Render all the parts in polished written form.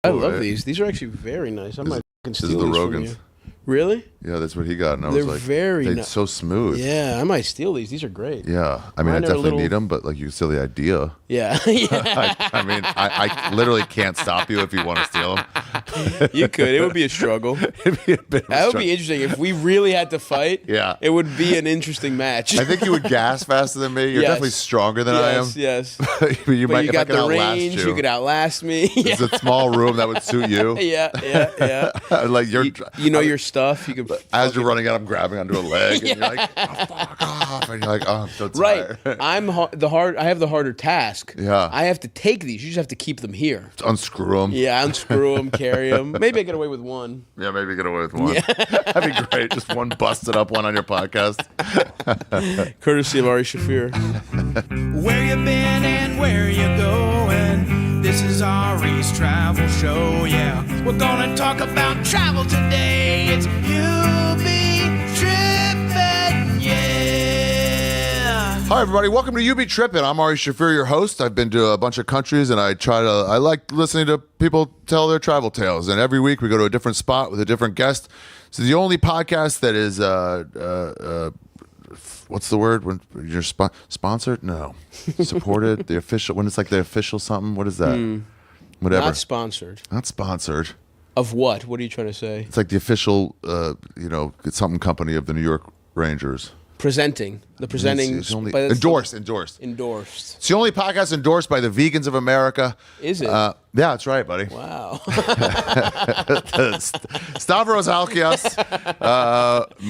I love these. These are actually very nice. I might steal the these Rogans. from you. Really? Yeah, that's what he got. And I They're was like, very they're so smooth. Yeah, I might steal these. These are great. Yeah. I mean, Mine I are definitely need them, but like you can steal the idea. Yeah. Yeah. I mean, I literally can't stop you if you want to steal them. You could. It would be a struggle. It'd be a bit of a That would struggle. be interesting. If we really had to fight, Yeah. it would be an interesting match. I think you would gas faster than me. You're Yes. definitely stronger than I am. Yes. But you But might, you if I got can the outlast range. you. You could outlast me. Yeah. It's a small room that would suit you. Yeah. Like You know your stuff. You could. as you're running out, I'm grabbing onto a leg, and you're like, oh, fuck off, and you're like, oh, I'm so Right. tired. I have the harder task. Yeah. I have to take these. You just have to keep them here. Unscrew them. Yeah, unscrew them, carry them. Maybe I get away with one. Yeah, maybe get away with one. That'd be great. Just one busted up one on your podcast. Courtesy of Ari Shaffir. Where you been and where you going? This is Ari's travel show, yeah. We're gonna talk about travel today. It's You Be Trippin, yeah. Hi, everybody. Welcome to You Be Trippin. I'm Ari Shaffir, your host. I've been to a bunch of countries, and I like listening to people tell their travel tales. And every week we go to a different spot with a different guest. So the only podcast that is what's the word when you're sponsored? No, supported. The official, when it's like the official something. What is that? Whatever. Not sponsored. Not sponsored. Of what? What are you trying to say? It's like the official, something company of the New York Rangers. Presenting. The presenting. It's only, but it's endorsed. Endorsed. It's the only podcast endorsed by the Vegans of America. Is it? Yeah, that's right, buddy. Wow. Stavros Halkias,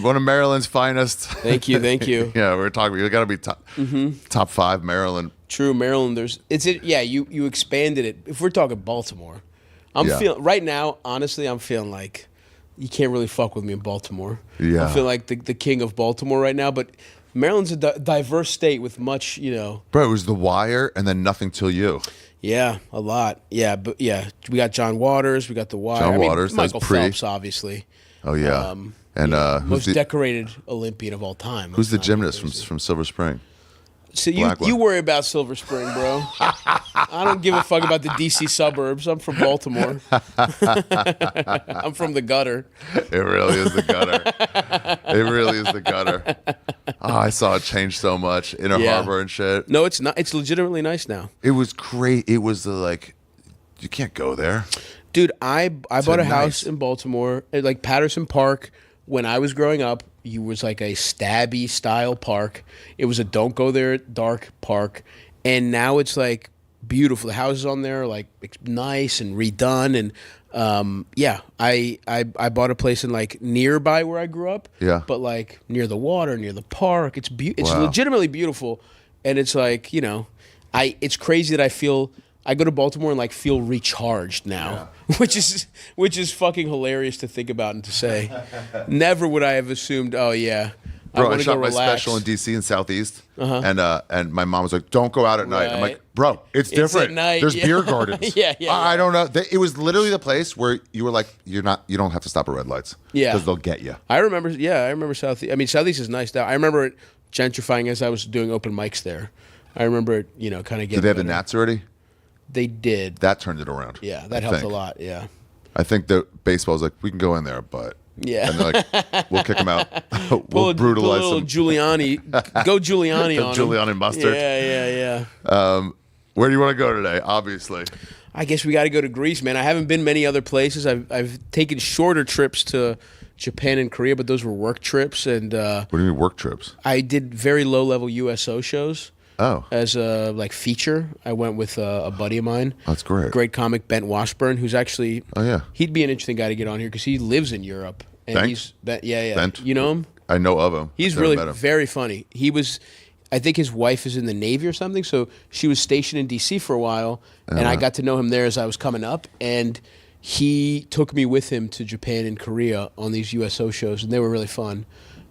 one of Maryland's finest. Thank you. Yeah, we're talking. You got to be top 5 Maryland. True, Maryland. You expanded it. If we're talking Baltimore, Yeah. feeling right now. Honestly, I'm feeling like you can't really fuck with me in Baltimore. Yeah. I feel like the king of Baltimore right now. But Maryland's a diverse state with much, Bro, it was The Wire and then Nothing Till You. Yeah, a lot. Yeah, but yeah, we got John Waters. We got The Wire. John Waters, that's Michael pre. Phelps, obviously. Oh yeah. And Most decorated Olympian of all time. who's the Let's not be gymnast crazy. from Silver Spring? So Black you one. worry about Silver Spring, bro. I don't give a fuck about the DC suburbs. I'm from Baltimore. I'm from the gutter. It really is the gutter. Oh, I saw it change so much. Inner Yeah. Harbor and shit. No, it's not. It's legitimately nice now. It was great. It was you can't go there. Dude, I bought a house nice. in Baltimore, like Patterson Park. When I was growing up, it was like a stabby style park. It was a don't go there at dark park, and now it's like beautiful. The houses on there are like nice and redone, and I bought a place in like nearby where I grew up. Yeah. But like near the water, near the park. It's it's Wow. legitimately beautiful, and it's like it's crazy that I go to Baltimore and like feel recharged now, which is fucking hilarious to think about and to say. Never would I have assumed. Oh yeah, Bro, I want to shot go my relax. special in DC and Southeast, and my mom was like, "Don't go out at night." I'm Right. like, "Bro, it's It's different. at night, There's yeah. beer gardens." Yeah. I don't know. It was literally the place where you were like, "You don't have to stop at red lights." Yeah. because they'll get you. I remember Southeast. I mean, Southeast is nice now. I remember it gentrifying as I was doing open mics there. I remember it, kind of getting. Did they have the better. Nats already? They did. That turned it around. Yeah, that I helped think. a lot. Yeah. I think that baseball's like, we can go in there, but Yeah. and they're like, we'll kick them out. Pull We'll brutalize a little them. Giuliani. Go Giuliani on 'em. Giuliani mustard. Yeah. Where do you want to go today? Obviously. I guess we got to go to Greece, man. I haven't been many other places. I've taken shorter trips to Japan and Korea, but those were work trips, and What do you mean work trips? I did very low level USO shows Oh, as a feature. I went with a buddy of mine. that's great. Great comic Bent Washburn, who's actually Oh yeah. he'd be an interesting guy to get on here because he lives in Europe. And Bent? he's yeah. Bent? You know him? I know of him. He's Never really met him. very funny. I think his wife is in the Navy or something, so she was stationed in D.C. for a while, and I got to know him there as I was coming up, and he took me with him to Japan and Korea on these USO shows, and they were really fun.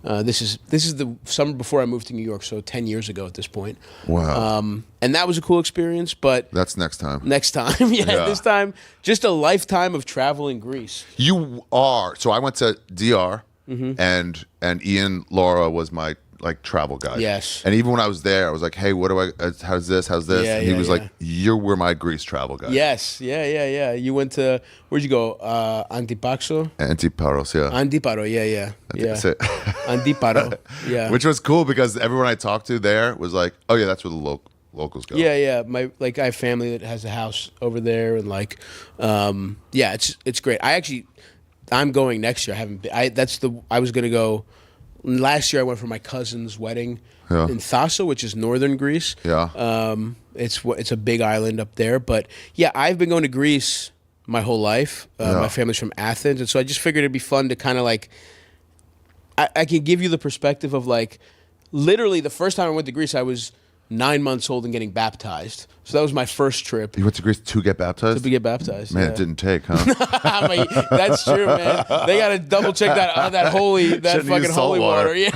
This is the summer before I moved to New York, so 10 years ago at this point. Wow. And that was a cool experience, but That's next time. next time, this time, just a lifetime of travel in Greece. You are. So I went to DR, Mm-hmm. and Ian Laura was my like travel guide. Yes. And even when I was there, I was like, hey, what do I? How's this? How's this? Yeah, and he yeah, was yeah. like, you were my Greece travel guide. Yes. Yeah. You went to, where'd you go? Antipaxo? Antiparos, yeah. Antiparo. Yeah. That's it. Antiparo. Yeah. Which was cool because everyone I talked to there was like, oh yeah, that's where the locals go. Yeah. I have family that has a house over there, and like, yeah, it's great. I'm going next year. I haven't been. I was gonna go. Last year I went for my cousin's wedding in Thassa, which is northern Greece. Yeah. It's a big island up there, but yeah, I've been going to Greece my whole life. My family's from Athens, and so I just figured it'd be fun to kind of like. I can give you the perspective of like, literally the first time I went to Greece, I was 9 months old and getting baptized. So that was my first trip. You went to Greece to get baptized? To get baptized. Man, yeah. it didn't take, huh? That's true, man. They got to double check that Shouldn't fucking use salt holy water. Yeah.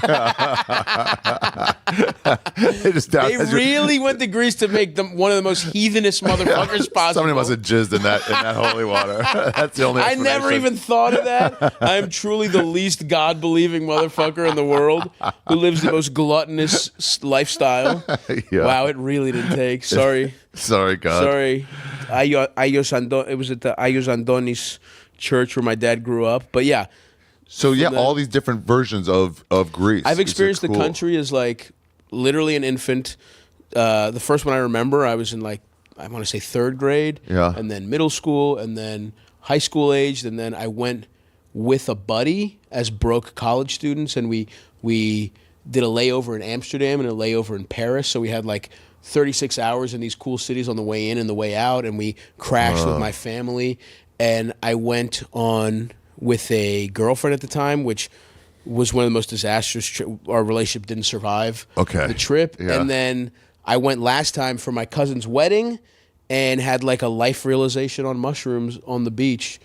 They really went to Greece to make them one of the most heathenist motherfuckers possible. Somebody must have jizzed in that holy water. That's the only I explanation. never even thought of that. I am truly the least God-believing motherfucker in the world who lives the most gluttonous lifestyle. Yeah. Wow, it really didn't take. Sorry. Sorry, God. Sorry. It was at the Ayos Andonis church where my dad grew up. But yeah. So yeah, all these different versions of Greece. I've experienced It's the country as like literally an infant. The first one I remember, I was in like, I want to say 3rd grade. Yeah. And then middle school, and then high school aged. And then I went with a buddy as broke college students. And we did a layover in Amsterdam and a layover in Paris. So we had like 36 hours in these cool cities on the way in and the way out, and we crashed with my family. And I went on with a girlfriend at the time, which was one of the most disastrous. Our relationship didn't survive the trip. Yeah. And then I went last time for my cousin's wedding and had like a life realization on mushrooms on the beach.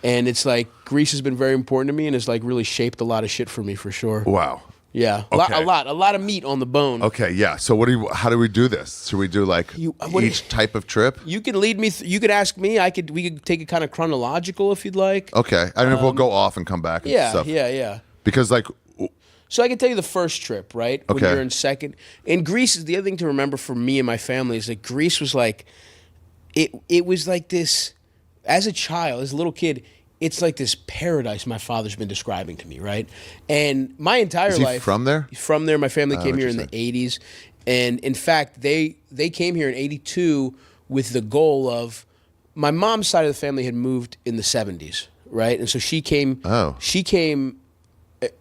And it's like Greece has been very important to me and has like really shaped a lot of shit for me, for sure. Wow. Yeah, Okay. a lot of meat on the bone. Okay, yeah. So how do we do this? Should we do like each type of trip? You could lead me. You could ask me. We could take it kind of chronological if you'd like. Okay. I don't know if we'll go off and come back and stuff. Yeah. Because like, So I can tell you the first trip, right? When Okay. you're in second. In Greece, is the other thing to remember for me and my family is that Greece was like, it was like this. As a child, as a little kid, it's like this paradise my father's been describing to me, right? And my entire is he life from there? From there. My family came here in the interesting. 80s. And in fact, they came here in 82 with the goal of, my mom's side of the family had moved in the 70s, right? And so she came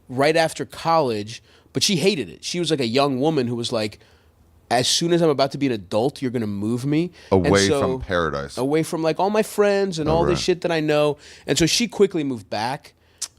right after college, but she hated it. She was like a young woman who was like, as soon as I'm about to be an adult, you're going to move me. Away from paradise. Away from like all my friends and all this shit that I know. And so she quickly moved back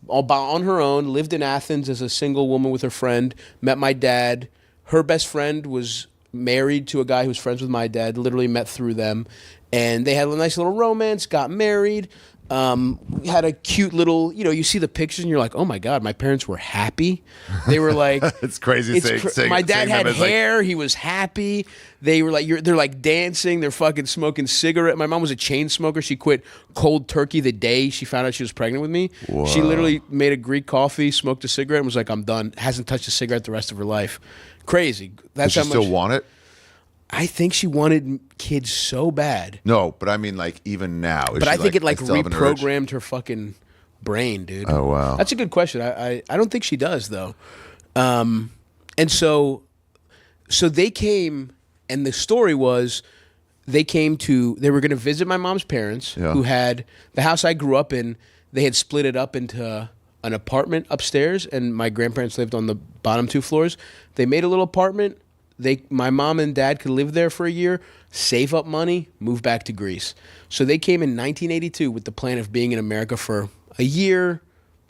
on her own, lived in Athens as a single woman with her friend, met my dad. Her best friend was married to a guy who was friends with my dad, literally met through them. And they had a nice little romance, got married. We had a cute little, you see the pictures and you're like, oh my God, my parents were happy. They were like, it's crazy. My dad had hair. He was happy. They were like, they're like dancing. They're fucking smoking cigarette. My mom was a chain smoker. She quit cold turkey the day she found out she was pregnant with me. Whoa. She literally made a Greek coffee, smoked a cigarette, and was like, I'm done. Hasn't touched a cigarette the rest of her life. Crazy. That's Does she still want it? I think she wanted kids so bad. No, but I mean, like, even now. But I think it like reprogrammed her fucking brain, dude. Oh, wow. That's a good question. I don't think she does, though. And so they came, and the story was they were going to visit my mom's parents, who had the house I grew up in. They had split it up into an apartment upstairs, and my grandparents lived on the bottom 2 floors. They made a little apartment. My mom and dad could live there for a year, save up money, move back to Greece. So they came in 1982 with the plan of being in America for a year,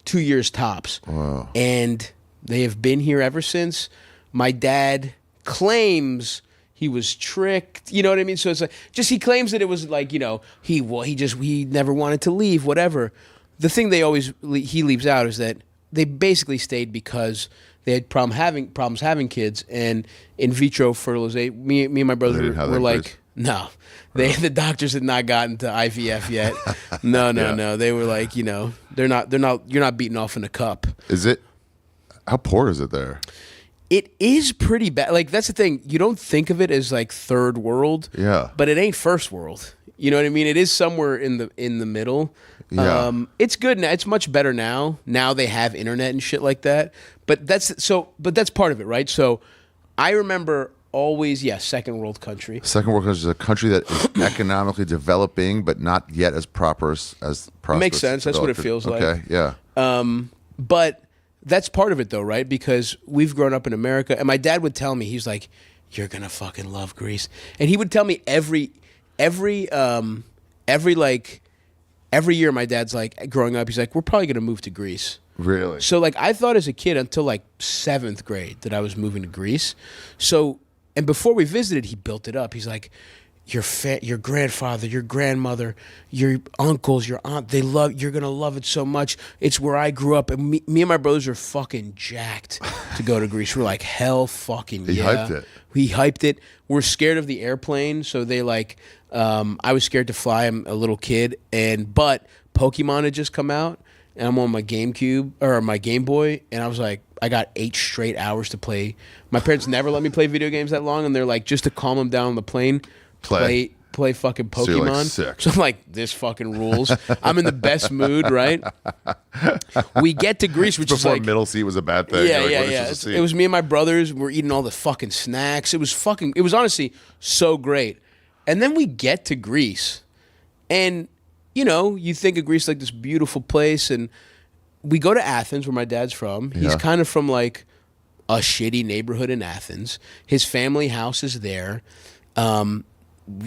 2 years tops. Wow. And they have been here ever since. My dad claims he was tricked. You know what I mean? So it's like, he claims that it was like, he never wanted to leave, whatever. The thing he leaves out is that they basically stayed because they had problems having kids, and in vitro fertilization. Me and my brother were like, no, the doctors had not gotten to IVF yet. No. They were like, you're not beating off in a cup. Is it? How poor is it there? It is pretty bad. Like, that's the thing. You don't think of it as like third world. Yeah. But it ain't first world. You know what I mean? It is somewhere in the middle. Yeah. It's good now. It's much better now. Now they have internet and shit like that. But that's part of it, right? So I remember always, second world country. Second world country is a country that is economically developing, but not yet as prosperous. Makes sense. That's what it feels like. Okay, yeah. But that's part of it, though, right? Because we've grown up in America, and my dad would tell me, he's like, "You're gonna fucking love Greece," and he would tell me every year. My dad's like, growing up, he's like, "We're probably gonna move to Greece." Really? So like, I thought as a kid until like 7th grade that I was moving to Greece. So, and before we visited, he built it up. He's like, your grandfather, your grandmother, your uncles, your aunt, you're going to love it so much. It's where I grew up. And me and my brothers are fucking jacked to go to Greece. We're like, hell fucking yeah. He hyped it. We hyped it. We're scared of the airplane. So they like, I was scared to fly. I'm a little kid. But Pokemon had just come out. And I'm on my GameCube or my Game Boy, and I was like, I got 8 straight hours to play. My parents never let me play video games that long, and they're like, just to calm them down on the plane, play fucking Pokemon. So you're like, sick. So I'm like, this fucking rules. I'm in the best mood, right? We get to Greece, which is like, middle seat was a bad thing. Yeah, like, yeah. It was me and my brothers. We're eating all the fucking snacks. It was honestly so great. And then we get to Greece, and you know, you think of Greece like this beautiful place, and we go to Athens, where my dad's from. He's kind of from like a shitty neighborhood in Athens. His family house is there.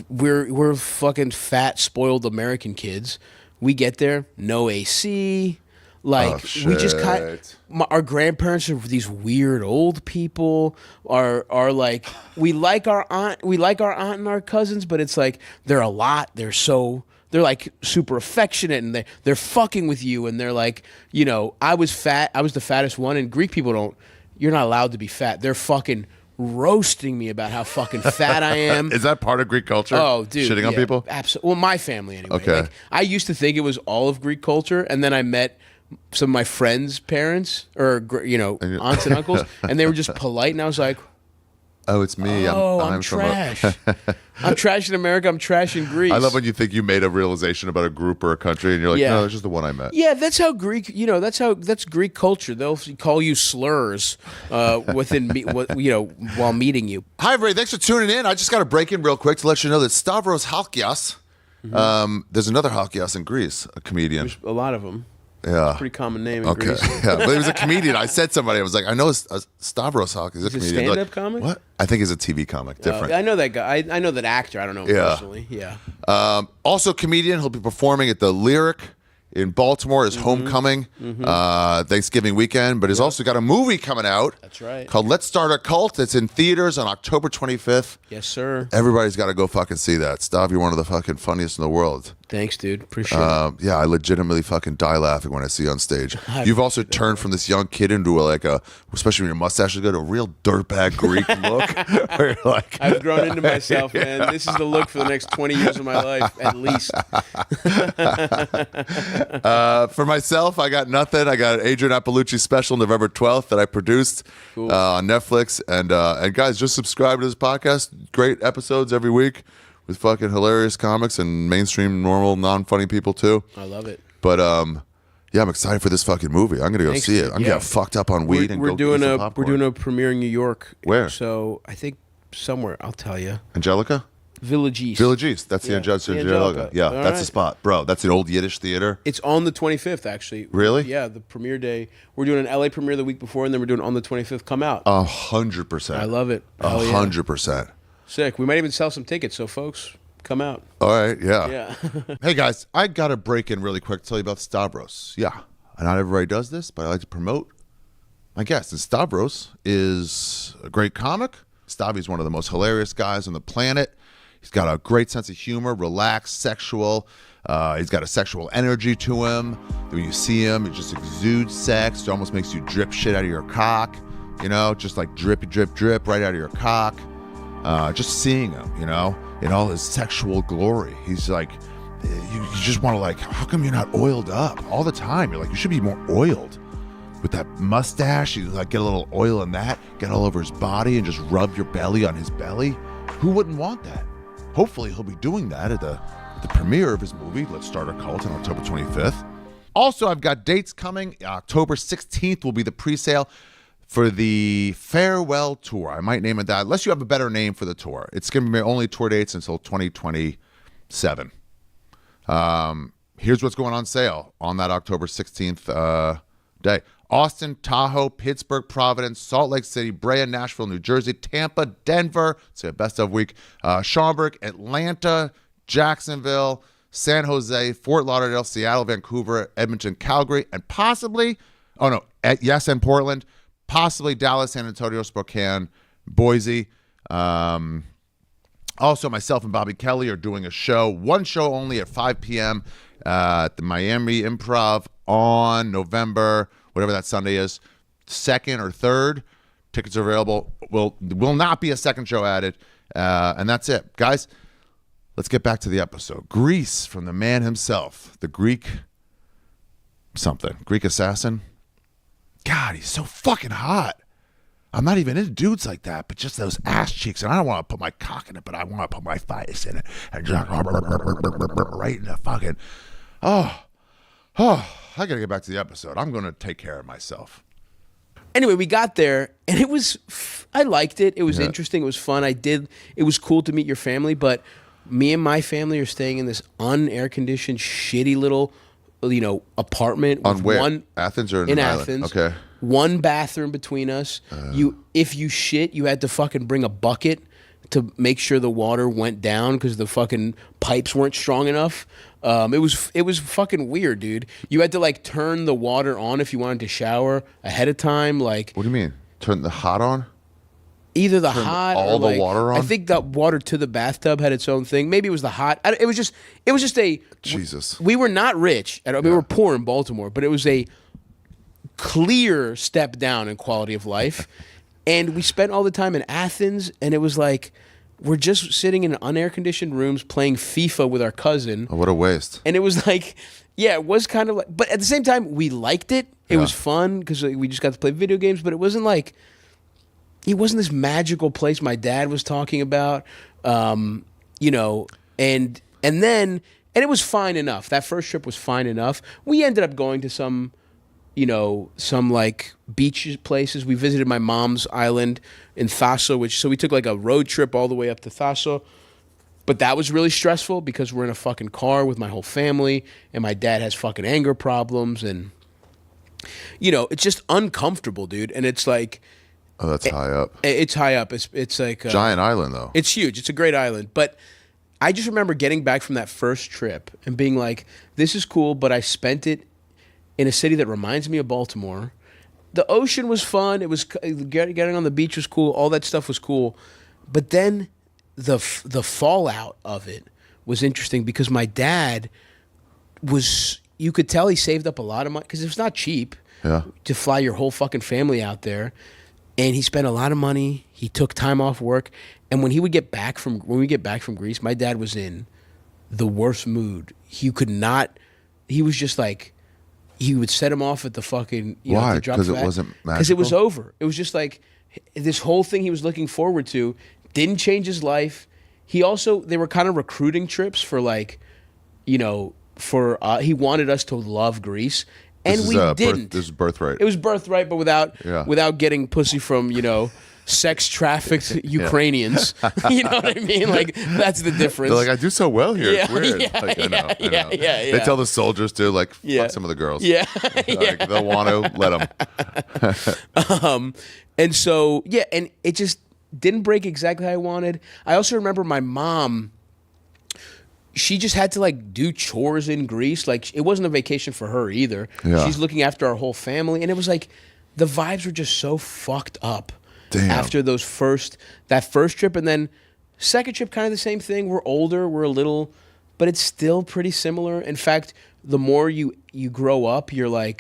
We're fucking fat, spoiled American kids. We get there, no AC. Like, we just our grandparents are these weird old people. Are like, we like our aunt and our cousins, but it's like they're a lot. They're like super affectionate, and they're fucking with you, and they're like, you know, I was fat. I was the fattest one, and Greek people you're not allowed to be fat. They're fucking roasting me about how fucking fat I am. Is that part of Greek culture? Oh, dude. Shitting on people? Absolutely. Well, my family anyway. Okay. Like, I used to think it was all of Greek culture, and then I met some of my friends' parents, or, you know, aunts and uncles, and they were just polite, and I was like, oh, it's me. I'm trash. I'm trash in America. I'm trash in Greece. I love when you think you made a realization about a group or a country, and you're like, no, it's just the one I met. Yeah, that's how Greek. You know, that's Greek culture. They'll call you slurs while meeting you. Hi, everybody. Thanks for tuning in. I just got to break in real quick to let you know that Stavros Halkias. There's another Halkias in Greece, a comedian. There's a lot of them. Yeah. Pretty common name in Greece. Yeah, but he was a comedian. I said somebody, I was like, I know Stavros Halkias is a comedian. Stand-up like, comic? What? I think he's a TV comic. Different. I know that guy. I know that actor. I don't know him personally. Yeah. Also comedian. He'll be performing at the Lyric in Baltimore as Homecoming Thanksgiving weekend, but he's also got a movie coming out. That's right. Called Let's Start a Cult. It's in theaters on October 25th. Yes, sir. Everybody's got to go fucking see that. Stav, you're one of the fucking funniest in the world. Thanks, dude. Appreciate it. Yeah, I legitimately fucking die laughing when I see you on stage. You've also turned from this young kid into especially when your mustache is good, a real dirtbag Greek look. Where you're like, I've grown into myself, man. This is the look for the next 20 years of my life, at least. For myself, I got nothing. I got an Adrian Appalucci special November 12th that I produced on Netflix. And guys, just subscribe to this podcast. Great episodes every week with fucking hilarious comics and mainstream, normal, non-funny people too. I love it. But yeah, I'm excited for this fucking movie. I'm gonna go see it. I'm gonna get fucked up on weed and we're go doing eat some a popcorn. we're doing a premiere in New York. Where? So I think somewhere. I'll tell you. Angelica? Village East. Village East. That's the Angelica. Yeah, that's the spot, bro. That's an old Yiddish theater. It's on the 25th, actually. Really? Yeah, the premiere day. We're doing an LA premiere the week before, and then we're doing on the 25th. Come out. 100%. I love it. 100%. Sick. We might even sell some tickets, so folks, come out. All right, yeah. Yeah. Hey guys, I gotta break in really quick to tell you about Stavros. Yeah, not everybody does this, but I like to promote my guest. And Stavros is a great comic. Stavi's one of the most hilarious guys on the planet. He's got a great sense of humor, relaxed, sexual. He's got a sexual energy to him. When you see him, it just exudes sex. It almost makes you drip shit out of your cock. You know, just like drip, drip, drip right out of your cock. Just seeing him, you know, in all his sexual glory. He's like, you just want to like, how come you're not oiled up all the time? You're like, you should be more oiled. with that mustache. You like get a little oil in that, get all over his body, and just rub your belly on his belly. Who wouldn't want that? Hopefully, he'll be doing that at the premiere of his movie, Let's Start a Cult, on October 25th. Also, I've got dates coming. October 16th will be the pre-sale for the farewell tour. I might name it that, unless you have a better name for the tour. It's going to be my only tour dates until 2027. Here's what's going on sale on that October 16th day. Austin, Tahoe, Pittsburgh, Providence, Salt Lake City, Brea, Nashville, New Jersey, Tampa, Denver, it's a best of week, Schaumburg, Atlanta, Jacksonville, San Jose, Fort Lauderdale, Seattle, Vancouver, Edmonton, Calgary, and possibly, and Portland, possibly Dallas, San Antonio, Spokane, Boise. Also, myself and Bobby Kelly are doing a show, one show only at 5 p.m. At the Miami Improv on November, whatever that Sunday is, 2nd or 3rd. Tickets are available. Will not be a second show added. And that's it. Guys, let's get back to the episode. Grease from the man himself, the Greek assassin. God, he's so fucking hot. I'm not even into dudes like that, but just those ass cheeks. And I don't want to put my cock in it, but I want to put my face in it. And just right in the fucking... Oh, I got to get back to the episode. I'm going to take care of myself. Anyway, we got there, and I liked it. It was interesting. It was fun. It was cool to meet your family, but me and my family are staying in this un-air-conditioned, shitty little, apartment. On where? One, Athens or in Ireland? Athens. Okay. One bathroom between us. If you shit, you had to fucking bring a bucket to make sure the water went down because the fucking pipes weren't strong enough. It was fucking weird, dude. You had to turn the water on if you wanted to shower ahead of time. What do you mean? Turn the hot on? Either the hot all or the water on? I think the water to the bathtub had its own thing. Maybe it was the hot. It was just a Jesus. We were not rich. We were poor in Baltimore, but it was a clear step down in quality of life. And we spent all the time in Athens, and it was like we're just sitting in unair-conditioned rooms playing FIFA with our cousin. Oh, what a waste. And it was it was kind of but at the same time, we liked it. It was fun because we just got to play video games, but it wasn't it wasn't this magical place my dad was talking about, and it was fine enough. That first trip was fine enough. We ended up going to some beach places. We visited my mom's island in Thassa, so we took a road trip all the way up to Thassa. But that was really stressful because we're in a fucking car with my whole family, and my dad has fucking anger problems, and it's just uncomfortable, dude. And it's oh, that's high up. It's high up. It's giant island though. It's huge. It's a great island, but I just remember getting back from that first trip and being like, this is cool, but I spent it in a city that reminds me of Baltimore. The ocean was fun. It was getting on the beach was cool. All that stuff was cool. But then the fallout of it was interesting because my dad you could tell he saved up a lot of money because it was not cheap to fly your whole fucking family out there. And he spent a lot of money. He took time off work. And when we get back from Greece, my dad was in the worst mood. He was just he would set him off at the fucking, why? Because it wasn't magical? Because it was over. It was just this whole thing he was looking forward to didn't change his life. They were kind of recruiting trips for he wanted us to love Greece. And we didn't. This is birthright. It was birthright, but without getting pussy from, sex trafficked Ukrainians. You know what I mean? That's the difference. They're I do so well here. Yeah, it's weird. I know. They tell the soldiers to fuck some of the girls. Yeah. They'll want to let them. And so, and it just didn't break exactly how I wanted. I also remember my mom, she just had to do chores in Greece. It wasn't a vacation for her either. Yeah. She's looking after our whole family. And it was the vibes were just so fucked up. Damn. After that first trip. And then second trip, kind of the same thing. We're older, we're a little, but it's still pretty similar. In fact, the more you grow up, you're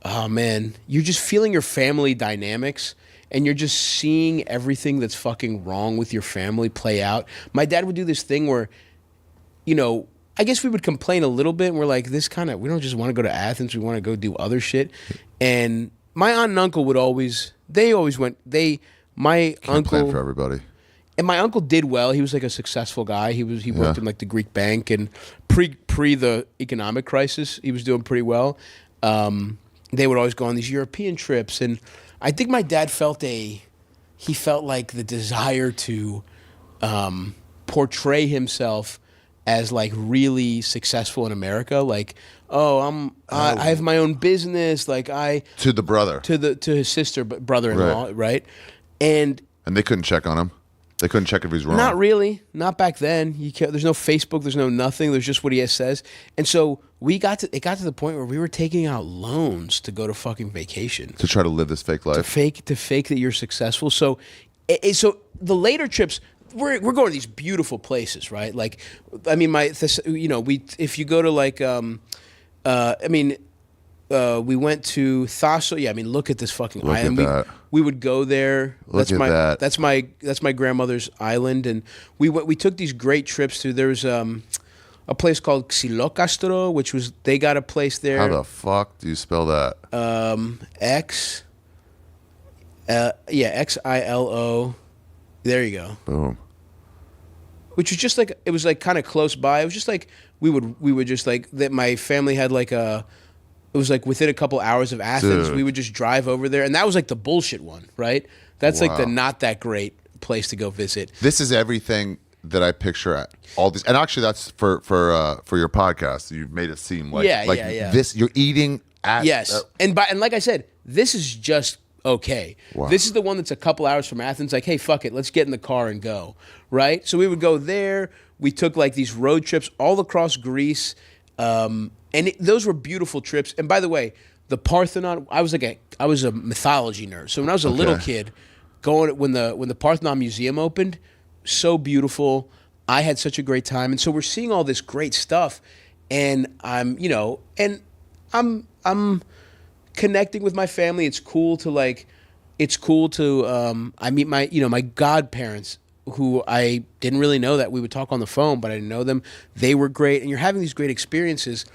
oh man, you're just feeling your family dynamics. And you're just seeing everything that's fucking wrong with your family play out. My dad would do this thing where, I guess we would complain a little bit, and we're we don't just want to go to Athens, we want to go do other shit. And my aunt and uncle would always. They always went. My Can't uncle plan for everybody. And my uncle did well. He was like a successful guy. He worked in like the Greek bank, and pre the economic crisis, he was doing pretty well. They would always go on these European trips, and I think my dad felt like the desire to portray himself as like really successful in America. Like, I have my own business. Like to the brother, to his sister, brother-in-law, right? And they couldn't check on him. They couldn't check if he's wrong. Not really. Not back then. There's no Facebook. There's no nothing. There's just what he says. And so it got to the point where we were taking out loans to go to fucking vacation. To try to live this fake life. To fake that you're successful. So the later trips, we're going to these beautiful places, right? Like, I mean, if you go to like, we went to Thassos. Yeah, I mean, look at this fucking island. We would go there. Look at that. That's my grandmother's island, and we took these great trips to. There was a place called Xilokastro, which was they got a place there. How the fuck do you spell that? Xilo. There you go. Boom. Which was just like it was like kind of close by. It was just like we would just like that. My family had like a. It was like within a couple hours of Athens. Dude. We would just drive over there, and that was like the bullshit one, right? That's like the not that great place to go visit. This is everything that I picture at all these, and actually, that's for your podcast. You've made it seem like this. You're eating at and like I said, this is just okay. Wow. This is the one that's a couple hours from Athens. Like, hey, fuck it, let's get in the car and go, right? So we would go there. We took like these road trips all across Greece. And those were beautiful trips. And by the way, the Parthenon, I was a mythology nerd. So when I was a little kid, when the Parthenon Museum opened, so beautiful. I had such a great time. And so we're seeing all this great stuff, and I'm connecting with my family. It's cool to I meet my godparents, who I didn't really know that we would talk on the phone, but I didn't know them. They were great, and you're having these great experiences.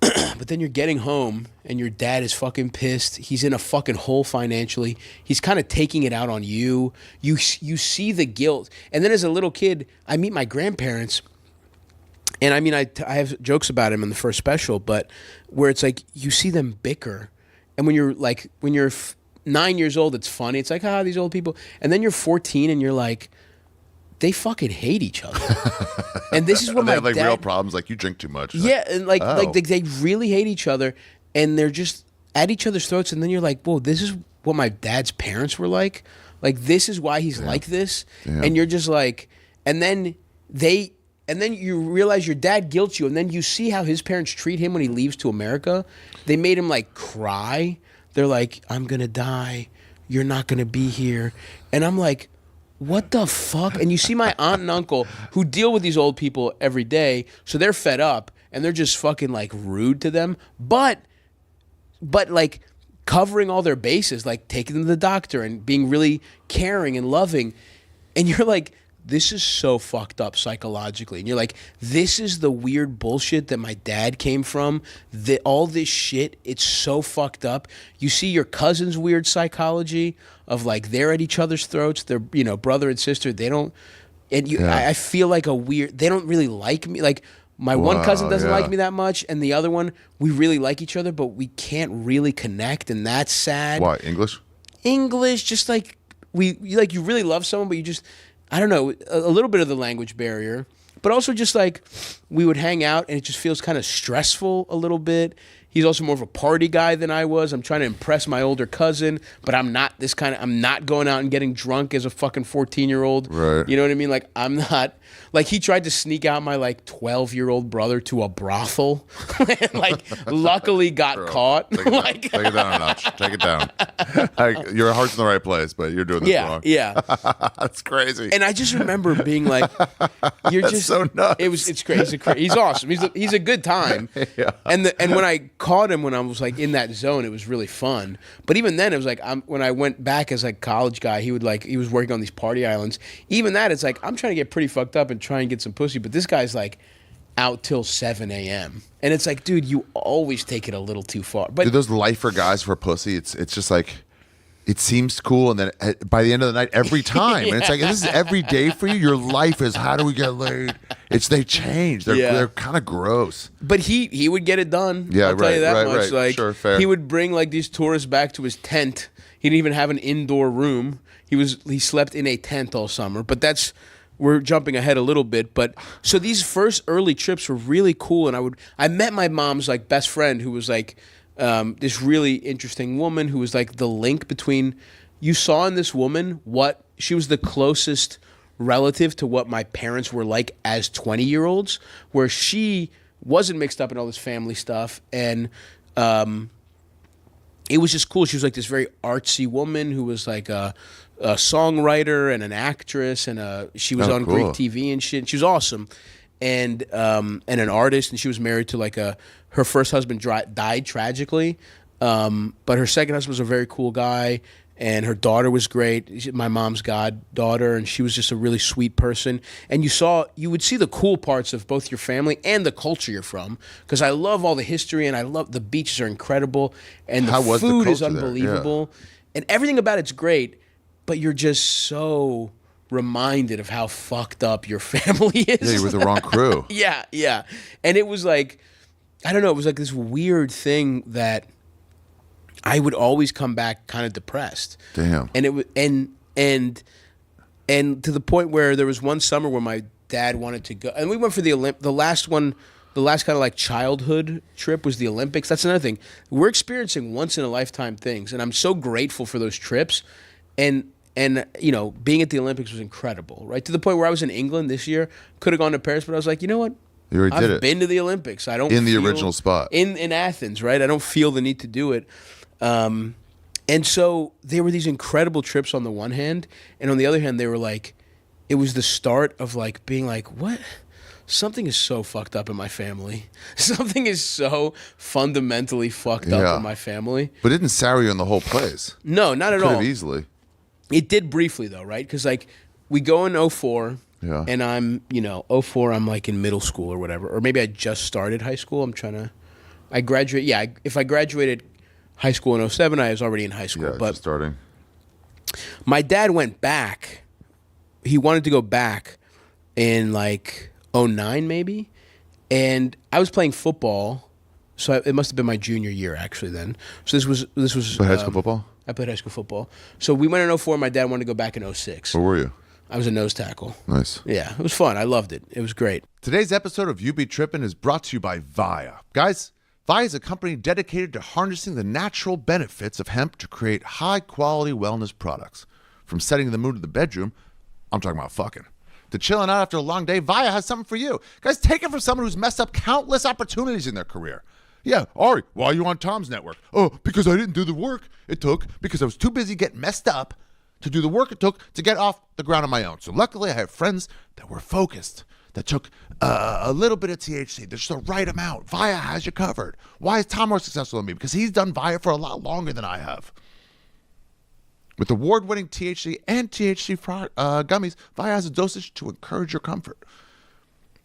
But then you're getting home, and your dad is fucking pissed. He's in a fucking hole financially. He's kind of taking it out on you. You see the guilt. And then as a little kid, I meet my grandparents, and I mean, I have jokes about him in the first special, but where it's like you see them bicker. And when you're 9 years old, it's funny. It's like, these old people. And then you're 14, and you're like, they fucking hate each other. And this is what they have like real problems, like you drink too much. Yeah, and like they really hate each other, and they're just at each other's throats. And then you're like, whoa, this is what my dad's parents were like. Like, this is why he's like this. Damn. And you're just like, and then you realize your dad guilts you, and then you see how his parents treat him when he leaves to America. They made him like cry. They're like, I'm gonna die. You're not gonna be here. And I'm like, what the fuck? And you see my aunt and uncle who deal with these old people every day, so they're fed up and they're just fucking like rude to them, but like covering all their bases, like taking them to the doctor and being really caring and loving. And you're like, this is so fucked up psychologically. And you're like, this is the weird bullshit that my dad came from. All this shit, it's so fucked up. You see your cousin's weird psychology of like they're at each other's throats. They're, brother and sister. They don't, I feel like they don't really like me. Like my one cousin doesn't like me that much, and the other one, we really like each other, but we can't really connect, and that's sad. Why? English, just like you really love someone, but you just, I don't know, a little bit of the language barrier, but also just like we would hang out and it just feels kind of stressful a little bit. He's also more of a party guy than I was. I'm trying to impress my older cousin, but I'm not going out and getting drunk as a fucking 14-year-old. Right. You know what I mean? Like, I'm not, like, he tried to sneak out my like 12-year-old brother to a brothel and like luckily got caught. Take it down a notch. Take it down. Your heart's in the right place, but you're doing this wrong. Yeah. That's crazy. And I just remember being like, That's so nuts. It's crazy. He's awesome. He's a good time. Yeah. And when I caught him when I was like in that zone, it was really fun. But even then, it was like when I went back as like college guy, he was working on these party islands. Even that, it's like I'm trying to get pretty fucked up and try and get some pussy. But this guy's like out till 7 a.m. And it's like, dude, you always take it a little too far. But Dude, those lifer guys for pussy, it's just like, it seems cool, and then by the end of the night, every time, and it's like, this is every day for you. Your life is, how do we get laid? They change. They're kind of gross. But he would get it done. Yeah, I'll tell you that right, much. right. Like, Sure, fair. He would bring like these tourists back to his tent. He didn't even have an indoor room. He slept in a tent all summer. But we're jumping ahead a little bit. But so these first early trips were really cool, and I met my mom's like best friend, who was like this really interesting woman who was like the link between. You saw in this woman she was the closest relative to what my parents were like as 20-year-olds, where she wasn't mixed up in all this family stuff. And it was just cool. She was like this very artsy woman who was like a songwriter and an actress, and she was on cool. Greek TV and shit. She was awesome. And an artist, and she was married to like her first husband died tragically, but her second husband was a very cool guy. And her daughter was great, my mom's goddaughter, and she was just a really sweet person. And you would see the cool parts of both your family and the culture you're from, because I love all the history, and I love the beaches are incredible, and the food is unbelievable, and everything about it's great. But you're just so reminded of how fucked up your family is. Yeah, you're with the wrong crew. Yeah. And it was like, I don't know, it was like this weird thing that I would always come back kind of depressed. Damn. And it was and to the point where there was one summer where my dad wanted to go, and we went for the last kind of like childhood trip was the Olympics. That's another thing. We're experiencing once in a lifetime things, and I'm so grateful for those trips. And you know, being at the Olympics was incredible, right? To the point where I was in England this year, could have gone to Paris, but I was like, you know what? You already did it. I've been to the Olympics. I don't in the original spot in Athens, right? I don't feel the need to do it. And so there were these incredible trips on the one hand, and on the other hand, they were like, it was the start of like being like, what? Something is so fucked up in my family. Something is so fundamentally fucked up in my family. But it didn't sour you on the whole place. No, not at all. Could have easily. It did briefly though, right? Because like we go in 04, and I'm, 04, I'm like in middle school or whatever, or maybe I just started high school. I graduate. Yeah, if I graduated high school in 07, I was already in high school. Yeah, but just starting. My dad went back. He wanted to go back in like 09 maybe, and I was playing football, so it must have been my junior year actually then. So this was High school football? I played high school football. So we went in 04. My dad wanted to go back in 06. Where were you? I was a nose tackle. Nice. Yeah, it was fun. I loved it. It was great. Today's episode of You Be Trippin' is brought to you by Via. Guys, Via is a company dedicated to harnessing the natural benefits of hemp to create high-quality wellness products. From setting the mood in the bedroom, I'm talking about fucking, to chilling out after a long day, Via has something for you. Guys, take it from someone who's messed up countless opportunities in their career. Yeah, Ari, why are you on Tom's network? Oh, because I didn't do the work it took, because I was too busy getting messed up to do the work it took to get off the ground on my own. So luckily I have friends that were focused, that took a little bit of THC, just the right amount. Via has you covered. Why is Tom more successful than me? Because he's done Via for a lot longer than I have. With award-winning THC and THC gummies, Via has a dosage to encourage your comfort.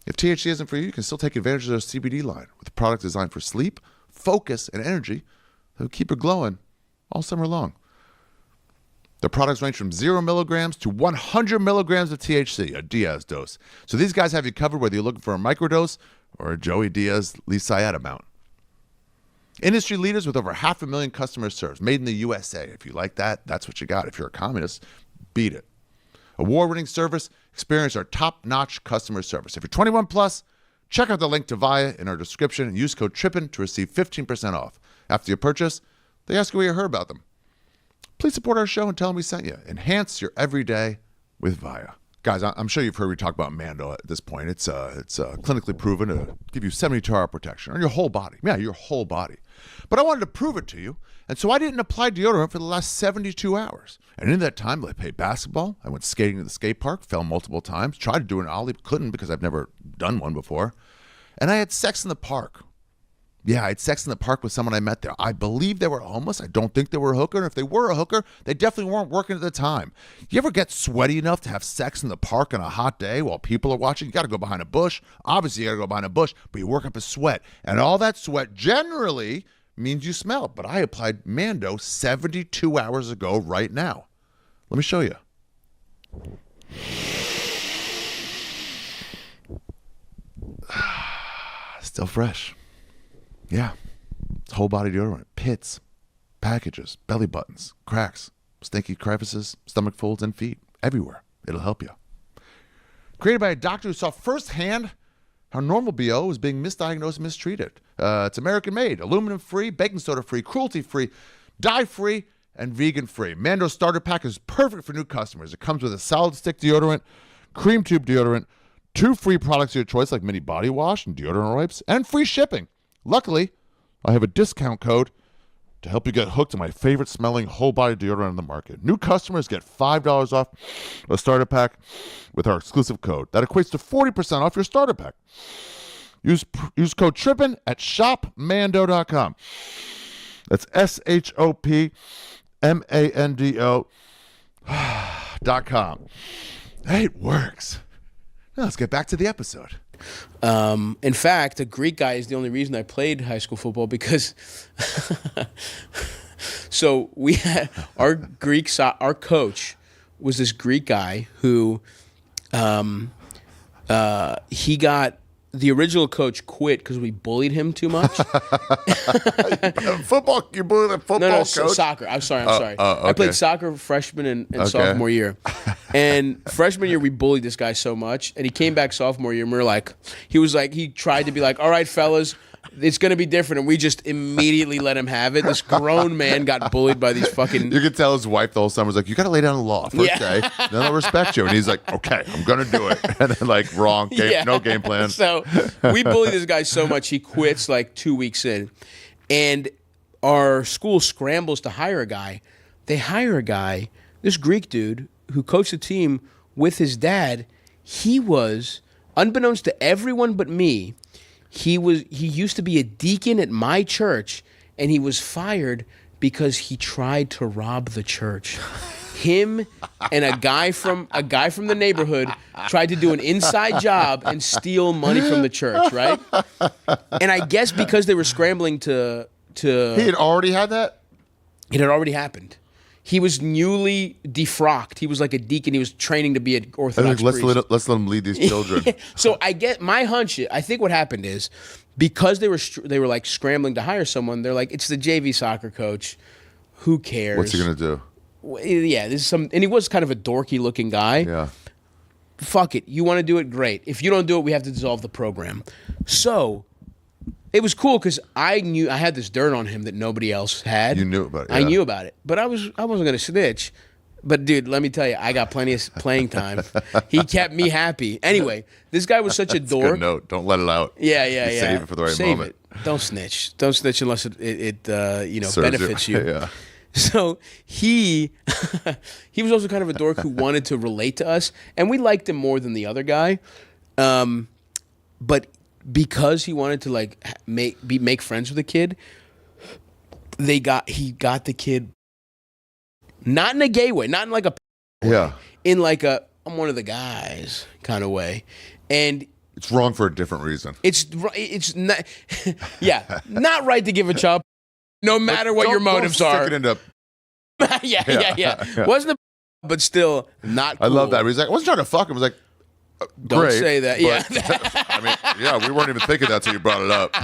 If THC isn't for you, you can still take advantage of their CBD line with a product designed for sleep, focus, and energy that will keep you glowing all summer long. The products range from 0 milligrams to 100 milligrams of THC, a Diaz dose. So these guys have you covered whether you're looking for a microdose or a Joey Diaz Lee Syed amount. Industry leaders with over 500,000 customers served, made in the USA. If you like that, that's what you got. If you're a communist, beat it. Award-winning service, experience our top-notch customer service. If you're 21 plus, check out the link to Via in our description and use code TRIPPIN to receive 15% off. After you purchase, they ask you where you heard about them. Please support our show and tell them we sent you. Enhance your everyday with Via. Guys, I'm sure you've heard me talk about Mando at this point. It's clinically proven to give you 72-hour protection on your whole body. Yeah, your whole body. But I wanted to prove it to you, and so I didn't apply deodorant for the last 72 hours. And in that time, I played basketball. I went skating to the skate park, fell multiple times, tried to do an ollie, couldn't because I've never done one before. And I had sex in the park Yeah, I had sex in the park with someone I met there. I believe they were homeless. I don't think they were a hooker. And if they were a hooker, they definitely weren't working at the time. You ever get sweaty enough to have sex in the park on a hot day while people are watching? You got to go behind a bush. Obviously, you got to go behind a bush, but you work up a sweat. And all that sweat generally means you smell. But I applied Mando 72 hours ago right now. Let me show you. Still fresh. Yeah. It's whole body deodorant. Pits, packages, belly buttons, cracks, stinky crevices, stomach folds, and feet. Everywhere. It'll help you. Created by a doctor who saw firsthand how normal BO is being misdiagnosed and mistreated. It's American-made, aluminum-free, baking soda-free, cruelty-free, dye-free, and vegan-free. Mando Starter Pack is perfect for new customers. It comes with a solid stick deodorant, cream tube deodorant, 2 free products of your choice like mini body wash and deodorant wipes, and free shipping. Luckily, I have a discount code to help you get hooked to my favorite smelling whole body deodorant on the market. New customers get $5 off a starter pack with our exclusive code. That equates to 40% off your starter pack. Use code TRIPPIN at shopmando.com. That's shopmando.com. Hey, it works. Now let's get back to the episode. In fact, a Greek guy is the only reason I played high school football because so we had our coach was this Greek guy who he got the original coach quit because we bullied him too much. Football, you bullied a football coach? Soccer. I'm sorry. Okay. I played soccer freshman and sophomore year. And freshman year, we bullied this guy so much. And he came back sophomore year, and we were like, he tried to be like, all right, fellas, it's going to be different. And we just immediately let him have it. This grown man got bullied by these fucking... You could tell his wife the whole summer was like, you got to lay down the law first day. Then I'll respect you. And he's like, okay, I'm going to do it. And then like, wrong, no game plan. So we bullied this guy so much, he quits like 2 weeks in. And our school scrambles to hire a guy. They hire a guy, this Greek dude, who coached the team with his dad. He was, unbeknownst to everyone but me, he used to be a deacon at my church, and he was fired because he tried to rob the church. Him and a guy from the neighborhood tried to do an inside job and steal money from the church, right? And I guess because they were scrambling to He had already had that? It had already happened. He was newly defrocked. He was like a deacon. He was training to be an Orthodox priest. Let's let him lead these children. So I get my hunch. I think what happened is because they were like scrambling to hire someone. They're like, it's the JV soccer coach. Who cares? What's he gonna do? Yeah, this is and he was kind of a dorky looking guy. Yeah. Fuck it. You want to do it? Great. If you don't do it, we have to dissolve the program. So it was cool because I knew I had this dirt on him that nobody else had. You knew about it. Yeah. I knew about it, but I wasn't gonna snitch. But dude, let me tell you, I got plenty of playing time. He kept me happy. Anyway, this guy was such a dork. Good note. Don't let it out. Yeah. Save it for the right moment. Don't snitch. Don't snitch unless it benefits you. Yeah. So he was also kind of a dork who wanted to relate to us, and we liked him more than the other guy. But because he wanted to like make friends with the kid, he got the kid not in a gay way, not in like a way, in like a I'm one of the guys kind of way, and it's wrong for a different reason. It's not not right to give a child no matter what your motives are. Yeah. Wasn't but still not cool. I love that. He's like, I wasn't trying to fuck him. I was like, don't say that. Yeah. I mean, we weren't even thinking that till you brought it up.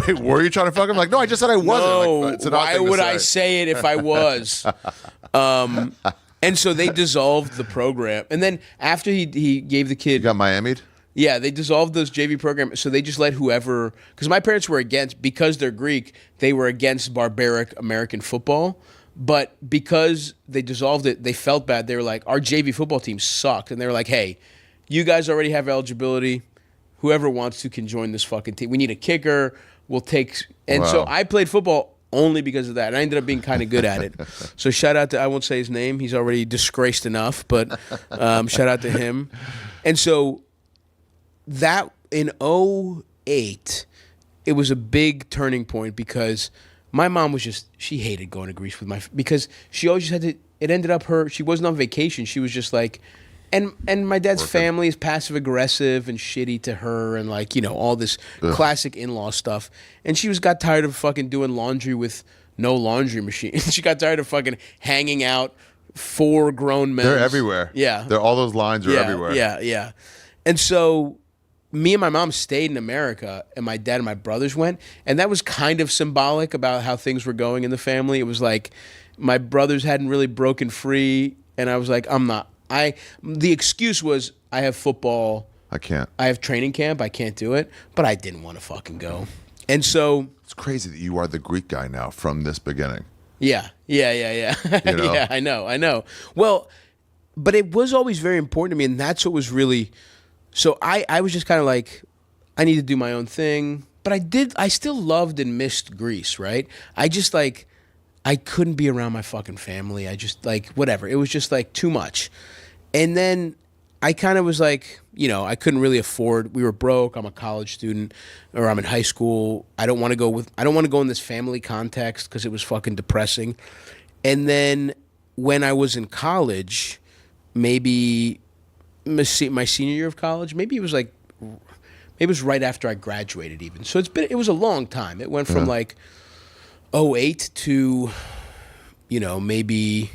Wait, were you trying to fuck him? Like, no, I just said I wasn't. No, like, it's an why would I say it if I was? And so they dissolved the program. And then after he gave the kid... You got Miami'd? Yeah, they dissolved those JV programs. So they just let whoever... Because my parents were against... Because they're Greek, they were against barbaric American football. But because they dissolved it, they felt bad. They were like, our JV football team sucked. And they were like, hey, you guys already have eligibility. Whoever wants to can join this fucking team. We need a kicker. We'll take... And so I played football only because of that. And I ended up being kind of good at it. So shout out to... I won't say his name. He's already disgraced enough. But shout out to him. And so that in 2008... it was a big turning point because my mom was she hated going to Greece with because she always just had to, it ended up she wasn't on vacation. She was just like, and my dad's family is passive aggressive and shitty to her and like, all this classic in-law stuff. And she got tired of fucking doing laundry with no laundry machine. She got tired of fucking hanging out 4 grown men. They're everywhere. Yeah. All those lines are everywhere. Yeah. And so me and my mom stayed in America, and my dad and my brothers went, and that was kind of symbolic about how things were going in the family. It was like my brothers hadn't really broken free, and I was like, I'm not. The excuse was I have football. I can't. I have training camp. I can't do it, but I didn't want to fucking go. And so it's crazy that you are the Greek guy now from this beginning. Yeah. Yeah, I know. Well, but it was always very important to me, and that's what was really. So I was just kind of like, I need to do my own thing. But I still loved and missed Greece, right? I just like, I couldn't be around my fucking family. I just like, whatever. It was just like too much. And then I kind of was like, I couldn't really afford, we were broke. I'm a college student or I'm in high school. I don't want to go in this family context because it was fucking depressing. And then when I was in college, maybe my senior year of college, maybe it was right after I graduated even. So it was a long time. It went from like 2008 to, maybe,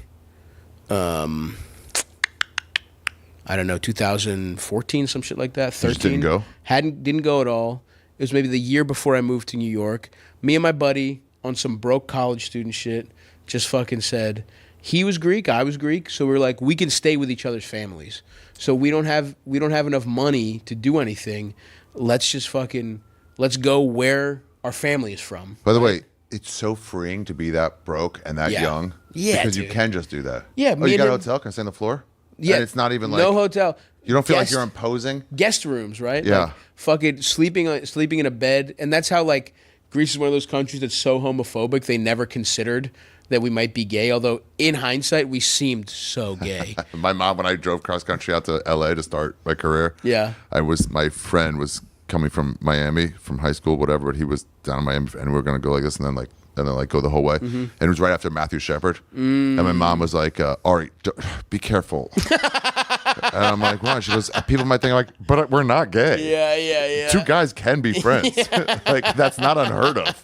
I don't know, 2014, some shit like that. 13. Just didn't go? Didn't go at all. It was maybe the year before I moved to New York. Me and my buddy on some broke college student shit just fucking said, he was Greek, I was Greek, so we were like, we can stay with each other's families. So we don't have enough money to do anything. Let's go where our family is from. By the way, it's so freeing to be that broke and that young. Yeah, because dude. You can just do that. Yeah. Oh, you got a hotel? Can I stay on the floor? Yeah. And it's not even like no hotel. You don't feel like you're imposing? Guest rooms, right? Yeah. Like, fucking sleeping in a bed. And that's how, like, Greece is one of those countries that's so homophobic, they never considered that we might be gay. Although, in hindsight, we seemed so gay. My mom, when I drove cross country out to LA to start my career, my friend was coming from Miami, from high school, whatever, but he was down in Miami, and we were going to go like this, and then go the whole way. And it was right after Matthew Shepard. And my mom was like, Ari, be careful. And I'm like, why? She goes, people might think like, but we're not gay. Yeah. 2 guys can be friends. Like, that's not unheard of.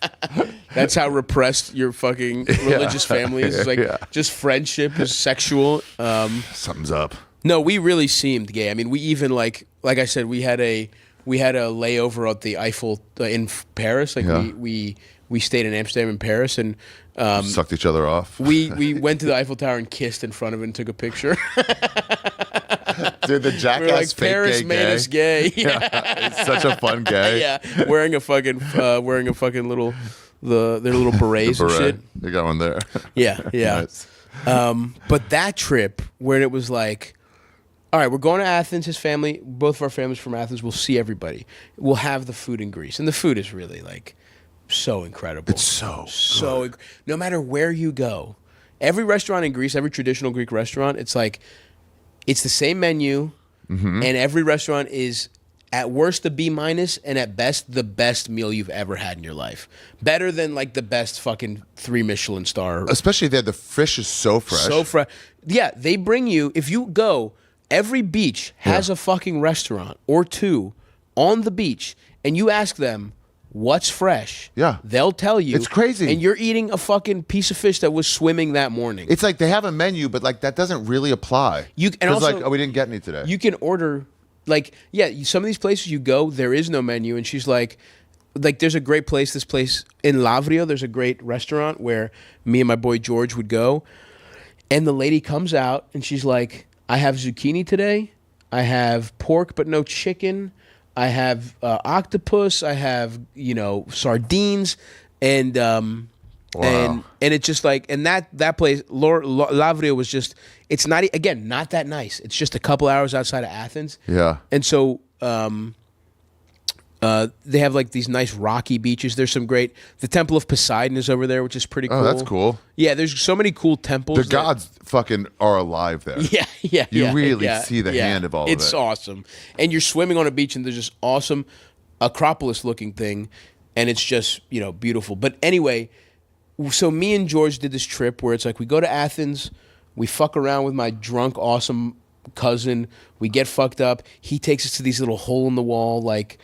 That's how repressed your fucking religious family is. It's like, just friendship is sexual. Something's up. No, we really seemed gay. I mean, we even like I said, we had a layover at the Eiffel in Paris. Like we stayed in Amsterdam and Paris, and sucked each other off. We went to the Eiffel Tower and kissed in front of it and took a picture. Dude, the jackass we were like, fake Paris made us gay. It's such a fun gay. Yeah, wearing a fucking little their little berets and shit. You got one there. Yeah. Nice. But that trip where it was like, all right, we're going to Athens. His family, both of our families from Athens. We'll see everybody. We'll have the food in Greece, and the food is really like so incredible. It's so good. No matter where you go, every restaurant in Greece, every traditional Greek restaurant, it's like it's the same menu, and every restaurant is at worst a B-, and at best the best meal you've ever had in your life. Better than like the best fucking 3 Michelin star. Especially there, the fish is so fresh. So fresh. Yeah, they bring you, if you go, every beach has a fucking restaurant or 2 on the beach, and you ask them, what's fresh? Yeah. They'll tell you. It's crazy. And you're eating a fucking piece of fish that was swimming that morning. It's like they have a menu, but like that doesn't really apply. And also, like, oh, we didn't get any today. You can order, like, some of these places you go, there is no menu. And she's like, there's a great place, this place in Lavrio, there's a great restaurant where me and my boy George would go. And the lady comes out and she's like, I have zucchini today. I have pork, but no chicken. I have octopus. I have, sardines, and and it's just like, and that place, Lavrio was just, it's not that nice. It's just a couple hours outside of Athens. Yeah, and so they have like these nice rocky beaches. There's some great. The Temple of Poseidon is over there, which is pretty cool. Oh, that's cool. Yeah, there's so many cool temples. The gods fucking are alive there. Yeah. You really see the hand of all of it. It's awesome. And you're swimming on a beach, and there's this awesome Acropolis-looking thing. and it's just beautiful. But anyway, so me and George did this trip where it's like we go to Athens, we fuck around with my drunk awesome cousin, we get fucked up. He takes us to these little hole in the wall, like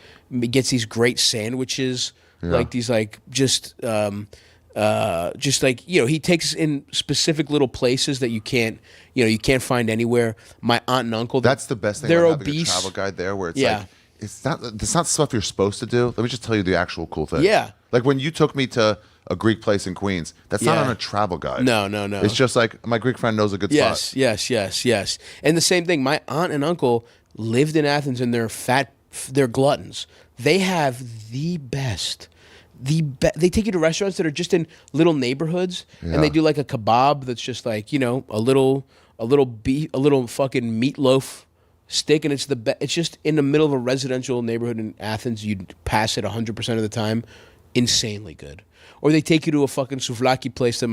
gets these great sandwiches, like these like just like he takes us in specific little places that you can't find anywhere. My aunt and uncle, that's the best thing. They're about obese. Having a travel guide there, where it's like it's not stuff you're supposed to do. Let me just tell you the actual cool thing. Yeah, like when you took me to a Greek place in Queens, that's not on a travel guide. No. It's just like my Greek friend knows a good spot. Yes. And the same thing. My aunt and uncle lived in Athens, and they're gluttons. They have the best. They take you to restaurants that are just in little neighborhoods, and they do like a kebab that's just like a little fucking meatloaf stick, and it's just in the middle of a residential neighborhood in Athens. You'd pass it 100% of the time. Insanely good. Or they take you to a fucking souvlaki place that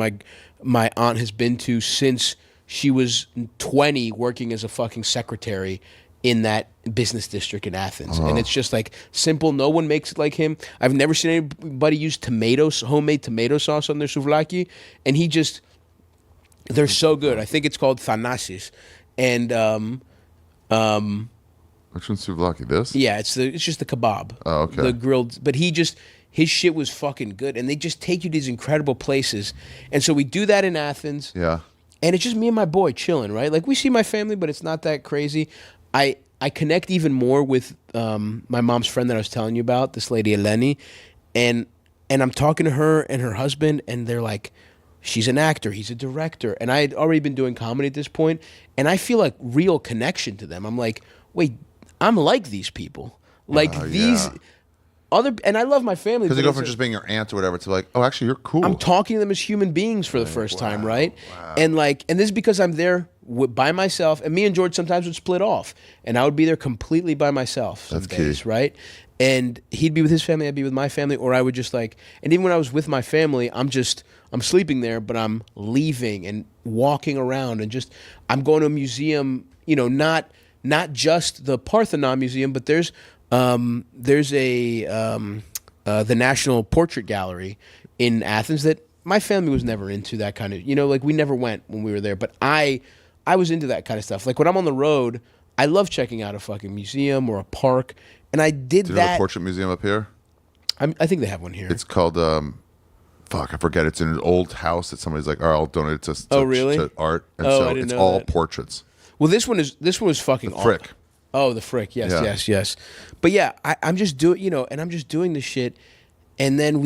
my aunt has been to since she was 20, working as a fucking secretary in that business district in Athens. And it's just like simple. No one makes it like him. I've never seen anybody use homemade tomato sauce on their souvlaki. And they're so good. I think it's called Thanasis. And which one's souvlaki? This? Yeah, it's just the kebab. Oh, okay. The grilled, but his shit was fucking good, and they just take you to these incredible places. And so we do that in Athens. Yeah. And it's just me and my boy chilling, right? Like we see my family, but it's not that crazy. I connect even more with my mom's friend that I was telling you about, this lady Eleni, and I'm talking to her and her husband, and they're like, she's an actor, he's a director, and I had already been doing comedy at this point, and I feel like real connection to them. I'm like, wait, I'm like these people, like these. Yeah. And I love my family. Because you go from just being your aunt or whatever to like, oh, actually, you're cool. I'm talking to them as human beings for the first time, right? Wow. And this is because I'm there by myself. And me and George sometimes would split off, and I would be there completely by myself some days, right? And he'd be with his family, I'd be with my family, or I would just like. And even when I was with my family, I'm sleeping there, but I'm leaving and walking around, and I'm going to a museum. Not just the Parthenon Museum, but there's the National Portrait Gallery in Athens that my family was never into that kind of, like we never went when we were there, but I was into that kind of stuff. Like when I'm on the road, I love checking out a fucking museum or a park, and I did Do you that. have a portrait museum up here? I think they have one here. It's called, I forget. It's in an old house that somebody's like, all right, I'll donate it to to art. And so I didn't it's know all that. portraits. Well, this one was fucking The Frick. awesome. Oh, the Frick. Yes. But yeah, I'm just doing, and I'm just doing this shit. And then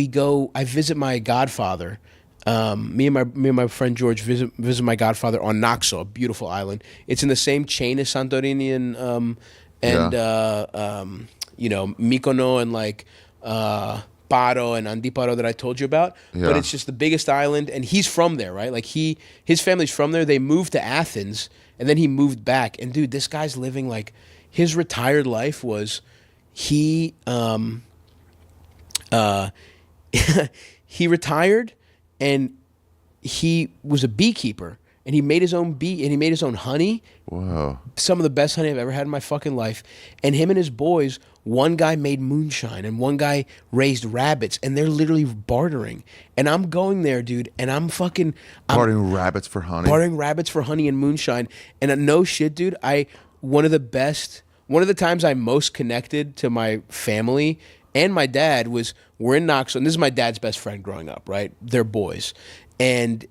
I visit my godfather. Me and my friend George visit my godfather on Naxos, a beautiful island. It's in the same chain as Santorini and Mykonos and like Paro and Antiparo that I told you about. Yeah. But it's just the biggest island, and he's from there, right? Like his family's from there. They moved to Athens, and then he moved back. And dude, this guy's living like his retired life was he retired, and he was a beekeeper, and he made his own bee, and he made his own honey. Wow. Some of the best honey I've ever had in my fucking life. And him and his boys, one guy made moonshine and one guy raised rabbits, and they're literally bartering. And I'm going there, dude, and I'm bartering rabbits for honey. Bartering rabbits for honey and moonshine. And no shit, dude, one of the times I most connected to my family and my dad was we're in Naxos, and this is my dad's best friend growing up, right? They're boys. And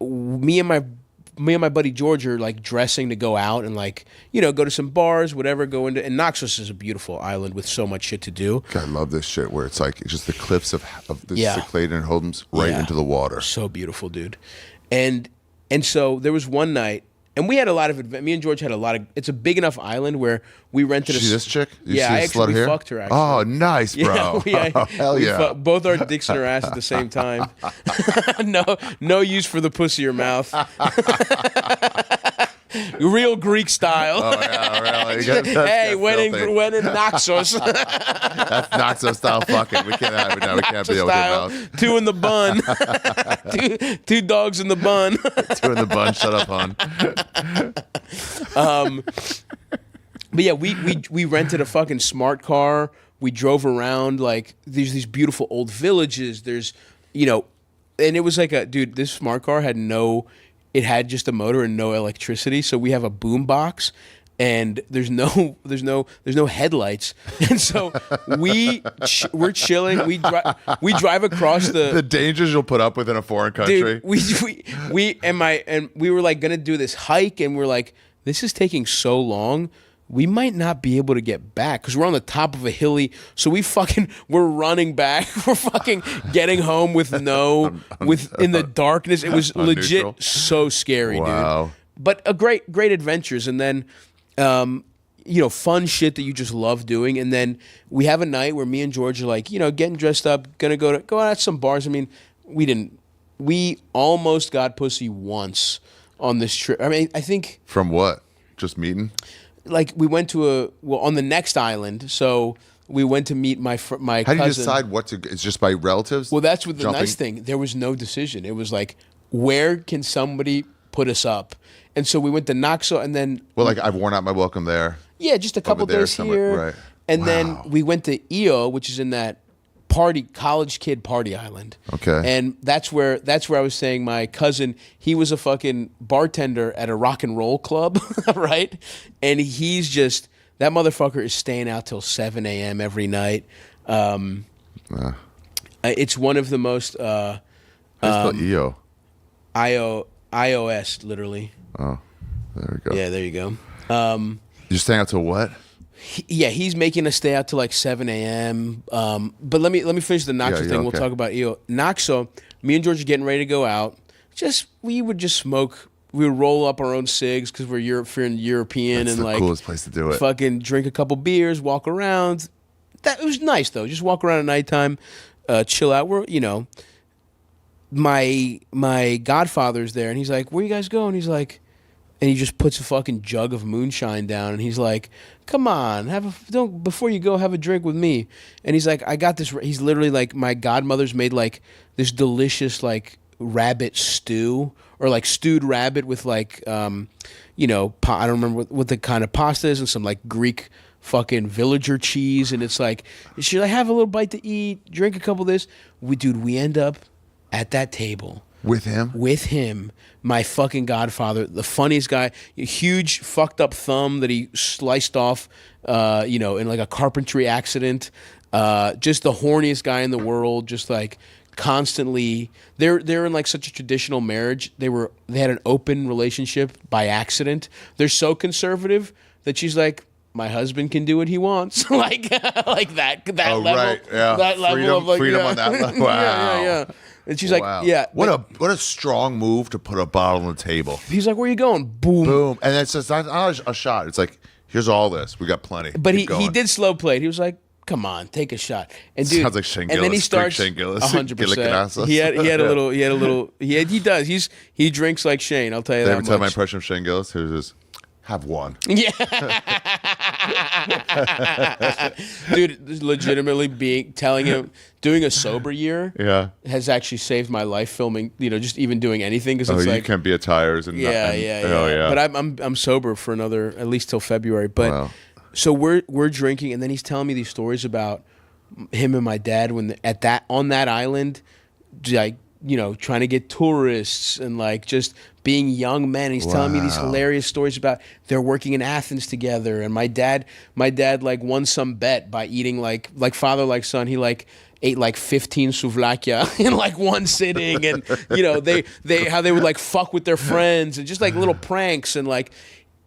me and my buddy George are like dressing to go out and like, go to some bars, whatever, and Naxos is a beautiful island with so much shit to do. God, I love this shit where it's like, it's just the cliffs of the Cycladian and Homes right into the water. So beautiful, dude. And so there was one night, and we had me and George had it's a big enough island where we rented See this chick? You I see actually here? fucked her, actually. Oh, nice, bro. Hell yeah. Both our dicks in her ass at the same time. No use for the pussy or mouth. Real Greek style. Oh, yeah, really. Hey, when in Naxos. That's Naxos style fucking. We can't have it now. We can't be able to mouth. Two in the bun. two dogs in the bun. Two in the bun. Shut up, hon. But yeah, we rented a fucking smart car We drove around like there's these beautiful old villages. There's, and it was like dude, this smart car it had just a motor and no electricity. So we have a boom box and there's no headlights. And so we're chilling. We drive across the dangers you'll put up with in a foreign country. Dude, we were like going to do this hike and we're like, this is taking so long. We might not be able to get back because we're on the top of a hilly. So we're running back. We're fucking getting home with in the darkness. It was legit so scary, dude. But a great adventures. And then, fun shit that you just love doing. And then we have a night where me and George are like, getting dressed up, gonna go out at some bars. I mean, we almost got pussy once on this trip. I mean, I think. From what? Just meeting? Like we went to on the next island, so we went to meet my cousin. How do you decide it's just by relatives? Well, that's what the nice thing. There was no decision. It was like, where can somebody put us up? And so we went to Naxos, and then like I've worn out my welcome there. Yeah, just a couple days here, right? And then we went to Io, which is in that college kid party island. Okay. And that's where I was saying my cousin, he was a fucking bartender at a rock and roll club, right? And he's just, that motherfucker is staying out till 7 a.m. every night. It's one of the most how do you spell Io? IOS, literally. Oh, there we go. Yeah, there you go. You're staying out till what? He's making us stay out till like 7 a.m. But let me finish the Naxos thing. Okay. We'll talk about Io. Naxos, me and George are getting ready to go out. We would just smoke. We would roll up our own cigs because we're European. That's and the coolest place to do it. Fucking drink a couple beers, walk around. It was nice though. Just walk around at nighttime, chill out. My godfather's there, and he's like, "Where you guys going?" He's like. And he just puts a fucking jug of moonshine down, and he's like, "Come on, before you go, have a drink with me." And he's like, "I got this." He's literally like, my godmother's made like this delicious like rabbit stew or like stewed rabbit with like, I don't remember what the kind of pasta is, and some like Greek fucking villager cheese, and it's like, she's like, "Have a little bite to eat, drink a couple of this." We end up at that table. With him? With him. My fucking godfather, the funniest guy, a huge fucked up thumb that he sliced off, in like a carpentry accident. Just the horniest guy in the world, just like constantly. They're in like such a traditional marriage. They had an open relationship by accident. They're so conservative that she's like, my husband can do what he wants, like that level. Right, yeah. That level of like freedom on that level. Wow. Yeah. And she's like, yeah. What a strong move to put a bottle on the table. He's like, where are you going? Boom. Boom. And it's just not a shot. It's like, here's all this. We got plenty. But he did slow play it. He was like, come on, take a shot. And dude, sounds like Shane Gillis. And then he starts 100%. He does. He drinks like Shane. I'll tell you that much. Every time my impression of Shane Gillis, he was just, have one. Yeah. Dude, legitimately doing a sober year has actually saved my life filming, just even doing anything. Because it's you can't be at tires. And yeah. But I'm sober for at least till February. But so we're drinking, and then he's telling me these stories about him and my dad on that island, like, trying to get tourists and like just being young men. He's telling me these hilarious stories about they're working in Athens together. And my dad like won some bet by eating like father, like son. He like ate like 15 souvlakia in like one sitting. And, how they would like fuck with their friends and just like little pranks and like,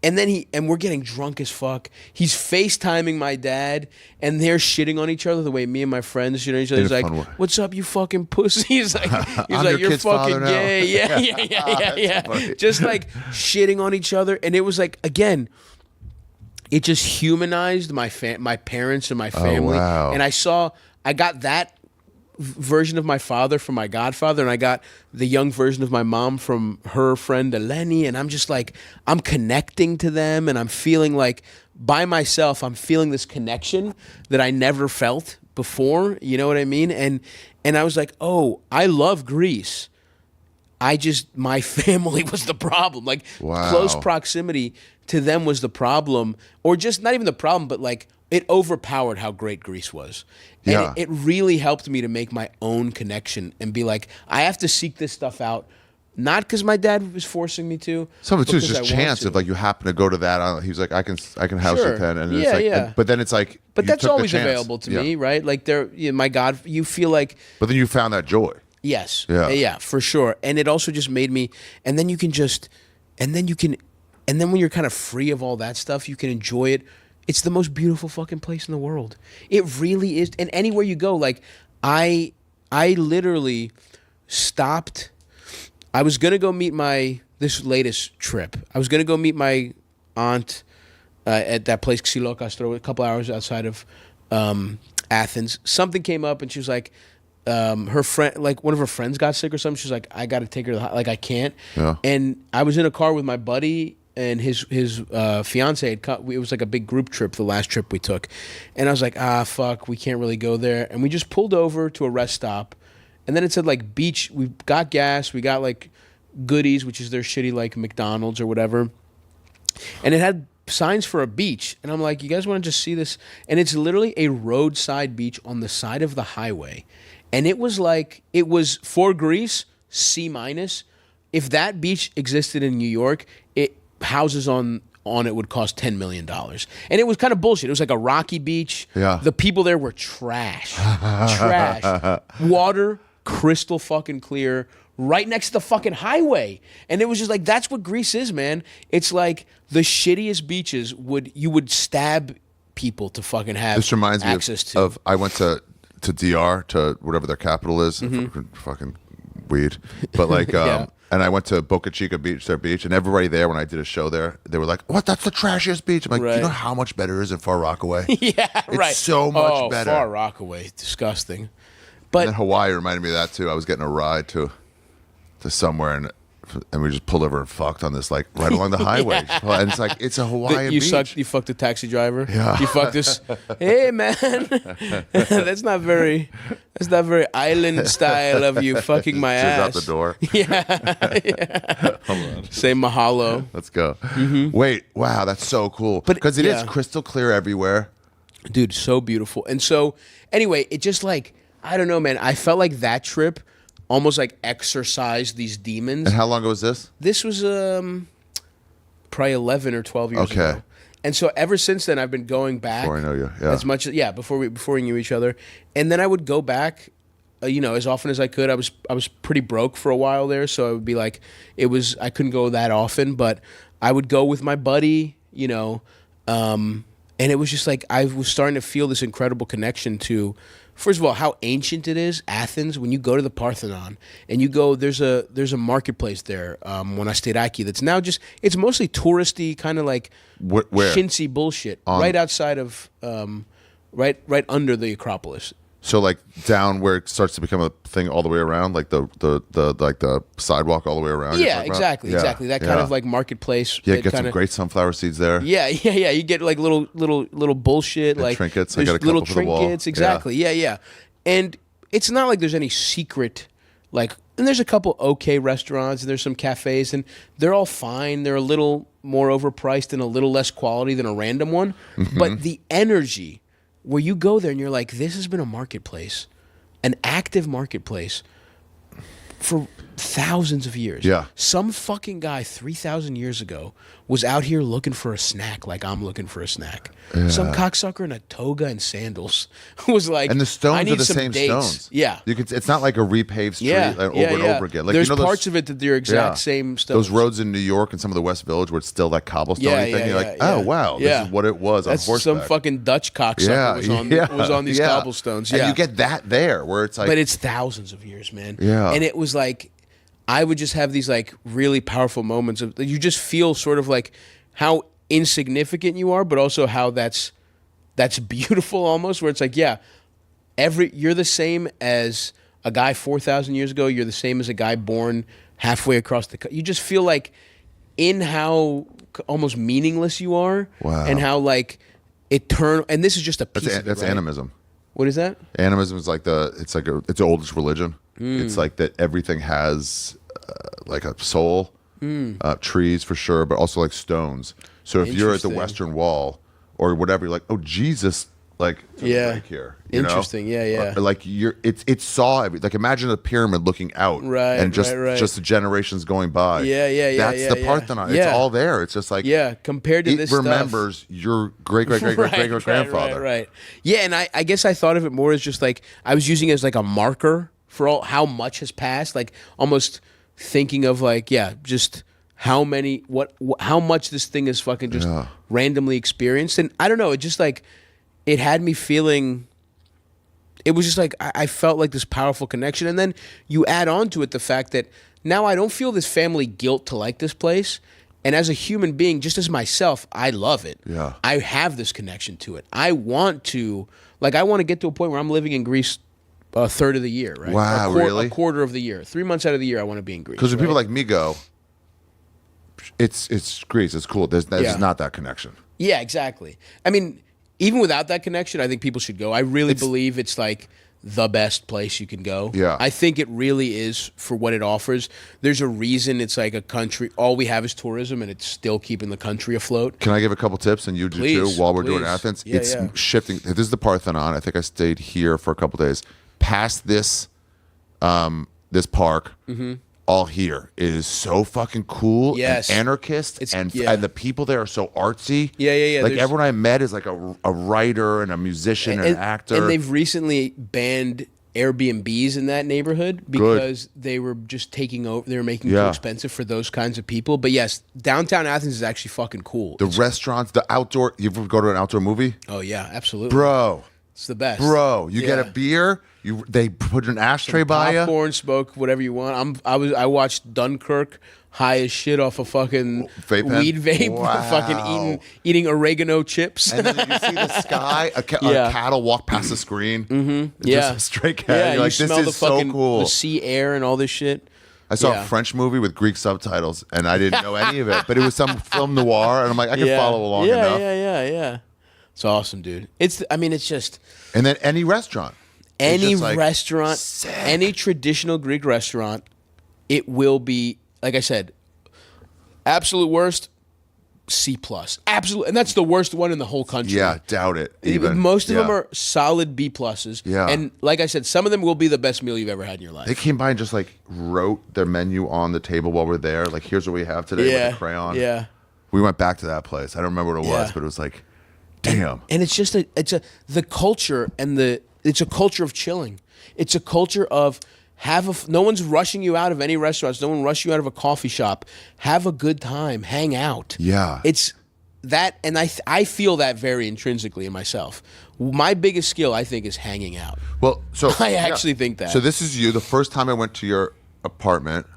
and then we're getting drunk as fuck. He's FaceTiming my dad, and they're shitting on each other the way me and my friends shit on each other. He's like, "What's up, you fucking pussy?" He's like, "You're fucking gay." Yeah. Just like shitting on each other, and it was like, again, it just humanized my parents and my family. Oh, wow. And I got that version of my father from my godfather, and I got the young version of my mom from her friend Eleni, and I'm just like, I'm connecting to them, and I'm feeling like by myself, I'm feeling this connection that I never felt before, you know what I mean? And I was like, oh, I love Greece. My family was the problem. Like, close proximity to them was the problem, or just not even the problem, but like it overpowered how great Greece was. And Yeah. it really helped me to make my own connection and be like, I have to seek this stuff out. Not because my dad was forcing me to. Some of it too is because just I want chance to. if like you happen to go to that. He was like, I can house Sure. it then, and Yeah, it's like, yeah. but then it's like, But you that's took the always chance. available to Yeah. me, right? Like my God, you feel like But then you found that joy. yes, Yeah. for sure. And it also just made me. And then when you're kind of free of all that stuff, you can enjoy it. It's the most beautiful fucking place in the world. It really is. And anywhere you go, like I literally stopped. I was gonna go meet this latest trip. I was gonna go meet my aunt at that place Xylokastro, a couple hours outside of Athens. Something came up, and she was like, her friend, like one of her friends got sick or something. She's like, I got to take her to the I can't. Yeah. And I was in a car with my buddy and his fiance had cut. It was like a big group trip, the last trip we took, and I was like, fuck, we can't really go there. And we just pulled over to a rest stop, and then it said like beach. We got gas, we got like goodies, which is their shitty like McDonald's or whatever, and it had signs for a beach. And I'm like, you guys want to just see this? And it's literally a roadside beach on the side of the highway, and it was for Greece C-. If that beach existed in New York, houses on it would cost $10 million. And it was kind of bullshit. It was like a rocky beach. Yeah. The people there were trash. Trash. Water, crystal fucking clear, right next to the fucking highway. And it was just like, that's what Greece is, man. It's like the shittiest beaches you would stab people to fucking have This reminds me access to. of I went to DR, to whatever their capital is, fucking weed. But like, Yeah. and I went to Boca Chica Beach, their beach, and everybody there, when I did a show there, they were like, "What? That's the trashiest beach." I'm like, "Do you Right. know how much better it is in Far Rockaway?" Yeah, right. so much better. Far Rockaway, disgusting. And But then Hawaii reminded me of that too. I was getting a ride to somewhere, and we just pulled over and fucked on this, like right along the highway. And it's like, it's a Hawaiian you beach. You fucked the taxi driver. Yeah. You fucked this. Hey man, that's not very island style of you fucking my Just ass. out the door. Yeah. Hold on. Say mahalo. Let's go. Wait, wow, that's so cool. But, Because it is yeah. crystal clear everywhere. Dude, so beautiful. And so, anyway, it just like, I don't know, man. I felt like that trip almost like exorcised these demons. And how long ago was this? This was probably 11 or 12 years Okay. ago. And so ever since then, I've been going back. Before I know you, yeah. As much before we knew each other. And then I would go back, as often as I could. I was pretty broke for a while there, so I would be like, I couldn't go that often, but I would go with my buddy, and it was just like I was starting to feel this incredible connection to, first of all, how ancient it is. Athens, when you go to the Parthenon and you go, there's a marketplace there. Monastiraki, that's now it's mostly touristy, kind of like Where? chintzy bullshit, right outside of, right under the Acropolis. So like down where it starts to become a thing all the way around, like the sidewalk all the way around. you're Yeah, talking about? exactly, Yeah, exactly. That kind yeah. of like marketplace. Yeah, that get kinda, some great sunflower seeds there. Yeah. You get like little bullshit, And like trinkets. I there's got a little couple for the wall. trinkets. Exactly. Yeah. And it's not like there's any secret, like, and there's a couple okay restaurants and there's some cafes and they're all fine. They're a little more overpriced and a little less quality than a random one. Mm-hmm. But the energy where you go there and you're like, this has been a marketplace, an active marketplace for thousands of years. Yeah. Some fucking guy 3,000 years ago was out here looking for a snack like I'm looking for a snack. Yeah. Some cocksucker in a toga and sandals was like, And the I stones need are the some same dates. stones. Yeah. It's not like a repaved street over and over again. Like, There's you know parts of it that they're exact same stones. Those roads in New York and some of the West Village where it's still that cobblestone thing. You're like, yeah. oh wow, Yeah. this is what it was That's on horseback. some fucking Dutch cocksucker was on these cobblestones. Yeah. And you get that there where it's like, But it's thousands of years, man. Yeah. And it was like, I would just have these like really powerful moments of, you just feel sort of like how insignificant you are, but also how that's beautiful almost, where it's like, yeah, you're the same as a guy 4,000 years ago. You're the same as a guy born halfway across you just feel like in how almost meaningless you are. Wow. And how like eternal, and this is just a piece of it, that's right? animism. What is that? Animism is like it's the oldest religion. Mm. It's like that everything has like a soul, trees for sure, but also like stones. So if you're at the Interesting. Western Wall or whatever, you're like, oh, Jesus, like took a break here. You Interesting. know? Yeah. Or, like it saw every, like imagine a pyramid looking out, Right, and just right. just the generations going by. Yeah. That's the Parthenon. Yeah. It's all there. It's just like compared to this remembers your great grandfather. Right. Yeah, and I guess I thought of it more as just like I was using it as like a marker for all how much has passed, like almost thinking of like just how much this thing is fucking just randomly experienced. And I don't know, it just like it had me feeling, it was just like I felt like this powerful connection. And then you add on to it the fact that now I don't feel this family guilt to like this place. And as a human being, just as myself, I love it. Yeah. I have this connection to it. I want to get to a point where I'm living in Greece a third of the year, right? Wow, really? A quarter of the year. 3 months out of the year, I want to be in Greece. Because when people like me go, it's Greece, it's cool. There's not that connection. Yeah, exactly. I mean, even without that connection, I think people should go. I really believe it's like the best place you can go. Yeah. I think it really is for what it offers. There's a reason it's like a country. All we have is tourism, and it's still keeping the country afloat. Can I give a couple tips, and you do too, while we're doing Athens? Yeah, it's shifting. This is the Parthenon. I think I stayed here for a couple days. Past this park, all here. It is so fucking cool. Yes. And anarchist, and the people there are so artsy. Yeah. Like everyone I met is like a writer and a musician and an actor. And they've recently banned Airbnbs in that neighborhood because they were just taking over. They were making it too expensive for those kinds of people. But yes, downtown Athens is actually fucking cool. The restaurants, the outdoor. You ever go to an outdoor movie? Oh yeah, absolutely, bro. It's the best, bro. You get a beer. They put an ashtray by you. Popcorn, smoke, whatever you want. I watched Dunkirk high as shit off a fucking weed vape, fucking eating oregano chips. And then you see the sky, a cattle walk past the screen. Mm-hmm. Just a stray cat. Yeah, you're like, you this smell is the so fucking, cool. the sea air and all this shit. I saw a French movie with Greek subtitles, and I didn't know any of it. But it was some film noir, and I'm like, I can follow along enough. Yeah. It's awesome, dude. It's just... And then any restaurant. Any like, restaurant, sick. any traditional Greek restaurant, it will be, like I said, absolute worst, C+. Absolute, and that's the worst one in the whole country. Yeah, doubt it. Even. Most of them are solid B+. Yeah. And like I said, some of them will be the best meal you've ever had in your life. They came by and just like wrote their menu on the table while we're there. Like, here's what we have today with a crayon. Yeah. We went back to that place. I don't remember what it was, but it was like, damn. And it's just the culture and it's a culture of chilling. It's a culture of no one's rushing you out of any restaurants. No one rushing you out of a coffee shop. Have a good time. Hang out. Yeah. It's that, and I feel that very intrinsically in myself. My biggest skill, I think, is hanging out. Well, so I actually think that. So this is you. The first time I went to your apartment,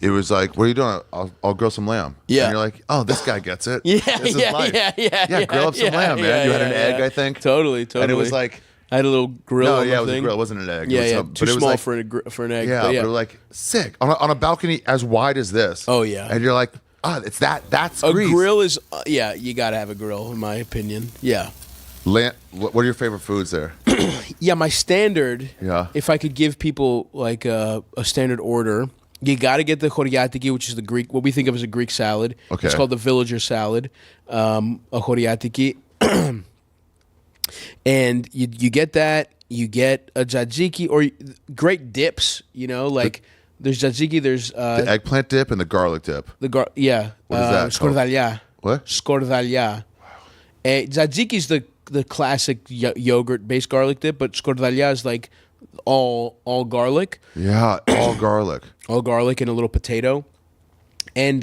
it was like, what are you doing? I'll grill some lamb. Yeah. And you're like, oh, this guy gets it. Yeah, this is life. Yeah, grill up some lamb, man. You had an egg, I think. Totally. And it was like, I had a little grill. No, on yeah, the it was thing. a grill. It wasn't an egg. Yeah, But too it was small like, for an egg. Yeah, but it was like sick on a balcony as wide as this. Oh yeah. And you're like, it's that's a Greece. grill is you got to have a grill in my opinion. Yeah. What are your favorite foods there? Yeah, my standard. Yeah. If I could give people like a standard order, you got to get the choriatiki, which is the Greek, what we think of as a Greek salad. Okay. It's called the villager salad, a choriatiki. And you get that. You get a tzatziki or great dips. Like there's tzatziki. There's the eggplant dip and the garlic dip. What is that? Scordalia. What? Scordalia. Tzatziki is the classic yogurt-based garlic dip, but scordalia is like all garlic. Yeah, all garlic. All garlic and a little potato. And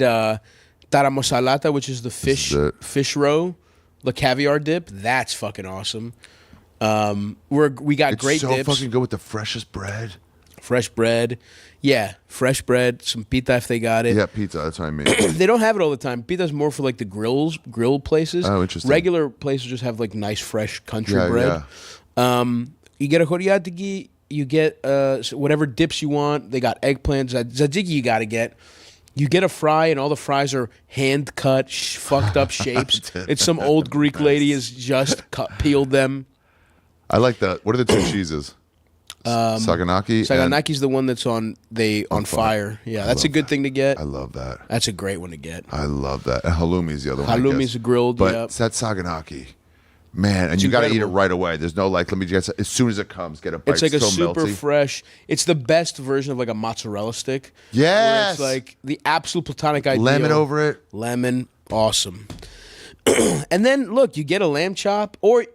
taramosalata, which is the fish roe, the caviar dip. That's fucking awesome. We got great dips. It's so fucking good with the freshest bread. Fresh bread. Yeah, fresh bread, some pita if they got it. Yeah, pizza, that's what I mean. They don't have it all the time. Pita's more for like the grill places. Oh, interesting. Regular places just have like nice fresh country bread. Yeah. You get a choriatiki, you get whatever dips you want. They got eggplants, tzatziki you got to get. You get a fry, and all the fries are hand cut, fucked up shapes. It's some old Greek lady has just peeled them. I like that. What are the two cheeses? Saganaki. Saganaki's the one that's on fire. Yeah, that's a good thing to get. I love that. That's a great one to get. I love that. And halloumi's the other one. Halloumi's grilled, but yep. It's that Saganaki. Man, and you got to eat it right away. There's no like, let me just, as soon as it comes, get a bite. It's like a super melty. fresh. It's the best version of like a mozzarella stick. Yes. It's like the absolute platonic ideal. Lemon over it. Lemon, awesome. And then look, you get a lamb chop or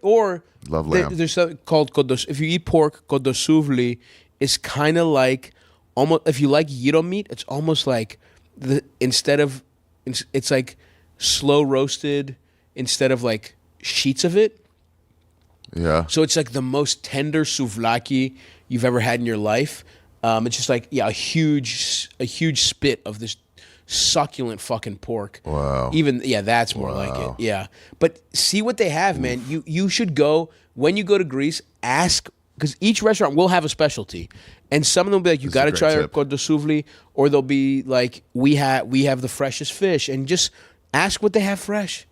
Love lamb. There's something called kodos. If you eat pork, kodosuvli is kind of like almost. If you like gyro meat, it's almost like it's like slow roasted instead of like sheets of it. Yeah. So it's like the most tender souvlaki you've ever had in your life. It's just like a huge spit of this succulent fucking pork. Wow. That's more like it. Yeah. But see what they have, man. You should go when you go to Greece, ask, because each restaurant will have a specialty. And some of them will be like, you got to try our kodosuvli, or they'll be like, we have the freshest fish, and just ask what they have fresh.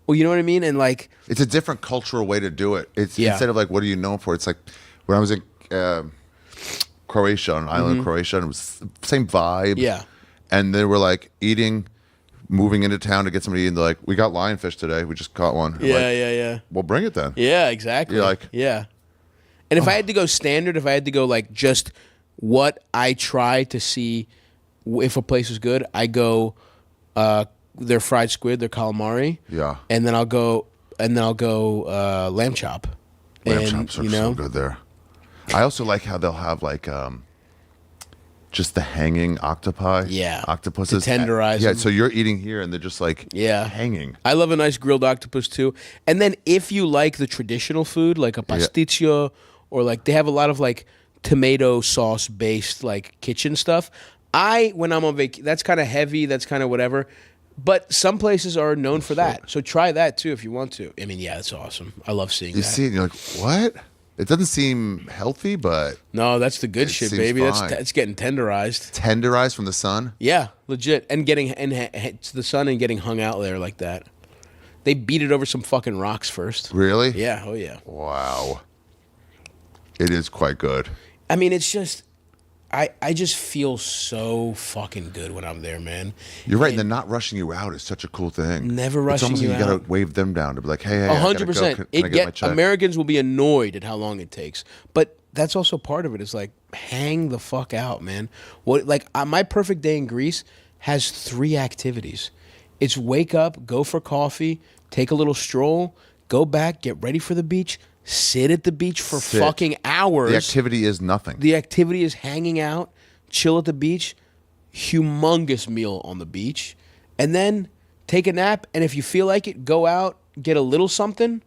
Well, you know what I mean? And like, it's a different cultural way to do it. It's instead of like, what are you known for? It's like when I was in Croatia, on an island of Croatia, and it was the same vibe. Yeah. And they were like moving into town to get somebody to eat, and they're like, we got lionfish today. We just caught one. Yeah. Well, bring it then. Yeah, exactly. You're like, yeah. And if I had to go standard, if I had to go like just what I try to see if a place is good, I go their fried squid, their calamari. Yeah. And then I'll go lamb chop. Lamb chops are so good there. I also like how they'll have like just the hanging octopi. Yeah. Octopuses. To tenderize Yeah, them. so you're eating here and they're just like hanging. I love a nice grilled octopus too. And then if you like the traditional food, like a pasticcio, or like they have a lot of like tomato sauce based like kitchen stuff. When I'm on vacation, that's kind of heavy, that's kind of whatever. But some places are known for that. So try that too if you want to. I mean, yeah, it's awesome. I love seeing that. You see it and you're like, what? It doesn't seem healthy, but no, that's the good shit, baby. Fine. That's getting tenderized. Tenderized from the sun? Yeah, legit. And getting to the sun and getting hung out there like that. They beat it over some fucking rocks first. Really? Yeah, oh yeah. Wow. It is quite good. I mean, it's just I just feel so fucking good when I'm there, man. You're right, and then not rushing you out is such a cool thing. Never rushing you out. It's almost like you gotta wave them down to be like, hey, 100%. Can I get my check? Americans will be annoyed at how long it takes, but that's also part of it. It's like, hang the fuck out, man. My perfect day in Greece has 3 activities. It's wake up, go for coffee, take a little stroll, go back, get ready for the beach, sit at the beach for fucking hours. The activity is nothing. The activity is hanging out, chill at the beach, humongous meal on the beach, and then take a nap. And if you feel like it, go out, get a little something.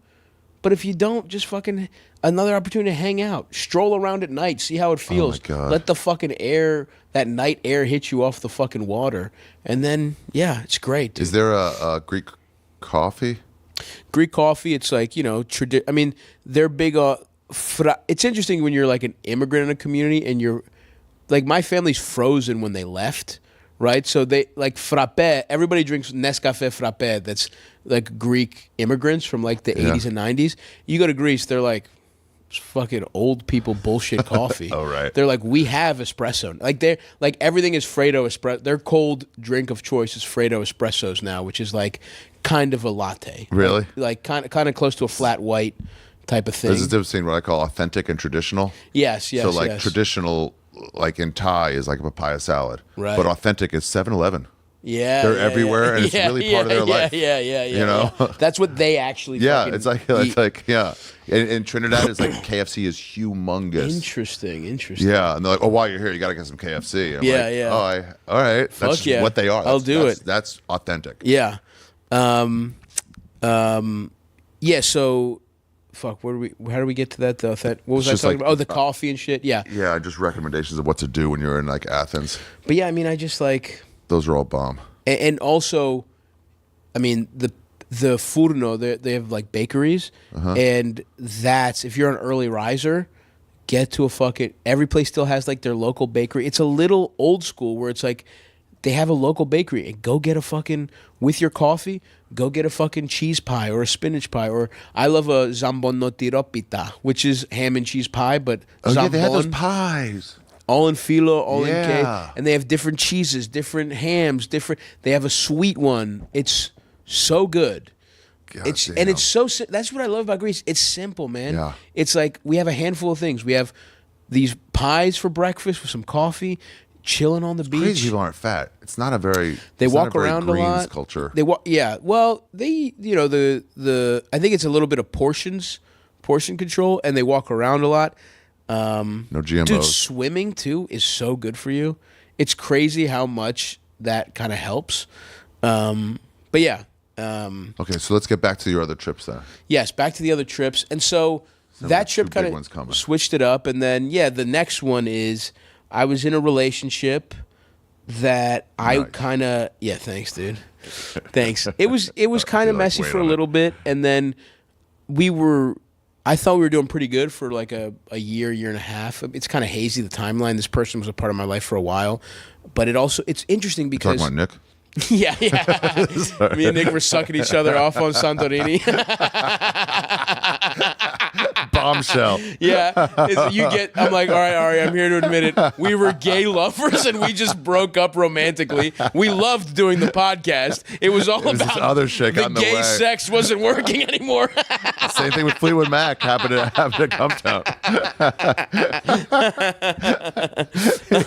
But if you don't, just fucking another opportunity to hang out. Stroll around at night, see how it feels. Oh my God. Let the fucking air, that night air hit you off the fucking water. And then, yeah, it's great, dude. Is there a Greek coffee? Greek coffee, it's like, I mean, they're big it's interesting when you're like an immigrant in a community and you're like, my family's frozen when they left, right? So they like frappe, everybody drinks Nescafe frappe, that's like Greek immigrants from like the 80s and 90s. You go to Greece, they're like, it's fucking old people bullshit coffee. Oh, right. They're like, we have espresso. Like they're like, everything is Fredo espresso. Their cold drink of choice is Fredo espressos now, which is like kind of a latte. Really? Like kind of close to a flat white type of thing. There's a difference between what I call authentic and traditional. Yes. So like traditional, like in Thai, is like a papaya salad. Right. But authentic is 7-Eleven. Yeah, they're everywhere, and it's really part of their life. Yeah. You know, that's what they actually. Yeah, it's like in Trinidad, it's like KFC is humongous. Interesting. Yeah, and they're like, oh, while you're here, you got to get some KFC. I'm Yeah, like, yeah. Oh, all right, that's what they are. I'll do it. That's authentic. Yeah, yeah. So, fuck. How do we get to that? What was I talking about? Oh, the coffee and shit. Yeah. Yeah, just recommendations of what to do when you're in like Athens. But yeah, I mean, I just like. Those are all bomb. And also, I mean, the Furno, they have like bakeries, and that's, if you're an early riser, get to every place still has like their local bakery. It's a little old school where it's like they have a local bakery, and go get a fucking, with your coffee, go get a fucking cheese pie or a spinach pie, or I love a zambonotiropita, which is ham and cheese pie, but yeah, they had those pies. All in filo, all in Yeah. K, and they have different cheeses, different hams, they have a sweet one. It's so good. God It's damn. and it's so that's what I love about Greece. It's simple, man. Yeah. It's like we have a handful of things. We have these pies for breakfast with some coffee, chilling on the beach. Crazy people aren't fat. It's not a very. They it's walk not a very around a Greens lot. culture. They walk. Yeah. Well, they the I think it's a little bit of portion control, and they walk around a lot. No GMOs. Dude, swimming too is so good for you. It's crazy how much that kind of helps. But yeah. Okay, so let's get back to your other trips then. Yes, back to the other trips. And so that two trip big kind ones coming. of switched it up. And then, the next one is I was in a relationship that I Nice. kind of, thanks, dude. Thanks. It was kind of like, messy wait for a on it. little bit. And then I thought we were doing pretty good for like a year and a half. It's kind of hazy, the timeline. This person was a part of my life for a while. But it's interesting because... Talking about Nick. Yeah. Me and Nick were sucking each other off on Santorini. Bombshell. Yeah. I'm like, all right, Ari, I'm here to admit it. We were gay lovers and we just broke up romantically. We loved doing the podcast. It was all was this about other chick the on the gay way. sex wasn't working anymore. Same thing with Fleetwood Mac happened to come down.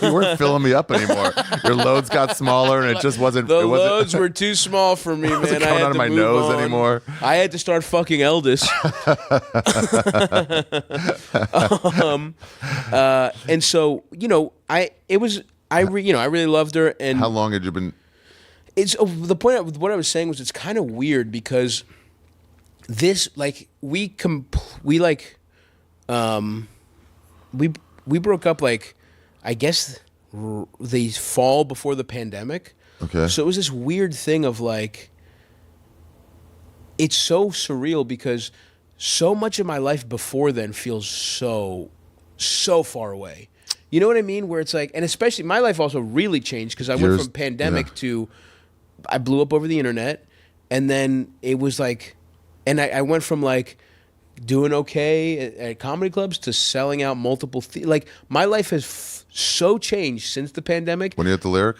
You weren't filling me up anymore. Your loads got smaller and it just wasn't. The it wasn't, loads were too small for me, man. wasn't I coming had out of to my move nose on. anymore. I had to start fucking Eldest. And so, I really loved her. And How long had you been? it's the point of what I was saying was it's kind of weird because this we broke up I guess the fall before the pandemic. Okay. So it was this weird thing of it's so surreal because so much of my life before then feels so far away. You know what I mean? Where it's and especially my life also really changed because I went from pandemic to I blew up over the internet, and then it was and I went from doing okay at comedy clubs to selling out multiple my life has so changed since the pandemic. When you at the Lyric?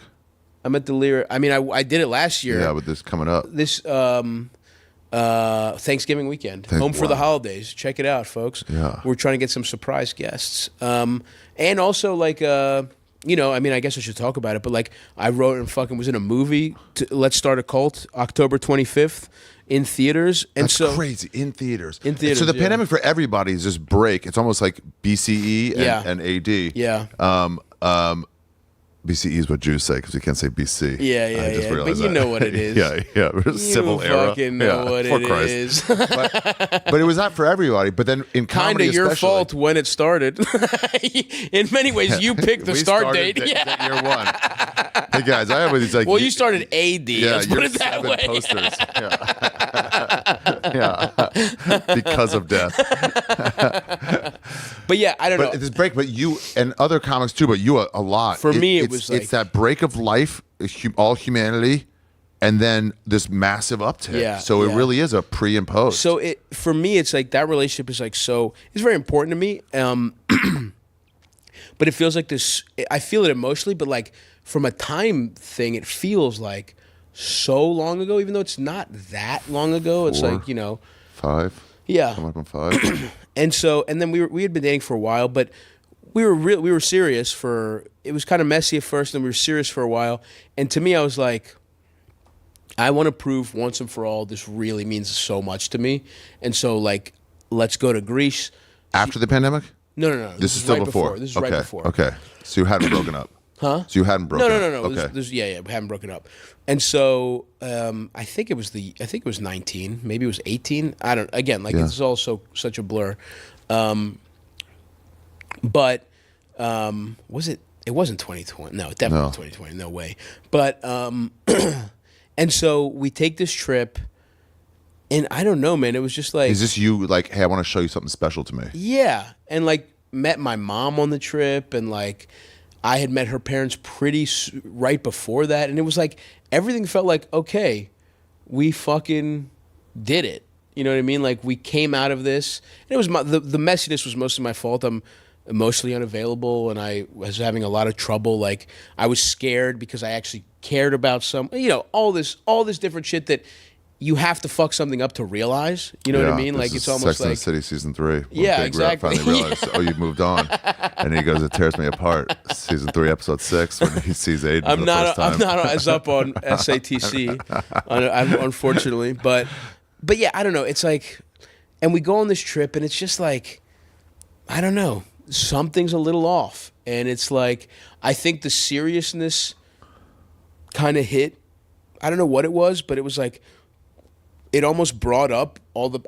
I'm at the Lyric. I mean, I did it last year. Yeah, with this coming up. This Thanksgiving weekend, home for the holidays. Check it out, folks. Yeah. We're trying to get some surprise guests, and also I mean, I guess I should talk about it, but I wrote and fucking was in a movie. Let's Start a Cult, October 25th in theaters, and That's so crazy in theaters. In theaters, So the yeah. pandemic for everybody is this break. It's almost like BCE and AD. Yeah. BCE is what Jews say because you can't say BC. Yeah. I just But realized you that. know what it is. yeah. Civil you era. fucking know what before it Christ. is. But it was not for everybody. But then in Kind comedy, of your especially- fault when it started. In many ways, you picked the We start started date. Yeah. Year one. Hey guys, I have these Well, you started AD. Yeah, Let's put you're it that 7 way. posters. Yeah. Because of death. But yeah, I don't know. But this break, but you and other comics too, but you a lot. For me, it it's- was it's that break of life, all humanity, and then this massive uptick. Yeah, So it yeah. really is a pre and post. So for me, it's that relationship is it's very important to me. But it feels like this. I feel it emotionally, but from a time thing, it feels so long ago, even though it's not that long ago. It's 5. yeah. Coming up on 5. And then we had been dating for a while, but we were serious for. It was kind of messy at first, and we were serious for a while. And to me, I was I want to prove once and for all this really means so much to me. And so let's go to Greece. After the pandemic? No. This is still right before. This is okay. right before. Okay. So you hadn't broken up. Huh? So you hadn't broken up. No. Okay. We haven't broken up. And so I think it was 19, maybe it was 18. I don't. Again, this is all such a blur. But was it? It wasn't 2020. No, it definitely wasn't 2020. No way. But and so we take this trip, and I don't know, man. It was just Is this you hey, I want to show you something special to me? yeah, and met my mom on the trip, and I had met her parents right before that, and it was like everything felt like, okay, we fucking did it. You know what I mean? Like, we came out of this. And it was the messiness was mostly my fault. I'm emotionally unavailable, and I was having a lot of trouble. Like, I was scared because I actually cared about all this different shit that you have to fuck something up to realize. You know what I mean? Like, it's almost Sex and like the City season 3. Yeah, Big Red exactly. finally realized, oh, you've moved on, and he goes, "It tears me apart." Season 3, episode 6, when he sees Aiden for the first time. I'm not as up on SATC, unfortunately, but yeah, I don't know. It's like, and we go on this trip, and it's just like, I don't know, something's a little off, and it's like, I think the seriousness kind of hit. I don't know what it was, but it was like, it almost brought up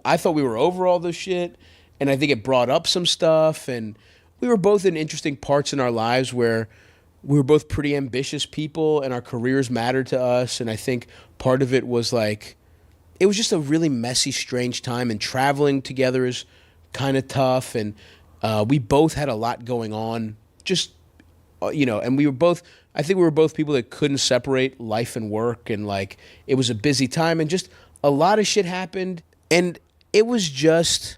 I thought we were over all this shit, and I think it brought up some stuff, and we were both in interesting parts in our lives where we were both pretty ambitious people, and our careers mattered to us, and I think part of it was like, it was just a really messy, strange time, and traveling together is kind of tough, and we both had a lot going on, just, and I think we were both people that couldn't separate life and work, and like, it was a busy time, and just a lot of shit happened, and it was just,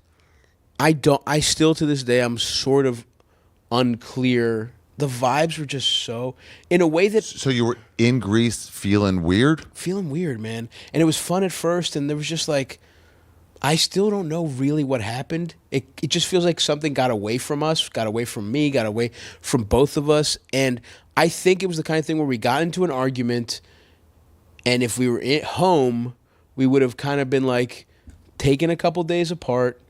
I still to this day, I'm sort of unclear. The vibes were just so, in a way that... So you were in Greece feeling weird? Feeling weird, man. And it was fun at first, and there was just like, I still don't know really what happened. It just feels like something got away from us, got away from me, got away from both of us, and I think it was the kind of thing where we got into an argument, and if we were at home, we would have kind of been like, taken a couple days apart,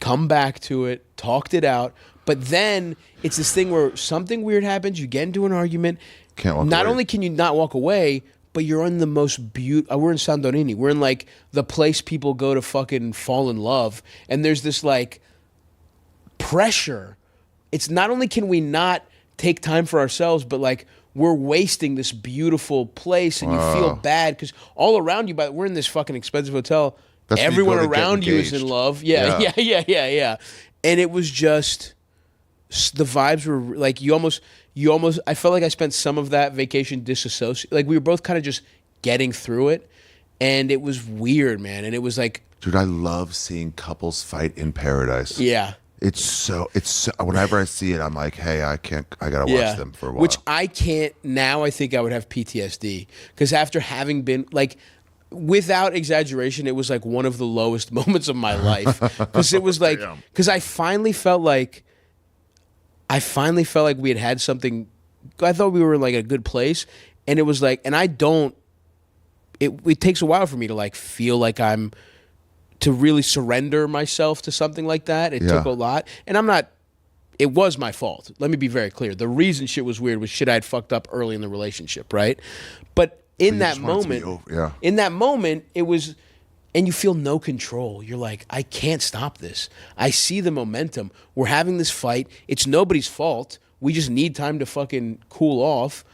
come back to it, talked it out. But then it's this thing where something weird happens, you get into an argument. Can't walk Not away. only can you not walk away, but you're in the most beautiful... we're in Santorini. We're in like the place people go to fucking fall in love. And there's this like pressure. It's not only can we not take time for ourselves, but like we're wasting this beautiful place, and you feel bad because all around you, we're in this fucking expensive hotel. That's when you Everyone go to get around you is in engaged. love. Yeah. And it was just, the vibes were like, you almost, I felt like I spent some of that vacation disassociated. Like, we were both kind of just getting through it, and it was weird, man. And it was like, Dude, I love seeing couples fight in paradise. yeah. It's so whenever I see it, I'm like, hey, I gotta watch them for a while. Which I can't now. I think I would have PTSD because after having been like, without exaggeration, it was like one of the lowest moments of my life because it was like, because I finally felt like we had something. I thought we were in like a good place, and it was like, and I don't. It takes a while for me to like feel like I'm. To really surrender myself to something like that. It took a lot. And it was my fault. Let me be very clear. The reason shit was weird was shit I had fucked up early in the relationship, right? But in that moment, it was, and you feel no control. You're like, I can't stop this. I see the momentum. We're having this fight. It's nobody's fault. We just need time to fucking cool off.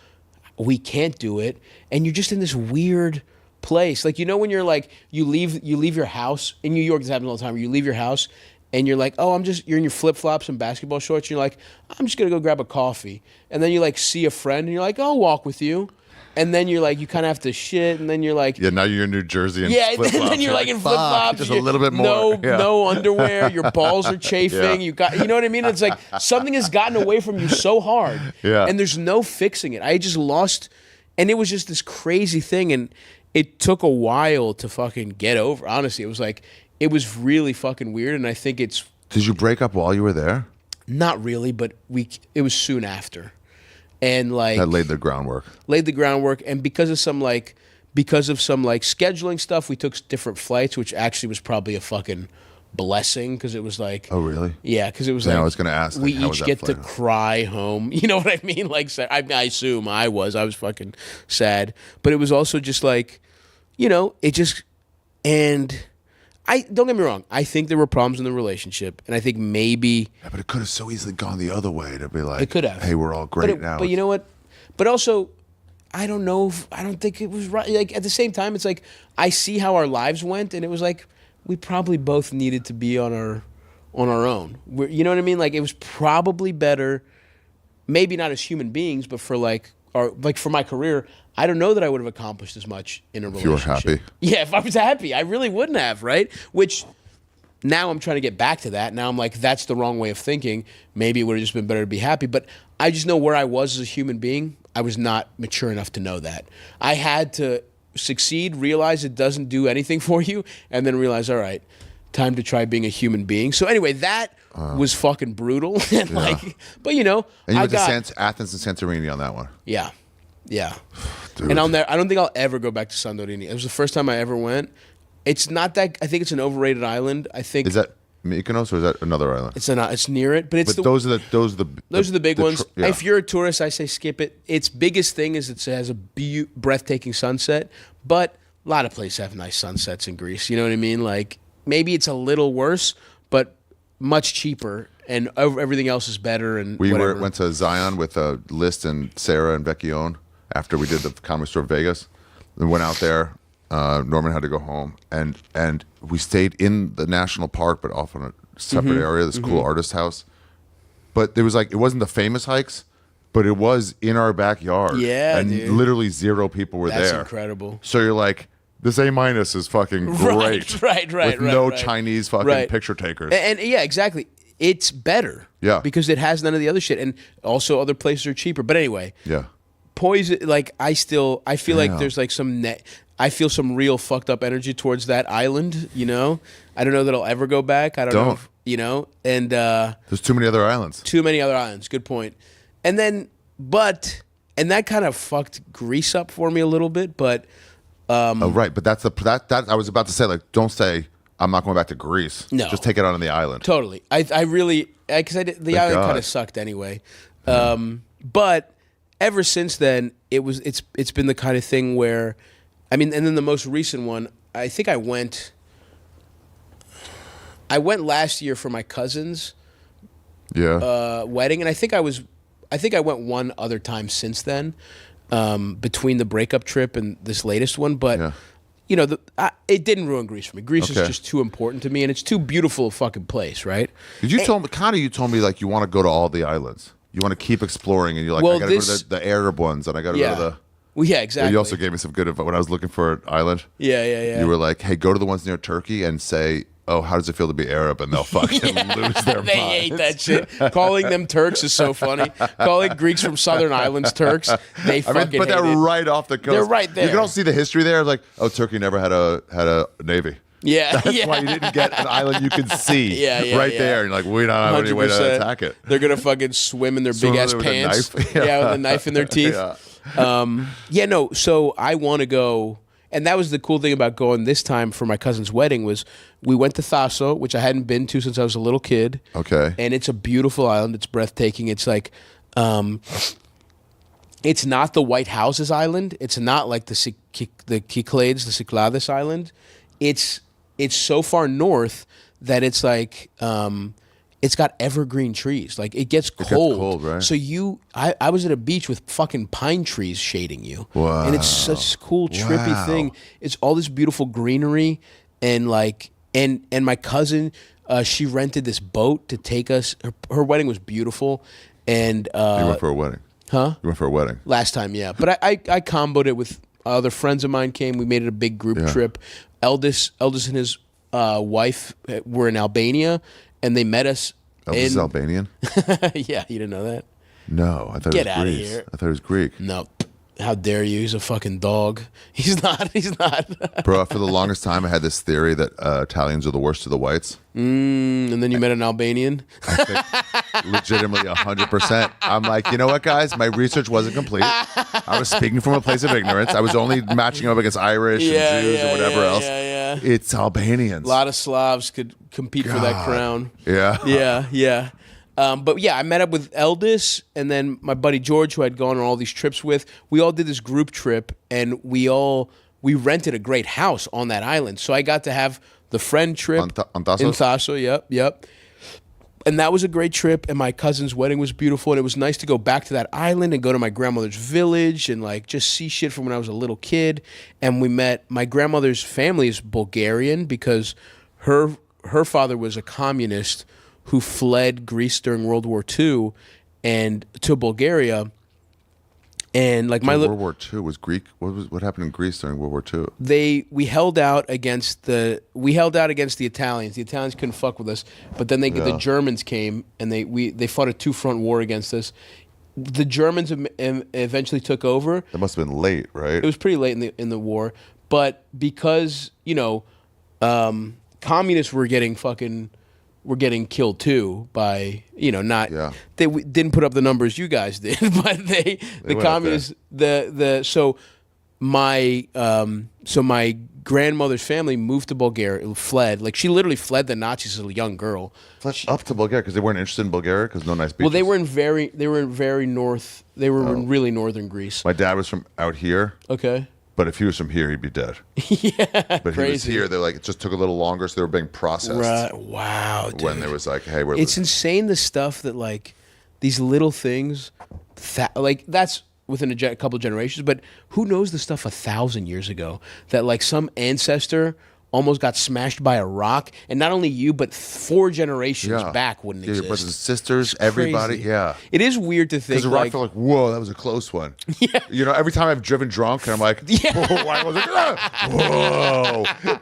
We can't do it. And you're just in this weird place. Like, when you're like, you leave your house in New York, this happens all the time, where you leave your house and you're like, oh, you're in your flip-flops and basketball shorts, and you're like, I'm just gonna go grab a coffee. And then you like see a friend and you're like, I'll walk with you. And then you're like, you kind of have to shit, and then you're like, yeah, now you're in New Jersey and flip-flops. And then you're like in flip-flops, just a little bit more, no underwear, your balls are chafing, you know what I mean? It's like something has gotten away from you so hard, and there's no fixing it. I just lost, and it was just this crazy thing, and it took a while to fucking get over. Honestly, it was really fucking weird, and I think it's... Did you break up while you were there? Not really, but it was soon after. And like... That laid the groundwork. And because of some scheduling stuff, we took different flights, which actually was probably a fucking blessing, because it was like... Oh, really? Yeah, because it was I was going to ask. We each get to cry home. You know what I mean? Like, I assume I was fucking sad. But it was also just like... it just, and don't get me wrong, I think there were problems in the relationship, and I think maybe... Yeah, but it could have so easily gone the other way to be like, it could have. Hey, we're all great now. But you know what? But also, I don't know, I don't think it was right. Like, at the same time, it's like, I see how our lives went, and it was like, we probably both needed to be on our own. You know what I mean? Like, it was probably better maybe not as human beings, but for like for my career, I don't know that I would have accomplished as much in a relationship. If you were happy. Yeah, if I was happy, I really wouldn't have, right? Which now I'm trying to get back to that. Now I'm like, that's the wrong way of thinking. Maybe it would have just been better to be happy. But I just know where I was as a human being. I was not mature enough to know that. I had to succeed, realize it doesn't do anything for you, and then realize, all right, time to try being a human being. So anyway, that was fucking brutal. And but you know, and you went to Athens and Santorini on that one. Yeah. Dude. And I don't think I'll ever go back to Santorini. It was the first time I ever went. It's not that. I think it's an overrated island. I think. Is that Mykonos or is that another island? It's near it, but it's those are the big ones. Yeah. If you're a tourist, I say skip it. Its biggest thing is it has a breathtaking sunset, but a lot of places have nice sunsets in Greece. You know what I mean? Like maybe it's a little worse, but much cheaper, and everything else is better. And we went to Zion with List and Sarah and Vecchione after we did the Comedy Store Vegas. We went out there. Norman had to go home, and we stayed in the national park, but off on a separate area. This cool artist house, but there was it wasn't the famous hikes, but it was in our backyard. Yeah, and dude. Literally 0 people were That's there. incredible. So you're like, this A- is fucking great, right, with no Chinese fucking picture takers. And yeah, exactly. It's better. Yeah, because it has none of the other shit, and also other places are cheaper. But anyway, yeah. Poison. I feel like there's I feel some real fucked up energy towards that island, you know? I don't know that I'll ever go back. I don't know if, you know? And there's too many other islands. Too many other islands. Good point. And then and that kind of fucked Greece up for me a little bit, but oh right, but that's that I was about to say, like, don't say I'm not going back to Greece. No. Just take it on the island. Totally. I really, because the island kind of sucked anyway. But ever since then, it's been the kind of thing where, I mean, and then the most recent one, I think I went last year for my cousin's wedding, and I think I went one other time since then, between the breakup trip and this latest one. But you know, it didn't ruin Greece for me. Greece is just too important to me, and it's too beautiful a fucking place, right? Did you told me like you want to go to all the islands. You want to keep exploring, and you're like, I got to go to the Arab ones, and I got to go to the. Well, yeah, exactly. You also gave me some good advice when I was looking for an island. Yeah. You were like, hey, go to the ones near Turkey and say, oh, how does it feel to be Arab? And they'll fucking lose their minds. They hate that shit. Calling them Turks is so funny. Calling Greeks from southern islands Turks, they fucking but they're right off the coast. They're right there. You can all see the history there. Like, oh, Turkey never had a navy. Yeah, that's why you didn't get an island you could see there. And you're like, we don't have any way to attack it. They're gonna fucking swim in their big ass pants. With a knife in their teeth. No. So I want to go, and that was the cool thing about going this time for my cousin's wedding was we went to Thasso, which I hadn't been to since I was a little kid. Okay, and it's a beautiful island. It's breathtaking. It's like, it's not the White Houses Island. It's not like the Cyclades, the Cyclades Island. It's so far north that it's like. It's got evergreen trees. Like it gets cold. Right? So I was at a beach with fucking pine trees shading you. Wow. And it's such a cool, trippy thing. It's all this beautiful greenery and like, and my cousin, she rented this boat to take us. Her wedding was beautiful. And you went for a wedding? Huh? You went for a wedding? Last time, yeah. But I comboed it with other friends of mine came. We made it a big group trip. Eldest and his wife were in Albania. And they met us. Elvis is Albanian? Yeah, you didn't know that? No, I thought Get it was out Greece. of here. I thought it was Greek. No, how dare you? He's a fucking dog. He's not. Bro, for the longest time, I had this theory that Italians are the worst of the whites. And then you met an Albanian? I think legitimately 100%. I'm like, you know what, guys? My research wasn't complete. I was speaking from a place of ignorance. I was only matching up against Irish and Jews and whatever else. Yeah. It's Albanians. A lot of Slavs could compete for that crown. Yeah. Yeah. But yeah, I met up with Eldis and then my buddy George, who I'd gone on all these trips with. We all did this group trip, and we rented a great house on that island. So I got to have the friend trip on Thasos? in Thasso. Yep. And that was a great trip, and my cousin's wedding was beautiful, and it was nice to go back to that island and go to my grandmother's village and like just see shit from when I was a little kid. And we met, my grandmother's family is Bulgarian because her father was a communist who fled Greece during World War II and to Bulgaria. And like World War II was Greek. What happened in Greece during World War II? we held out against the Italians. The Italians couldn't fuck with us, but then the Germans came and they fought a two-front war against us. The Germans eventually took over. That must have been late, right? It was pretty late in the war, but because communists were getting killed too by not they didn't put up the numbers you guys did, but the communists so my grandmother's family moved to Bulgaria, fled. Like she literally fled the Nazis as a young girl. Fled up to Bulgaria because they weren't interested in Bulgaria because no nice beaches. Well, they were in very north. They were in really northern Greece. My dad was from out here. Okay. But if he was from here, he'd be dead. Yeah, but crazy. He was here. They it just took a little longer, so they were being processed. Right. Wow, dude. When there was hey, it's insane the stuff that these little things, that's within a couple generations. But who knows the stuff 1,000 years ago that some ancestor almost got smashed by a rock, and not only you, but 4 generations back wouldn't exist. Your brothers and sisters, everybody, It is weird to think. Because I feel whoa, that was a close one. Yeah. Every time I've driven drunk, and I'm like, I was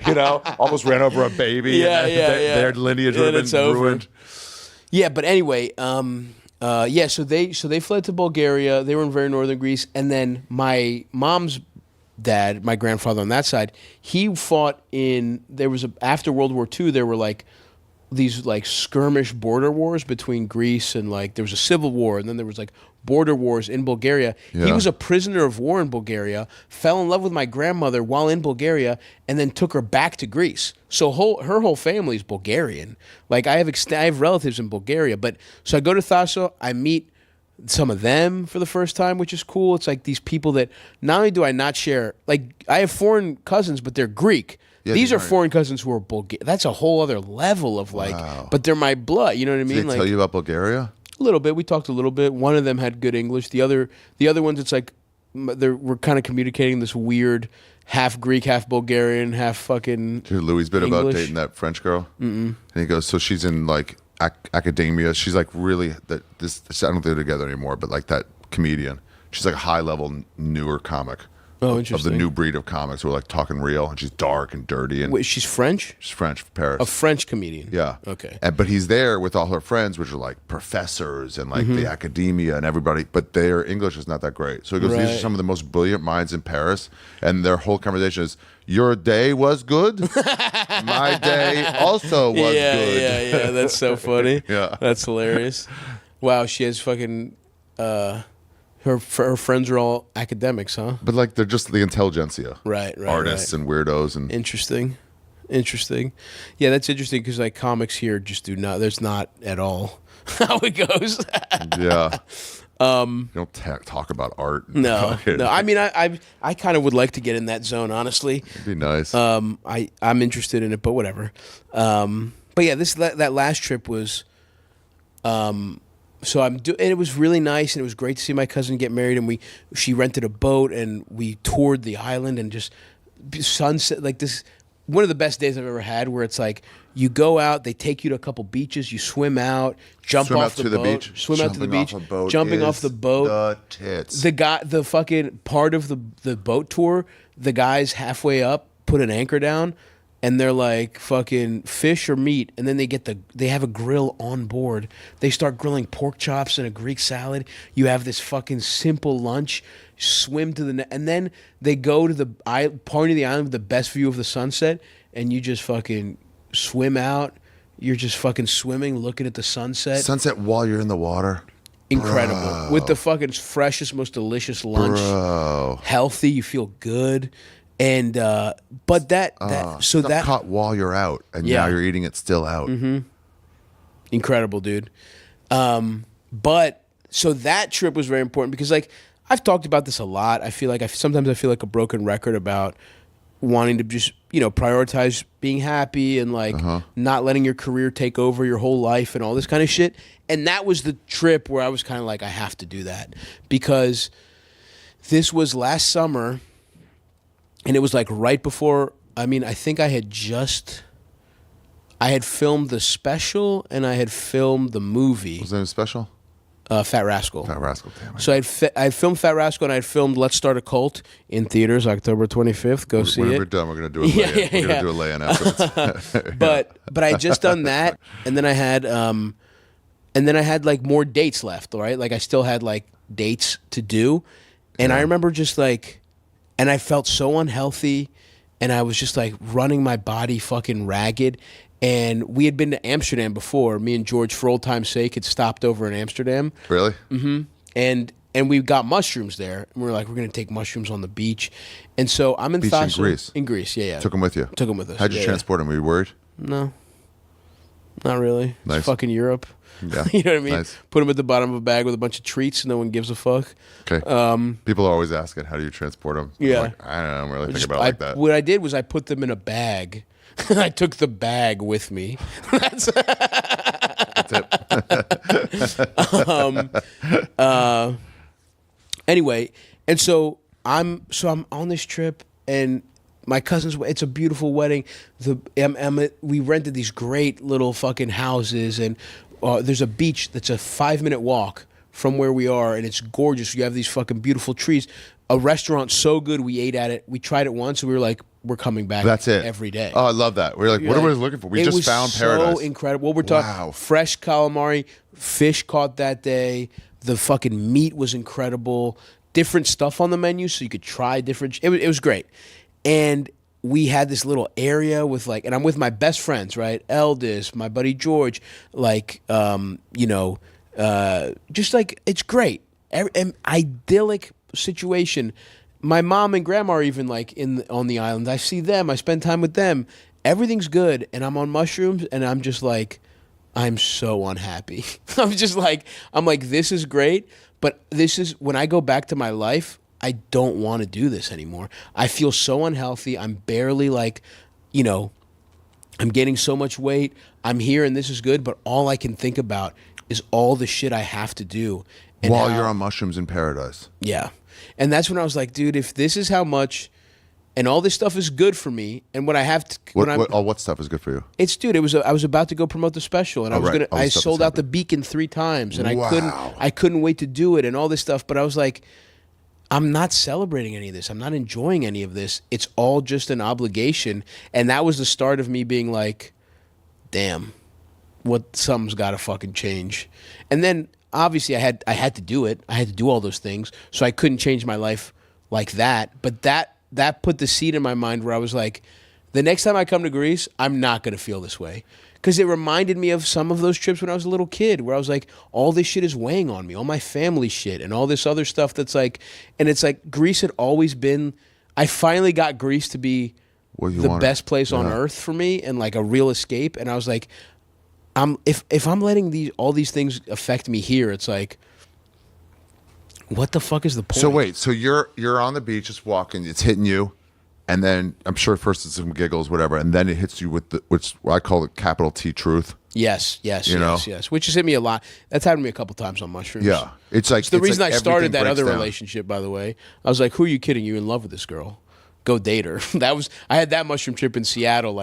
whoa, almost ran over a baby. Their lineage would have been ruined. Yeah, but anyway, so they fled to Bulgaria. They were in very northern Greece, and then my mom's dad, my grandfather on that side, he fought after World War II, there were these skirmish border wars between Greece and there was a civil war, and then there was border wars in Bulgaria. He was a prisoner of war in Bulgaria, fell in love with my grandmother while in Bulgaria, and then took her back to Greece. So her whole family is Bulgarian. I have relatives in Bulgaria, so I go to Thassos, I meet some of them for the first time, which is cool. It's these people that not only do I not share, I have foreign cousins, but they're Greek. Yeah, these are foreign cousins who are Bulgarian. That's a whole other level of but they're my blood. You know what I mean? Did they tell you about Bulgaria? A little bit. We talked a little bit. One of them had good English. The other ones, it's we're kind of communicating this weird half Greek, half Bulgarian, half fucking Dude, Louis' bit English. about dating that French girl. And he goes, so she's in academia. She's really I don't think they're together anymore, but that comedian. She's a high level newer comic. Oh, of interesting. the new breed of comics who are talking real, and she's dark and dirty. And wait, she's French? She's French, Paris. A French comedian. Yeah. Okay. But he's there with all her friends, which are professors and the academia and everybody, but their English is not that great. So he goes, these are some of the most brilliant minds in Paris, and their whole conversation is, your day was good? My day also was good. Yeah, that's so funny. Yeah. That's hilarious. Wow, she has fucking... Her friends are all academics, huh? But they're just the intelligentsia. Right. Artists and weirdos. And Interesting. Yeah, that's interesting because comics here just do not, there's not at all how it goes. Yeah. You don't talk about art. No. I mean, I kind of would like to get in that zone, honestly. It'd be nice. I'm interested in it, but whatever. But yeah, that last trip was... So and it was really nice, and it was great to see my cousin get married, and she rented a boat, and we toured the island, and just sunset, this, one of the best days I've ever had, where it's you go out, they take you to a couple beaches, you swim out, jump off the boat, swim out to the beach, jumping off the boat, the tits. The fucking part of the boat tour, the guys halfway up put an anchor down, and they're fucking fish or meat, and then they have a grill on board. They start grilling pork chops and a Greek salad. You have this fucking simple lunch, swim to and then they go to the part of the island with the best view of the sunset, and you just fucking swim out. You're just fucking swimming, looking at the sunset. Sunset while you're in the water. Incredible. Bro. With the fucking freshest, most delicious lunch. Bro. Healthy, you feel good. And but that caught while you're out, and now you're eating it still out. Mm-hmm. Incredible, dude. But so that trip was very important because I've talked about this a lot. I feel sometimes I feel like a broken record about wanting to just prioritize being happy and not letting your career take over your whole life and all this kind of shit. And that was the trip where I was kind of I have to do that because this was last summer. And it was right before, I think I had filmed the special and I had filmed the movie. Was that a special? Fat Rascal. Fat Rascal, damn it. So I filmed Fat Rascal, and I filmed Let's Start a Cult in theaters October 25th. Go see When it. we're done, we're gonna do a lay-in. We're gonna do a lay-in afterwards. But I had just done that, and then I had like more dates left, right? Like I still had like dates to do, and I remember just like, and I felt so unhealthy, and I was just like running my body fucking ragged. And we had been to Amsterdam before. Me and George, for old time's sake, had stopped over in Amsterdam. Really? Mm-hmm. And we got mushrooms there. And we were like, we're going to take mushrooms on the beach. And so I'm in Beach Thassos. in Greece? In Greece, yeah. Took them with you? Took them with us. How'd you transport them? Were you worried? No. Not really. Nice. It's fucking Europe. Yeah. You know what I mean? Nice. Put them at the bottom of a bag with a bunch of treats. No one gives a fuck. Okay. People are always asking, how do you transport them? Yeah. I'm like, I don't really think about it like that. What I did was I put them in a bag. I took the bag with me. That's it. Anyway, and so I'm on this trip, and my cousin's. It's a beautiful wedding. We rented these great little fucking houses, and there's a beach that's a 5-minute walk from where we are, and it's gorgeous. You have these fucking beautiful trees. A restaurant so good, we ate at it. We tried it once, and we were like, we're coming back. That's it. Every day. Oh, I love that. We're like, what are we looking for? We just found paradise. It was so incredible. What we're talking, fresh calamari, fish caught that day. The fucking meat was incredible. Different stuff on the menu, so you could try different. It was great. And we had this little area with like, and I'm with my best friends, right? Eldest, my buddy George, like, just like, it's great. An idyllic situation. My mom and grandma are even like on the island. I see them. I spend time with them. Everything's good, and I'm on mushrooms, and I'm just like, I'm so unhappy. I'm like, this is great, but this is when I go back to my life, I don't want to do this anymore. I feel so unhealthy. I'm barely like, I'm gaining so much weight. I'm here, and this is good, but all I can think about is all the shit I have to do. And while you're on mushrooms in paradise. Yeah. And that's when I was like, dude, if this is how much, and all this stuff is good for me, and when I have to, what stuff is good for you? It's, dude, I was about to go promote the special, and I sold out the Beacon 3 times, and I couldn't wait to do it, and all this stuff. But I was like, I'm not celebrating any of this. I'm not enjoying any of this. It's all just an obligation, and that was the start of me being like, damn, something's got to fucking change. And then obviously I had to do it. I had to do all those things. So I couldn't change my life like that. But that put the seed in my mind where I was like, the next time I come to Greece, I'm not going to feel this way. Because it reminded me of some of those trips when I was a little kid where I was like, all this shit is weighing on me, all my family shit and all this other stuff that's like, and it's like Greece had always been, I finally got Greece to be the best place on earth for me and like a real escape. And I was like, if I'm letting all these things affect me here, it's like, what the fuck is the point? So wait, so you're on the beach, just walking, it's hitting you, and then I'm sure first it's some giggles, whatever, and then it hits you with which I call it capital T truth. Yes, which has hit me a lot. That's happened to me a couple times on mushrooms. Yeah, it's the reason like I started that other down. Relationship. By the way, I was like, "Who are you kidding? You in love with this girl? Go date her." I had that mushroom trip in Seattle,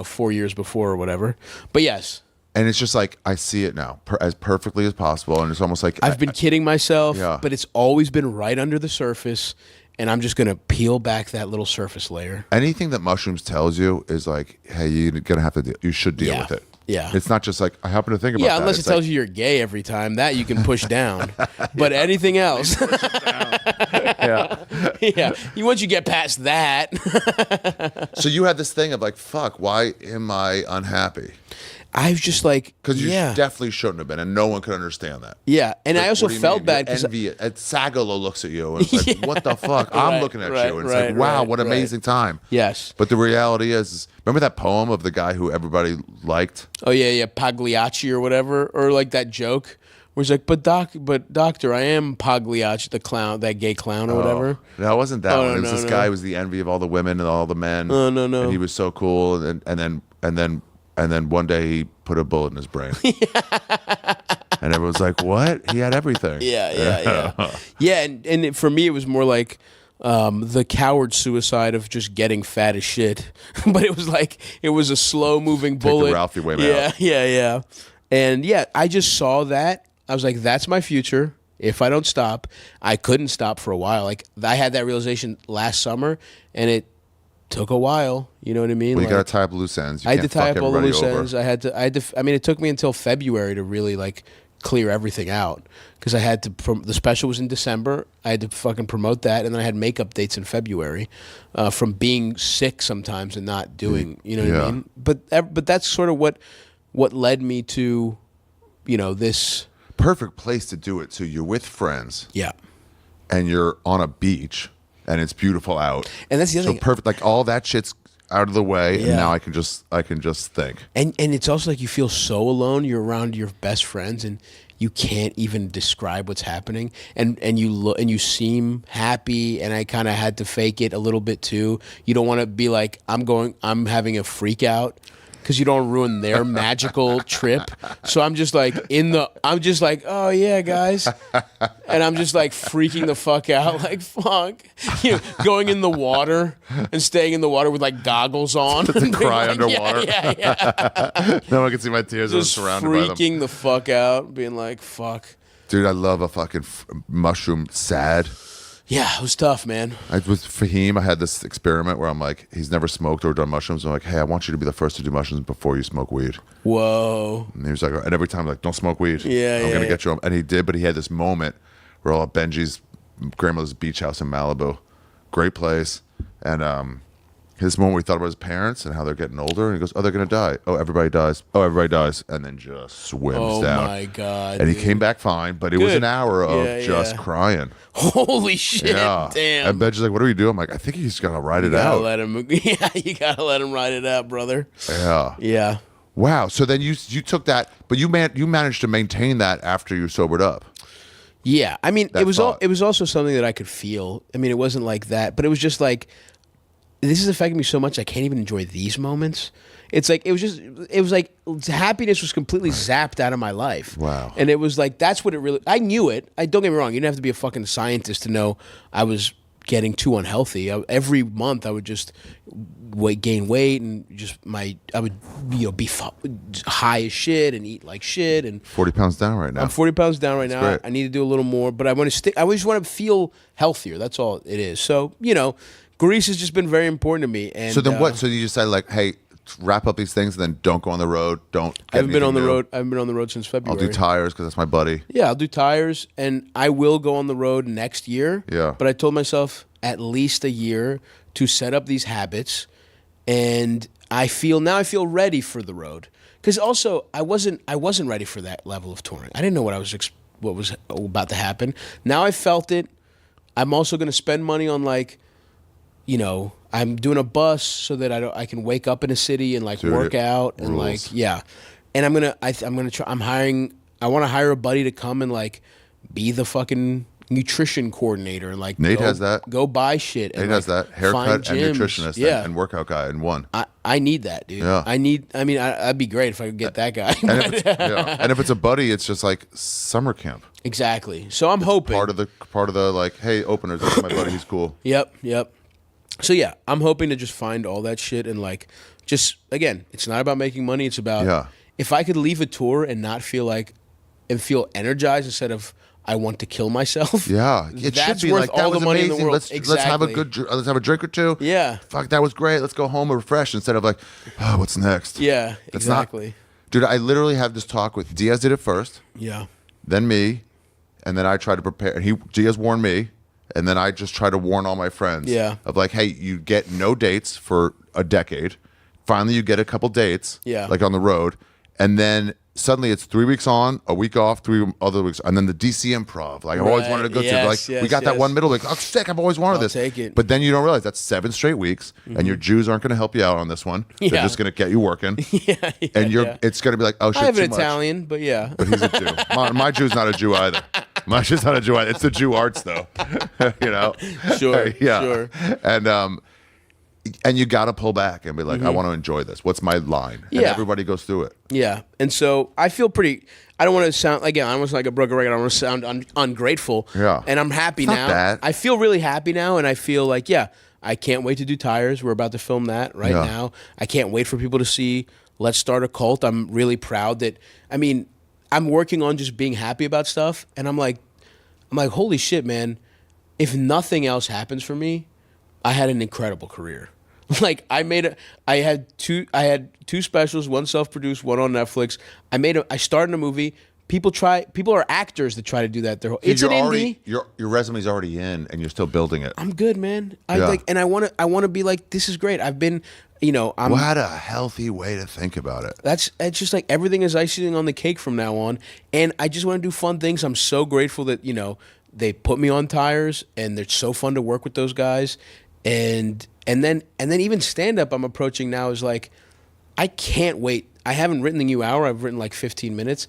4 years before or whatever. But yes. And it's just like, I see it now as perfectly as possible. And it's almost like I've been kidding myself, yeah. But it's always been right under the surface. And I'm just going to peel back that little surface layer. Anything that mushrooms tells you is like, hey, you're going to have to you should deal with it. Yeah. It's not just like, I happen to think about that. Yeah, unless it tells you you're gay every time. That you can push down. But anything else. Yeah. Once you get past that. So you had this thing of like, fuck, why am I unhappy? I was just like, because you definitely shouldn't have been, and no one could understand that. Yeah, and like, I also felt bad because Sagalo looks at you and it's like, what the fuck? I'm looking at you, and it's like, wow, what amazing time. Yes, but the reality is, remember that poem of the guy who everybody liked? Oh yeah, Pagliacci or whatever, or like that joke where he's like, but doctor, I am Pagliacci, the clown, that gay clown or whatever. No, it wasn't that one. It was this guy who was the envy of all the women and all the men. Oh no, and he was so cool, and then one day he put a bullet in his brain. And everyone's like, what? He had everything. Yeah. Yeah, and for me, it was more like the coward suicide of just getting fat as shit. But it was a slow-moving bullet. Take the Ralphie way out. Yeah. And yeah, I just saw that. I was like, that's my future. If I don't stop, I couldn't stop for a while. Like I had that realization last summer, and it took a while. You know what I mean? Well, you like, got to tie up loose ends. You I had can't to tie fuck up all the everybody loose over. ends. I mean, it took me until February to really like clear everything out because I had to. The special was in December. I had to fucking promote that, and then I had makeup dates in February from being sick sometimes and not doing. You know what I mean? But that's sort of what led me to, this. Perfect place to do it. So you're with friends. Yeah. And you're on a beach, and it's beautiful out. And that's the other so thing. Perfect. Like all that shit's out of the way, and Yeah. now I can just think. And it's also like you feel so alone. You're around your best friends, and you can't even describe what's happening. And you look and you seem happy. And I kind of had to fake it a little bit too. You don't want to be like I'm having a freak out. Because you don't ruin their magical trip. So I'm just like oh yeah, guys. And I'm just like freaking the fuck out, like fuck. Going in the water and staying in the water with like goggles on. To cry underwater. Yeah. No one can see my tears. I'm Just surrounded by them. freaking the fuck out, being like, fuck. Dude, I love a fucking mushroom sad. Yeah, it was tough, man. With Fahim, I had this experiment where I'm like, he's never smoked or done mushrooms. I'm like, hey, I want you to be the first to do mushrooms before you smoke weed. Whoa. And he was like, and every time I'm like, don't smoke weed. Yeah, I'm yeah, gonna yeah. get you. And he did, but he had this moment where all at Benji's grandmother's beach house in Malibu, great place, and his moment where he thought about his parents and how they're getting older, and he goes, oh, they're gonna die. Oh, everybody dies. Oh, everybody dies, and then just swims Oh down. my God. And he dude. came back fine, but it was Good. an hour of Yeah, just yeah. crying. Holy shit. Yeah. Damn. And Benji's like, what do we do? I'm like, I think he's gonna ride it You gotta out. let him. Yeah, you gotta let him ride it out, brother. Yeah. Yeah. Wow. So then you took that, but you managed to maintain that after you sobered up. Yeah, I mean, That it was thought. it was also something that I could feel. I mean, it wasn't like that, but it was just like this is affecting me so much I can't even enjoy these moments. It's like it was like happiness was completely zapped out of my life. Wow. And it was like that's what it really. I knew it. I don't get me wrong. You didn't have to be a fucking scientist to know I was getting too unhealthy. Every month I would just gain weight and I would be high as shit and eat like shit and 40 pounds down right now. I'm 40 pounds down right now. great. I need to do a little more, but I want to stick. I just want to feel healthier. That's all it is. So Greece has just been very important to me. And So then what? So you decided like, hey, wrap up these things and then don't go on the road. Don't get I haven't been on the anything new. road. I haven't been on the road since I'll February. do tires because that's my buddy. Yeah, I'll do tires, and I will go on the road next year. Yeah. But I told myself at least a year to set up these habits, and I feel ready for the road. Because also I wasn't ready for that level of touring. I didn't know what was about to happen. Now I felt it. I'm also going to spend money on I'm doing a bus so that I can wake up in a city and like Dude, work out and rules. like yeah. And I'm gonna try. I want to hire a buddy to come and like be the fucking nutrition coordinator and like Nate has that. Go buy shit. Nate and, has like, that haircut find and gyms. nutritionist Yeah. and workout guy in one. I need that, dude. Yeah. I'd be great if I could get that guy. And if it's a buddy, it's just like summer camp. Exactly. So I'm hoping Part of the like, hey, openers, this is my buddy, he's cool. Yep. So yeah, I'm hoping to just find all that shit and like just again, it's not about making money. It's about if I could leave a tour and not feel energized instead of I want to kill myself. Yeah, it that's should be worth like that all was the money amazing. in the world. Let's have a let's have a drink or two. Yeah. Fuck, that was great. Let's go home and refresh instead of like, oh, what's next? Yeah, That's not- exactly. Dude, I literally have this talk with Diaz. Did it first, Yeah. then me, and then I tried to prepare. Diaz warned me, and then I just try to warn all my friends. Yeah. Of like, hey, you get no dates for a decade. Finally, you get a couple dates. Yeah. Like on the road, and then suddenly it's 3 weeks on, a week off, 3 other weeks, and then the DC Improv. Like I've always Right. wanted to go to. Yes, Like we yes, got that yes. one middle. Like oh sick, I've always wanted I'll this. take it. But then you don't realize that's 7 straight weeks, and your Jews aren't going to help you out on this one. They're Yeah. just going to get you working. Yeah. And yeah. it's going to be like, oh shit, I have too an much. Italian, but yeah. But he's a Jew. My Jew's not a Jew either. My Jew's not a Jew either. It's the Jew arts though. Sure. Yeah. Sure. And you got to pull back and be like, I want to enjoy this. What's my line? And Yeah. everybody goes through it. Yeah, and so I feel pretty. I don't want to sound again. I don't want to sound like a broken record. I don't want to sound ungrateful. Yeah. and I'm happy It's not now. bad. I feel really happy now, and I feel like I can't wait to do tires. We're about to film that right Yeah. now. I can't wait for people to see Let's Start a Cult. I'm really proud that. I mean, I'm working on just being happy about stuff, and I'm like, holy shit, man! If nothing else happens for me, I had an incredible career. Like I had two specials, one self-produced, one on Netflix. I started a movie. People are actors that try to do that. It's an indie. Your resume's already in, and you're still building it. I'm good, man. And I want to be like, this is great. I've been, What a healthy way to think about it. It's just like everything is icing on the cake from now on, and I just want to do fun things. I'm so grateful that they put me on Tires, and they're so fun to work with those guys, and then even stand up I'm approaching now is like, I can't wait. I haven't written the new hour. I've written like 15 minutes.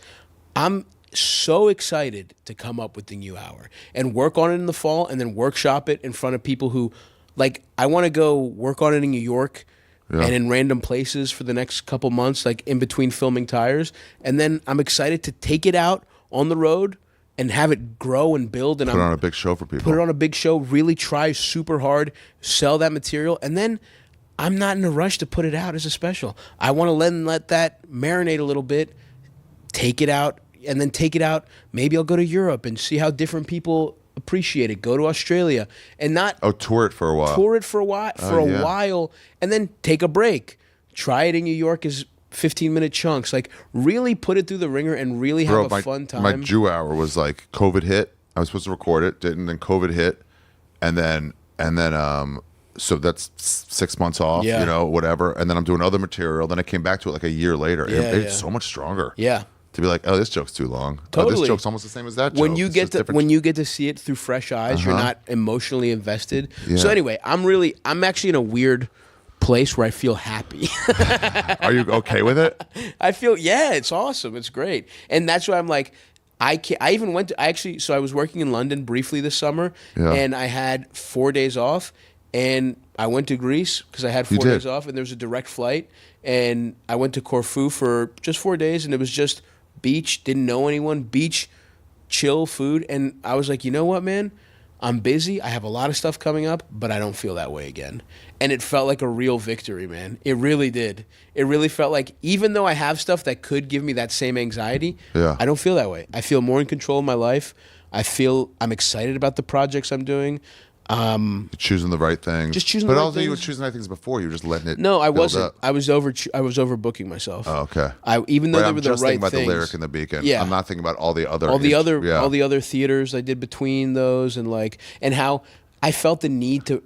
I'm so excited to come up with the new hour and work on it in the fall, and then workshop it in front of people who, like, I want to go work on it in New York and in random places for the next couple months, like in between filming Tires. And then I'm excited to take it out on the road and have it grow and build. And put it on a big show for people. Put it on a big show, really try super hard, sell that material. And then I'm not in a rush to put it out as a special. I want to let that marinate a little bit, take it out, and then take it out. Maybe I'll go to Europe and see how different people appreciate it. Go to Australia and not tour it for a while. While, and then take a break. Try it in New York as 15-minute chunks. Like, really put it through the ringer and really have a fun time. My Jew hour was like, COVID hit. I was supposed to record it, didn't. Then COVID hit, and then so that's 6 months off. Whatever. And then I'm doing other material. Then I came back to it like a year later. It's so much stronger. Yeah. To be like, oh, this joke's too long. Totally. Oh, this joke's almost the same as that joke. When you get to see it through fresh eyes, you're not emotionally invested. Yeah. So anyway, I'm actually in a weird place where I feel happy. Are you okay with it? I feel, it's awesome. It's great. And that's why I'm like, I was working in London briefly this summer, and I had 4 days off, and I went to Greece because I had 4 days off, and there was a direct flight, and I went to Corfu for just 4 days, and it was just beach, didn't know anyone, beach, chill, food, and I was like, you know what, man? I'm busy. I have a lot of stuff coming up, but I don't feel that way again. And it felt like a real victory, man. It really did. It really felt like, even though I have stuff that could give me that same anxiety, I don't feel that way. I feel more in control of my life. I'm excited about the projects I'm doing. Choosing the right things. Just choosing the right things. But also you were choosing the right things before. You were just letting it No, I build wasn't. up. I was overbooking myself. Oh, okay. Even though they were the right things. I'm just thinking about the Lyric and the Beacon. Yeah. I'm not thinking about all the other theaters I did between those, and how I felt the need to,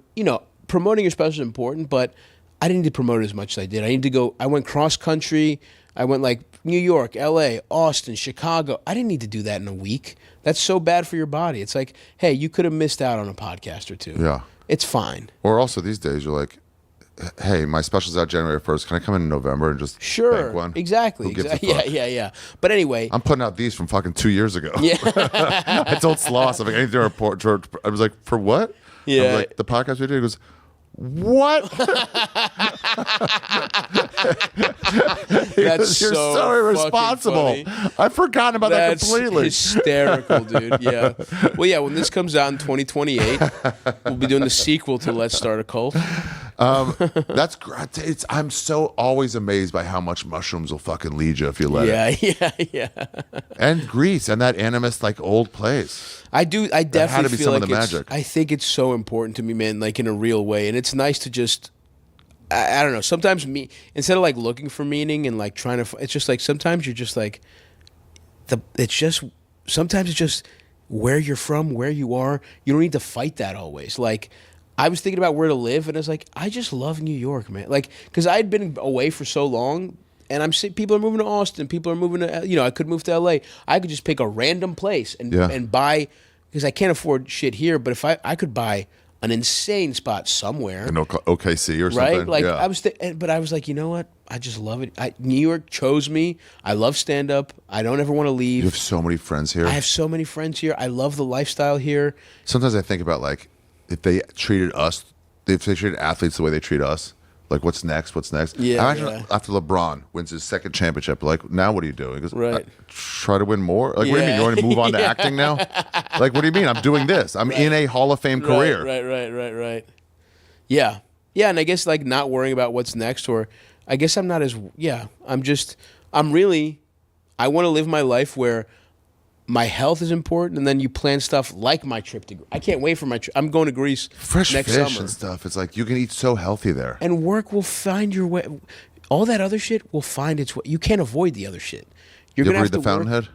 promoting your special is important, but I didn't need to promote it as much as I did. I went cross country. I went like New York, LA, Austin, Chicago. I didn't need to do that in a week. That's so bad for your body. It's like, hey, you could have missed out on a podcast or two. Yeah. It's fine. Or also these days you're like, hey, my special's out January 1st. Can I come in November and just bank one? Exactly. Who gives a fuck? Yeah. But anyway. I'm putting out these from fucking 2 years ago. Yeah. I told Sloss, I'm like, I need to report. I was like, for what? Yeah. I was like, the podcast we did. He goes, what? You're so irresponsible. I've forgotten about that completely. That's hysterical, dude. Yeah. Well, yeah, when this comes out in 2028, we'll be doing the sequel to Let's Start a Cult. That's great. I'm so always amazed by how much mushrooms will fucking lead you if you let it. Yeah. And Greece and that animist like old place. I definitely feel like magic. I think it's so important to me, man, like in a real way. And it's nice to just, I don't know, sometimes instead of like looking for meaning and like trying to, it's just like sometimes you're just like, sometimes it's just where you're from, where you are. You don't need to fight that always. Like, I was thinking about where to live, and I was like, I just love New York, man. Like, because I'd been away for so long, and I'm seeing people are moving to Austin, people are moving to, I could move to LA. I could just pick a random place and buy, because I can't afford shit here, but if I could buy an insane spot somewhere. In OKC or something. Right? Like, but I was like, you know what? I just love it. New York chose me. I love stand-up. I don't ever want to leave. You have so many friends here. I have so many friends here. I love the lifestyle here. Sometimes I think about, like, if they treated athletes the way they treat us, like, what's next? Yeah. Imagine after LeBron wins his second championship, like, now what are you doing? He goes, right. Try to win more? Like, what do you mean? You want to move on to acting now? Like, what do you mean? I'm doing this. I'm in a Hall of Fame career. Right. Yeah, and I guess, like, not worrying about what's next, or I guess I'm not as, I'm I want to live my life where my health is important, and then you plan stuff like my trip to. I can't wait for my trip. I'm going to Greece Fresh next fish summer. and stuff. It's like you can eat so healthy there. And work will find your way. All that other shit will find its way. You can't avoid the other shit. You're You gonna ever have read The to work. Fountainhead?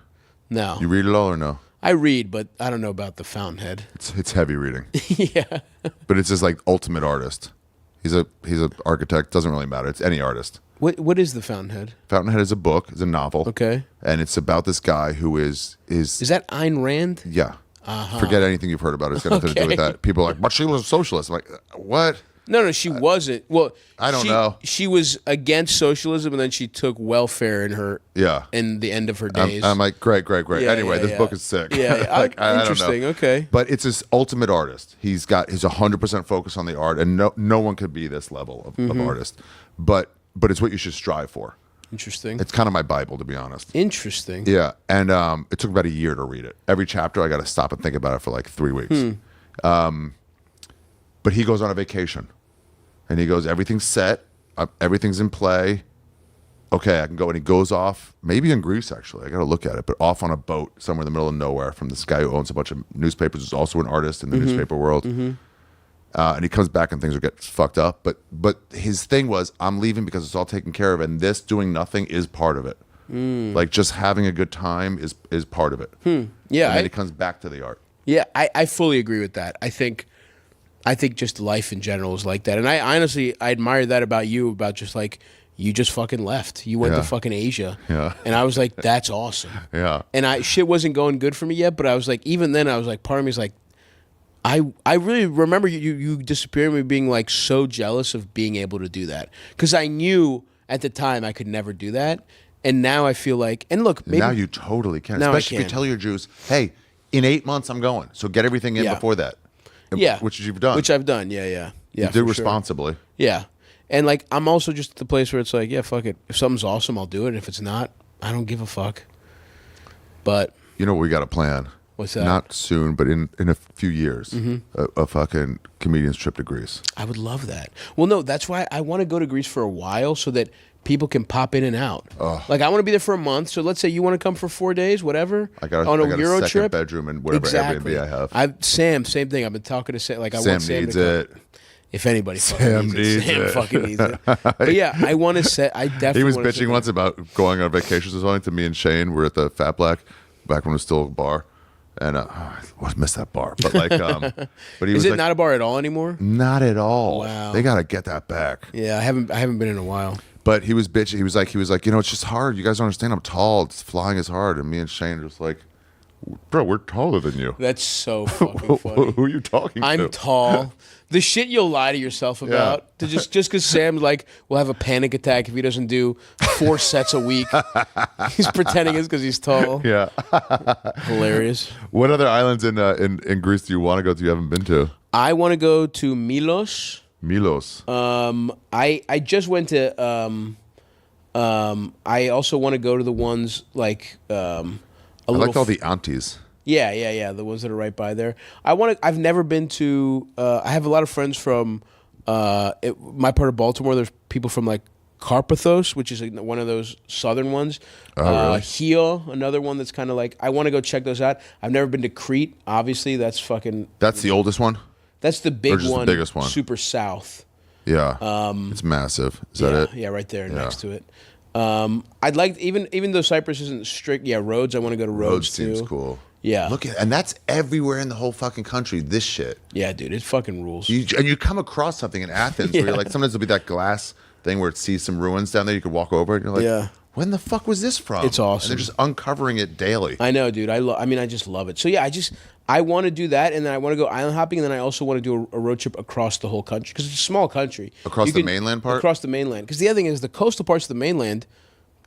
No, You read it all or no? I read, but I don't know about the Fountainhead. It's heavy reading. Yeah. But it's just like ultimate artist. He's an architect. Doesn't really matter. It's any artist. What is the Fountainhead? Fountainhead is a book. It's a novel. Okay. And it's about this guy who is Is that Ayn Rand? yeah. Forget anything you've heard about it. It's got nothing to do with Okay. that. People are like, but she was a socialist. I'm like, what? No, she wasn't. Well, I don't know. She was against socialism, and then she took welfare Yeah. in the end of her days. I'm like, great. Yeah, Anyway, yeah, this yeah. book is sick. Yeah, yeah. Like, I don't know. Interesting. Okay. But it's this ultimate artist. He's 100% focus on the art, and no one could be this level of Mm-hmm. artist. But it's what you should strive for. Interesting. It's kind of my Bible, to be honest. Interesting. Yeah, and it took about a year to read it. Every chapter, I got to stop and think about it for like 3 weeks. But he goes on a vacation, and he goes, everything's set, everything's in play. Okay, I can go. And he goes off, maybe in Greece, actually. I got to look at it, but off on a boat somewhere in the middle of nowhere from this guy who owns a bunch of newspapers, who's also an artist in the newspaper world. And he comes back and things will get fucked up. But his thing was, I'm leaving because it's all taken care of, and this doing nothing is part of it. Like just having a good time is part of it. Yeah. And then he comes back to the art. Yeah, I fully agree with that. I think just life in general is like that. And I honestly, I admire that about you, about just like, you just fucking left. You went to Yeah. fucking Asia. Yeah. And I was like, that's awesome. Yeah. And shit wasn't going good for me yet, but I was like, even then I was like, part of me is like, I really remember you disappearing, me being like so jealous of being able to do that. Because I knew at the time I could never do that. And now I feel like, and look, maybe. Now you totally can. Now I Especially if you can. tell your Jews, hey, in 8 months I'm going. So get everything in Yeah. before that. Yeah. Which you've done. Which I've done, yeah. you for do sure. responsibly. Yeah. And like, I'm also just at the place where it's like, yeah, fuck it. If something's awesome, I'll do it. If it's not, I don't give a fuck. But You know what we got to plan? What's that? Not soon, but in a few years, a fucking comedian's trip to Greece. I would love that. Well, no, that's why I want to go to Greece for a while so that people can pop in and out. Like, I want to be there for a month. So let's say you want to come for 4 days, whatever. I got on a Euro second trip. bedroom in whatever Exactly. Airbnb I have. Sam, same thing. I've been talking to Sam. Like, I Sam want Sam needs to come. it. If anybody Sam fucking needs needs it. Sam it. fucking needs it. But yeah, I want to set. I definitely. He was wanna sit bitching there. once about going on vacations or something to me and Shane. We're at the Fat Black back when it was still a bar. And I miss that bar. But like, but he Is was it like, not a bar at all anymore? not at all. Wow. They got to get that back. Yeah, I haven't been in a while. But he was bitching. He was like, it's just hard. You guys don't understand. I'm tall. It's flying is hard. And me and Shane are just like, bro, we're taller than you. That's so fucking funny. Who are you talking to? I'm tall. The shit you'll lie to yourself about. To just because Sam like will have a panic attack if he doesn't do 4 sets a week. He's pretending it's because he's tall. Yeah. Hilarious. What other islands in Greece do you want to go to you haven't been to? I want to go to Milos. Milos. I just went to. I also want to go to the ones like I liked all the aunties. Yeah. The ones that are right by there. I've never been to. I have a lot of friends from my part of Baltimore. There's people from like Carpathos, which is like one of those southern ones. Really? Hio, another one that's kind of like. I want to go check those out. I've never been to Crete. Obviously, that's fucking. That's the oldest one? That's the big Or just the one. biggest one? Super south. Yeah. It's massive. Is that it? Yeah, right there next to it. I'd like even though Cyprus isn't strict. Yeah, Rhodes. I want to go to Rhodes too. seems cool. Yeah. And that's everywhere in the whole fucking country, this shit. Yeah, dude, it fucking rules. And you come across something in Athens where you're like, sometimes there'll be that glass thing where it sees some ruins down there. You could walk over it and you're like, Yeah. when the fuck was this from? It's awesome. And they're just uncovering it daily. I know, dude. I just love it. So yeah, I want to do that, and then I want to go island hopping, and then I also want to do a road trip across the whole country because it's a small country. Across the mainland part? Across the mainland. Because the other thing is the coastal parts of the mainland,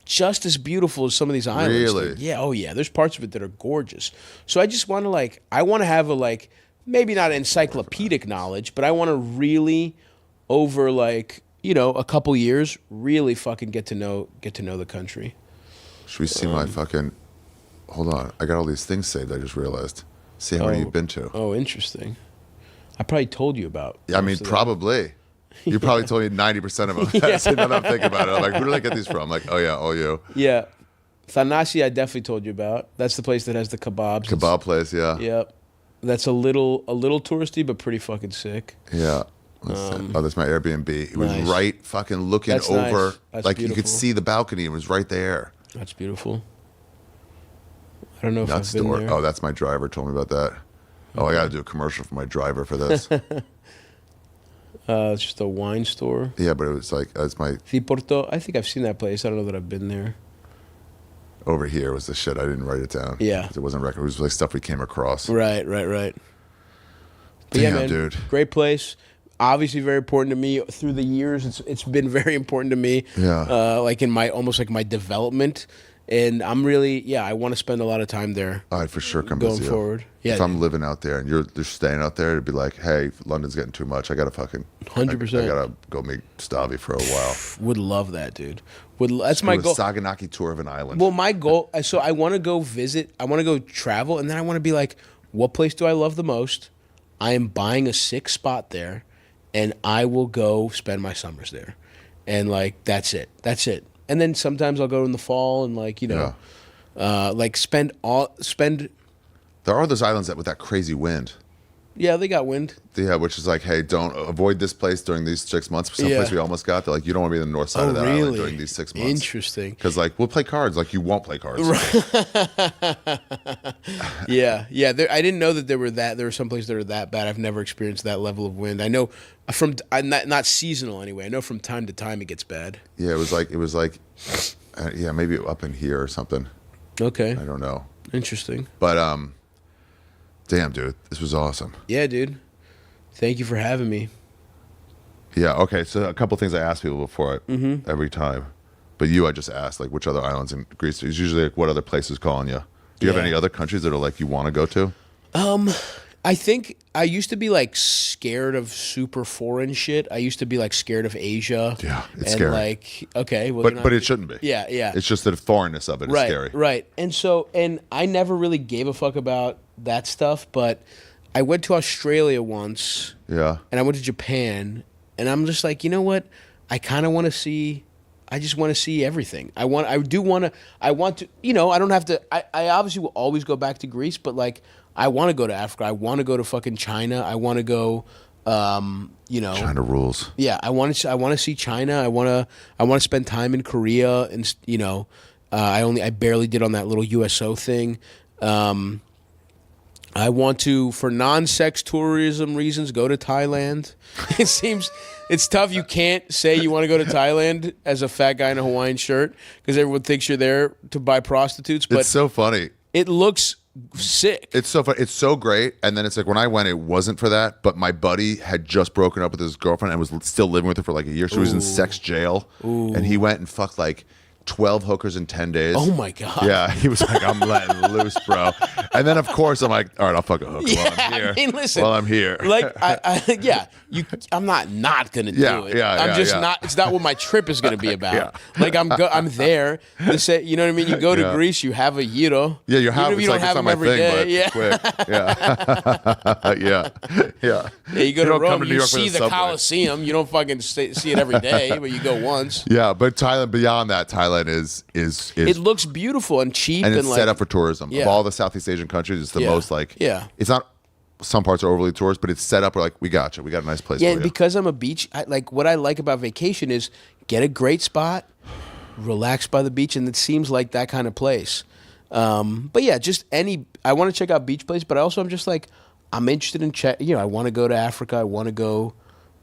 just as beautiful as some of these islands. Really? Dude. Yeah. Oh yeah. There's parts of it that are gorgeous. So I just want to I want to have a maybe not encyclopedic knowledge, but I want to really over a couple years really fucking get to know the country. Should we see my fucking... Hold on. I got all these things saved, I just realized. See how many you've been to. Oh, interesting. I probably told you about. I mean, most of them. probably. You probably told me 90% of them. Yeah. So now that I'm thinking about it, I'm like, who did I get these from? I'm like, oh yeah, all you. Yeah. Thanasi, I definitely told you about. That's the place that has the kebabs. Kebab place, yeah. Yep. That's a little touristy, but pretty fucking sick. Yeah. That's my Airbnb. It was Nice. right fucking looking That's over. nice. That's like you could beautiful. see the balcony. It was right there. That's beautiful. I don't know if Nuts I've been store. there. Oh, that's my driver told me about that. Oh, I got to do a commercial for my driver for this. It's just a wine store. Yeah, but it was like, that's my, Porto. I think I've seen that place. I don't know that I've been there. over here was the shit. I didn't write it down. Yeah. It wasn't record. It was like stuff we came across. Right. But Damn, yeah, man, dude. great place. Obviously, very important to me through the years. It's been very important to me. Yeah. Like in my almost like my development, and I'm really I want to spend a lot of time there. I'd for sure come Going visit you. forward. Yeah, If I'm dude. living out there and you're staying out there, it'd be like, hey, London's getting too much. I got to fucking 100%. I got to go meet Stavi for a while. Would love that, dude. That's Do my a goal. Saganaki tour of an island. Well, my goal. So I want to go visit. I want to go travel, and then I want to be like, what place do I love the most? I am buying a sick spot there, and I will go spend my summers there, and like that's it. And then sometimes I'll go in the fall and like like spend. There are those islands that with that crazy wind. Yeah, they got wind. Yeah, which is like, hey, don't avoid this place during these 6 months. Some Yeah. place we almost got. They're like, you don't want to be on the north side of that island during these 6 months. Interesting. Because like we'll play cards, like you won't play cards. Yeah. I didn't know that there were some places that were that bad. I've never experienced that level of wind. I know I'm not seasonal anyway. I know from time to time it gets bad. Yeah, it was like, yeah, maybe up in here or something. Okay. I don't know. Interesting. But damn, dude, this was awesome. Yeah, dude. Thank you for having me. Yeah. Okay. So a couple things I ask people before every time, but I just asked like which other islands in Greece. It's usually like what other places calling you. Do you have Yeah. any other countries that are like you want to go to? I think I used to be like scared of super foreign shit. I used to be like scared of Asia. Yeah, it's and scary. like okay, well, But it shouldn't be. Yeah. It's just the foreignness of it is scary. Right. And I never really gave a fuck about that stuff, but I went to Australia once. Yeah. And I went to Japan, and I'm just like, you know what? I kind of want to see. I just want to see everything. I want to. I don't have to. I obviously will always go back to Greece, but like, I want to go to Africa. I want to go to fucking China. I want to go. China rules. Yeah, I want to see China. I want to spend time in Korea, and I barely did on that little USO thing. I want to, for non-sex tourism reasons, go to Thailand. It seems it's tough. You can't say you want to go to Thailand as a fat guy in a Hawaiian shirt because everyone thinks you're there to buy prostitutes. But It's so funny. it looks sick. It's so fun. It's so great. And then it's like when I went, it wasn't for that. But my buddy had just broken up with his girlfriend and was still living with her for like a year. So he was in sex jail. And he went and fucked like 12 hookers in 10 days. Oh my God. Yeah, he was like, I'm letting loose, bro. And then of course I'm like, all right, I'll fuck a hooker while I'm here. I mean, listen. While I'm here. Like, I'm not gonna do it. I'm just not. It's not what my trip is gonna be about. Like, I'm there to say, you know what I mean. You go to Greece, you have a gyro. Yeah, you have. Even if It's you like don't it's have not them my every thing, day. but quick. Yeah, yeah. Yeah, you go to don't come Rome, to New you York for see the subway. Colosseum. You don't fucking see it every day, but you go once. Yeah, but Thailand. Beyond that, Thailand is It looks beautiful and cheap, and it's like, set up for tourism. Yeah. Of all the Southeast Asian countries, it's the most like. Yeah. It's not. Some parts are overly tourist, but it's set up. We're like, we got you. We got a nice place. Yeah, for and you. because I'm a beach, what I like about vacation is get a great spot, relax by the beach, and it seems like that kind of place. But yeah, just I want to check out beach place, but also I'm just like, I'm interested in I want to go to Africa. I want to go.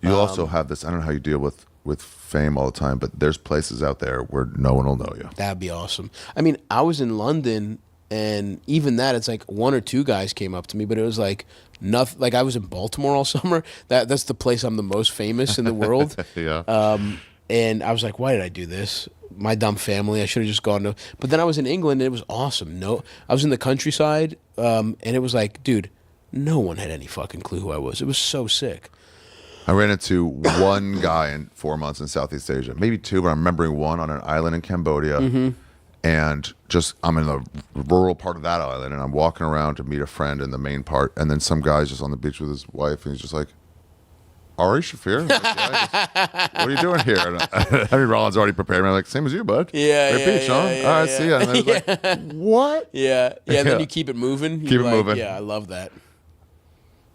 You also have this. I don't know how you deal with fame all the time, but there's places out there where no one will know you. That'd be awesome. I mean, I was in London, and even that, it's like one or two guys came up to me, but it was like nothing. Like I was in Baltimore all summer. That's the place I'm the most famous in the world. Yeah. And I was like, why did I do this? My dumb family. I should have just gone to. But then I was in England, and it was awesome. No, I was in the countryside, and it was like, dude, no one had any fucking clue who I was. It was so sick. I ran into one guy in 4 months in Southeast Asia, maybe two, but I'm remembering one on an island in Cambodia. Mm-hmm. And I'm in the rural part of that island, and I'm walking around to meet a friend in the main part, and then some guy's just on the beach with his wife, and he's just like, Ari Shaffir? Like, what are you doing here? And Henry Rollins already prepared me. I'm like, same as you, bud. Yeah, Great beach, huh? yeah, All right, yeah. see ya. And then it's like, what? Yeah. And then Yeah. you keep it moving. Keep You're it like, moving. Yeah, I love that.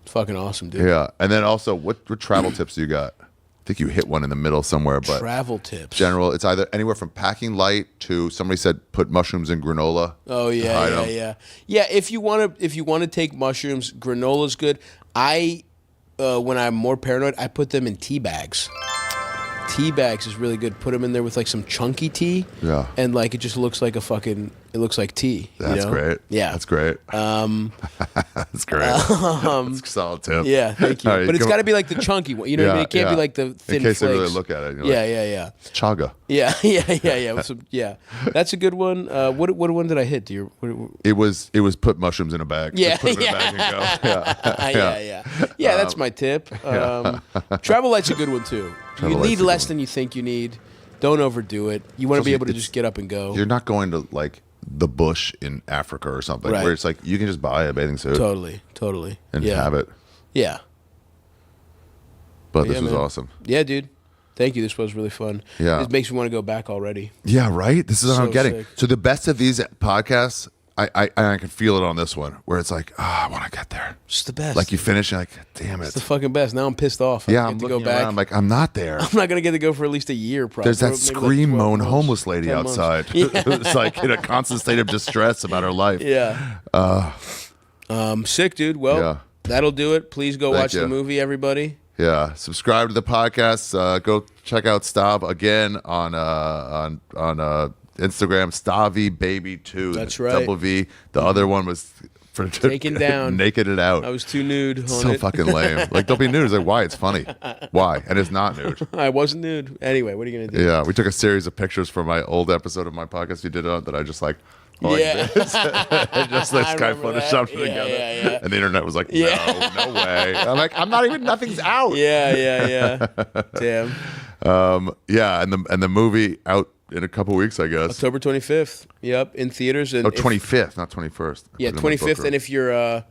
Fucking awesome, dude. Yeah. And then also, what travel tips do you got? I think you hit one in the middle somewhere, but Travel tips. general, it's either anywhere from packing light to somebody said put mushrooms in granola. Oh to hide 'em. yeah. If you want to take mushrooms, granola's good. When I'm more paranoid, I put them in tea bags. Tea bags is really good. Put them in there with like some chunky tea. Yeah. And like it just looks like it looks like tea. That's great. Yeah. That's great. That's great. That's a solid tip. Yeah, thank you. All right, But it's come got on. to be like the chunky one. You know what I mean? It can't be like the thin in case flakes. they really look at it. You're Yeah, like, yeah. It's chaga. Yeah. With some, yeah. That's a good one. What one did I hit? It was put mushrooms in a bag. Yeah, Just put them in a bag and go. Yeah, that's my tip. Travel light's a good one too. Travel You light's need a good less one. than you think you need. Don't overdo it. You want to be able to just get up and go. You're not going to like the bush in Africa or something Right. where it's like you can just buy a bathing suit Totally. and Yeah. have it. Yeah. But Yeah, this was man. awesome. Yeah, dude. Thank you. This was really fun. Yeah. It makes me want to go back already. Yeah, right? This is what So I'm getting. sick. So the best of these podcasts, I can feel it on this one where it's like, I want to get there. It's the best. Like you finish, you're like, damn it. It's the fucking best. Now I'm pissed off. Yeah, I I'm get to looking go back. around. I'm like, I'm not there. I'm not gonna get to go for at least a year. Probably. There's that Maybe like scream 12 moan months, homeless lady 10 months. outside. Yeah. It's like in a constant state of distress about her life. Yeah. Sick, dude. Well, Yeah. that'll do it. Please go Thank watch you. the movie, everybody. Yeah. Subscribe to the podcast. Go check out Stav again on Instagram, Stavi-Baby2. That's right. Double V. The other one was for Taken down. Naked it out. I was too nude on so it. fucking lame. Like they'll be nude. It's like why? It's funny. Why? And it's not nude. I wasn't nude. Anyway, what are you gonna do? Yeah, we took a series of pictures from my old episode of my podcast we did on that I just like Yeah. this. And just this I guy remember photoshopped that. it together. Yeah. And the internet was like, Yeah. no way. I'm like, I'm not even, nothing's out. Yeah. Damn. Yeah, and the movie out in a couple weeks, I guess. October 25th. Yep, in theaters. And Oh, 25th, not 21st. Yeah, 25th. And if you're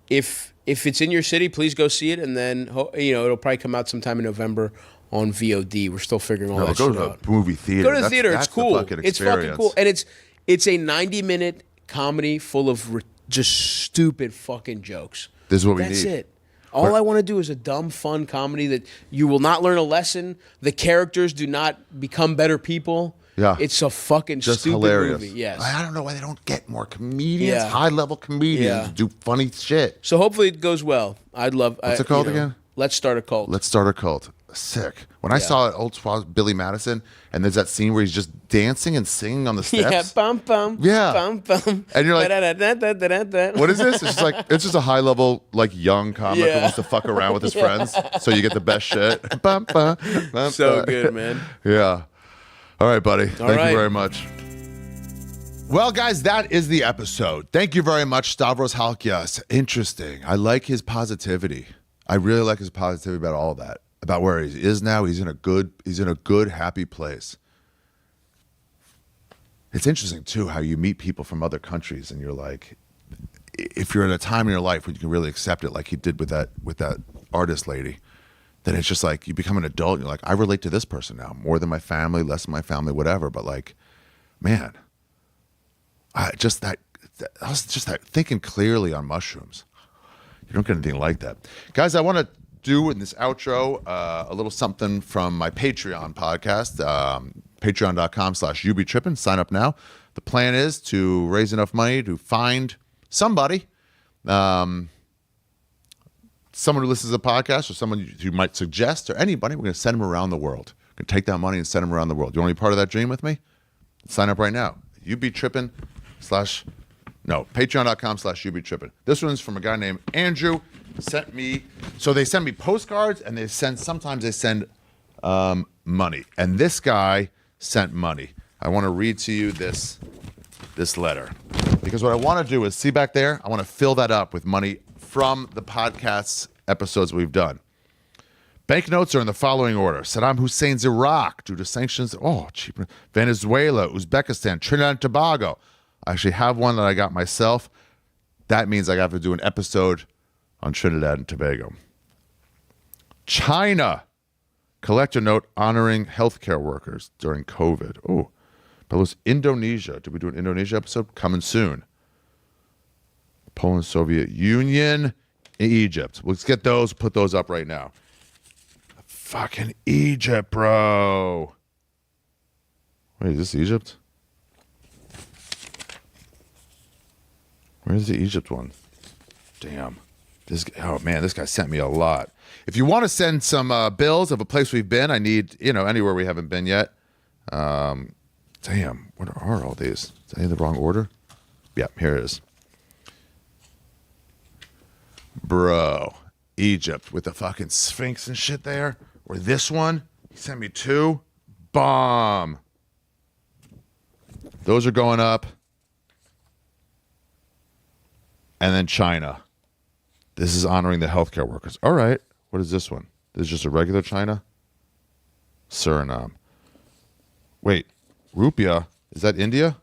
if it's in your city, please go see it. And then it'll probably come out sometime in November on VOD. We're still figuring all that go shit to out. the movie theater. Go to the theater. It's the cool. fucking It's fucking experience. cool. And it's a 90-minute comedy full of just stupid fucking jokes. This is what we That's need. it. All I want to do is a dumb, fun comedy that you will not learn a lesson. The characters do not become better people. Yeah. It's a fucking Just stupid hilarious. movie. Yes. I don't know why they don't get more comedians, Yeah. high-level comedians, Yeah. to do funny shit. So hopefully it goes well. I'd love. What's it called again? Let's Start a Cult. Let's Start a Cult. Sick. When I saw it, old spot Billy Madison, and there's that scene where he's just dancing and singing on the steps. Yeah, bum bum. Yeah. bum bum. And you're like, Da-da-da-da-da-da-da. What is this? It's just a high level like young comic who Yeah. wants to fuck around with his friends, so you get the best shit. Bum, bum, bum, So bum. good, man. Yeah. All right, buddy. Thank right. you very much. Well, guys, that is the episode. Thank you very much, Stavros Halkias. Interesting. I like his positivity. I really like his positivity about all that. About where he is now. He's in a good, happy place. It's interesting too how you meet people from other countries and you're like, if you're at a time in your life where you can really accept it, like he did with that artist lady, then it's just like you become an adult and you're like, I relate to this person now more than my family, less than my family, whatever. But like, man, I was just that thinking clearly on mushrooms. You don't get anything like that. Guys, I want to do in this outro a little something from my Patreon podcast, patreon.com/You Be Trippin. Sign up now. The plan is to raise enough money to find somebody, someone who listens to the podcast or someone you might suggest or anybody. We're going to send them around the world. We're going to take that money and send them around the world. You want to be part of that dream with me? Sign up right now. You Be Trippin patreon.com/You Be Trippin. This one's from a guy named Andrew. They send me postcards and sometimes they send money. And this guy sent money. I want to read to you this letter. Because what I want to do is, see back there, I want to fill that up with money from the podcast's episodes we've done. Banknotes are in the following order. Saddam Hussein's Iraq, due to sanctions. Oh, cheap. Venezuela, Uzbekistan, Trinidad and Tobago. I actually have one that I got myself. That means I have to do an episode on Trinidad and Tobago. China. Collector note honoring healthcare workers during COVID. Oh, Belarus, Indonesia. Did we do an Indonesia episode? Coming soon. Poland, Soviet Union, Egypt. Let's get those, put those up right now. Fucking Egypt, bro. Wait, is this Egypt? Where's the Egypt one? Damn. Oh man, this guy sent me a lot. If you want to send some bills of a place we've been, I need, anywhere we haven't been yet. Damn, what are all these? Is that in the wrong order? Yeah, here it is. Bro, Egypt with the fucking Sphinx and shit there. Or this one, he sent me 2. Bomb. Those are going up. And then China. This is honoring the healthcare workers. All right. What is this one? This is just a regular China? Suriname. Wait. Rupiah. Is that India?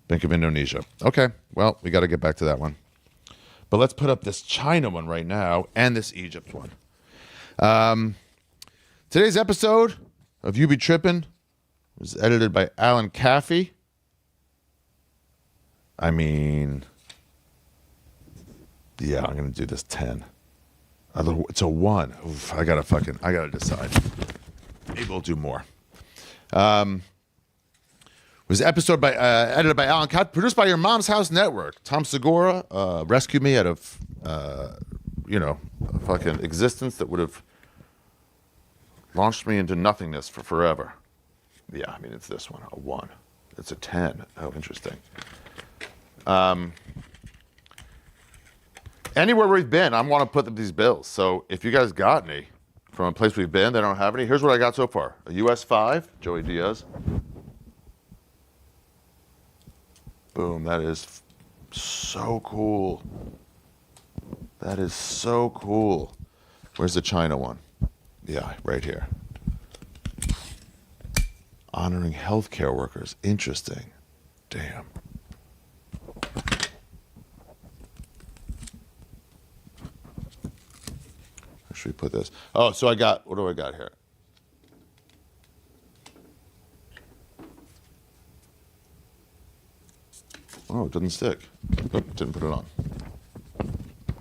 Bank of Indonesia. Okay. Well, we got to get back to that one. But let's put up this China one right now and this Egypt one. Today's episode of You Be Trippin was edited by Alan Caffey. I mean, yeah, I'm going to do this 10. It's a 1. Oof, I got to decide. Maybe we'll do more. Was edited by Alan Caffey, produced by Your Mom's House Network. Tom Segura rescued me out of, a fucking existence that would have launched me into nothingness for forever. Yeah, I mean, it's this one, a 1. It's a 10. Oh, interesting. Anywhere we've been, I want to put up these bills. So if you guys got any from a place we've been, they don't have any. Here's what I got so far. A US 5, Joey Diaz. Boom, that is so cool. That is so cool. Where's the China one? Yeah, right here. Honoring healthcare workers. Interesting. Damn. Where should we put this? Oh, so what do I got here? Oh, it doesn't stick. Oh, didn't put it on.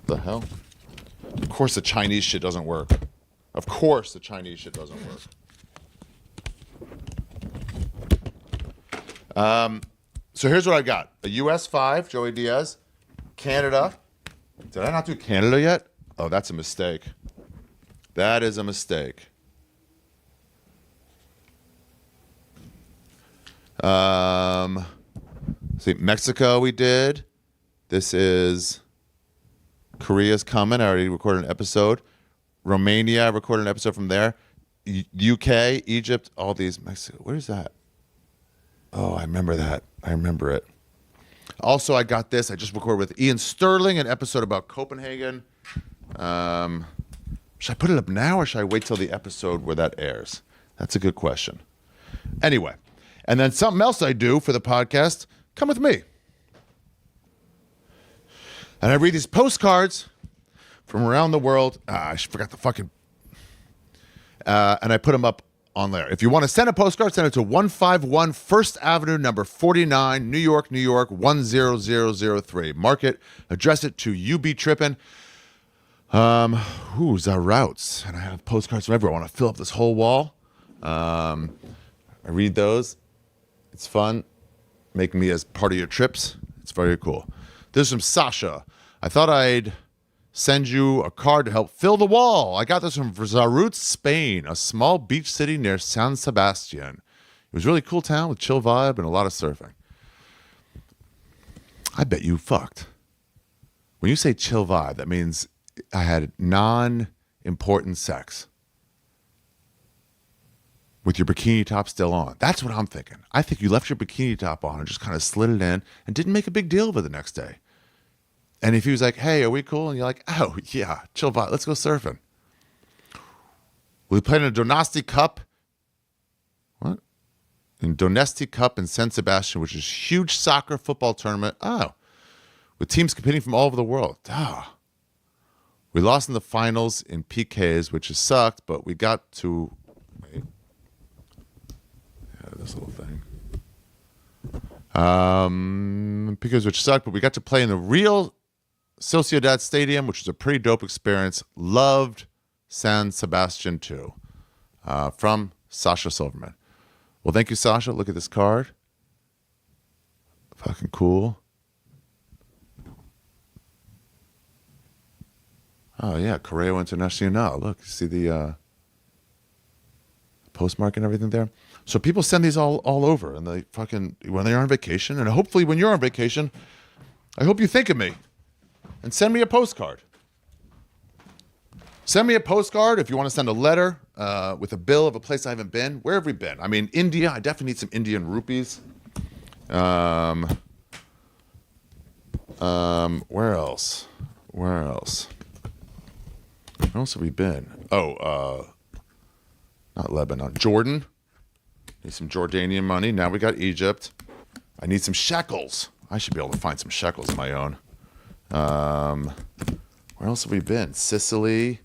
The hell? Of course the Chinese shit doesn't work. Of course the Chinese shit doesn't work. So here's what I got. A US 5, Joey Diaz. Canada. Did I not do Canada yet? Oh, that's a mistake. That is a mistake. See, Mexico we did. This is Korea's coming. I already recorded an episode. Romania, I recorded an episode from there. UK, Egypt, all these. Mexico. Where's that? Oh, I remember that. I remember it. Also, I got this. I just recorded with Ian Sterling an episode about Copenhagen. Should I put it up now or should I wait till the episode where that airs? That's a good question. Anyway, and then something else I do for the podcast, come with me. And I read these postcards from around the world. I forgot the fucking... and I put them up on there. If you want to send a postcard, send it to 151 First Avenue, number 49, New York, 10003. Mark it, address it to You Be Trippin. Who's our routes? And I have postcards from everywhere. I want to fill up this whole wall. I read those. It's fun. Make me as part of your trips. It's very cool. This is from Sasha. I thought I'd send you a card to help fill the wall. I got this from Zarut, Spain, a small beach city near San Sebastian. It was a really cool town with chill vibe and a lot of surfing. I bet you fucked. When you say chill vibe, that means I had non-important sex with your bikini top still on. That's what I'm thinking. I think you left your bikini top on and just kind of slid it in and didn't make a big deal of it the next day. And if he was like, hey, are we cool? And you're like, oh, yeah, chill vibe. Let's go surfing. We played in a Donesti Cup. What? In Donesti Cup in San Sebastian, which is a huge soccer football tournament. Oh. With teams competing from all over the world. Oh. We lost in the finals in PKs, which has sucked, but we got to... Wait. Yeah, this little thing. PKs, which sucked, but we got to play in the real Sociedad Stadium, which was a pretty dope experience. Loved San Sebastian too. From Sasha Silverman. Well, thank you, Sasha. Look at this card. Fucking cool. Oh, yeah. Correo Internacional. Look, see the postmark and everything there? So people send these all over, and they fucking, when they're on vacation, and hopefully when you're on vacation, I hope you think of me and send me a postcard. Send me a postcard if you want to send a letter with a bill of a place I haven't been. Where have we been? I mean, India. I definitely need some Indian rupees. Where else? Where else have we been? Oh, not Lebanon. Jordan. Need some Jordanian money. Now we got Egypt. I need some shekels. I should be able to find some shekels of my own. Where else have we been? Sicily.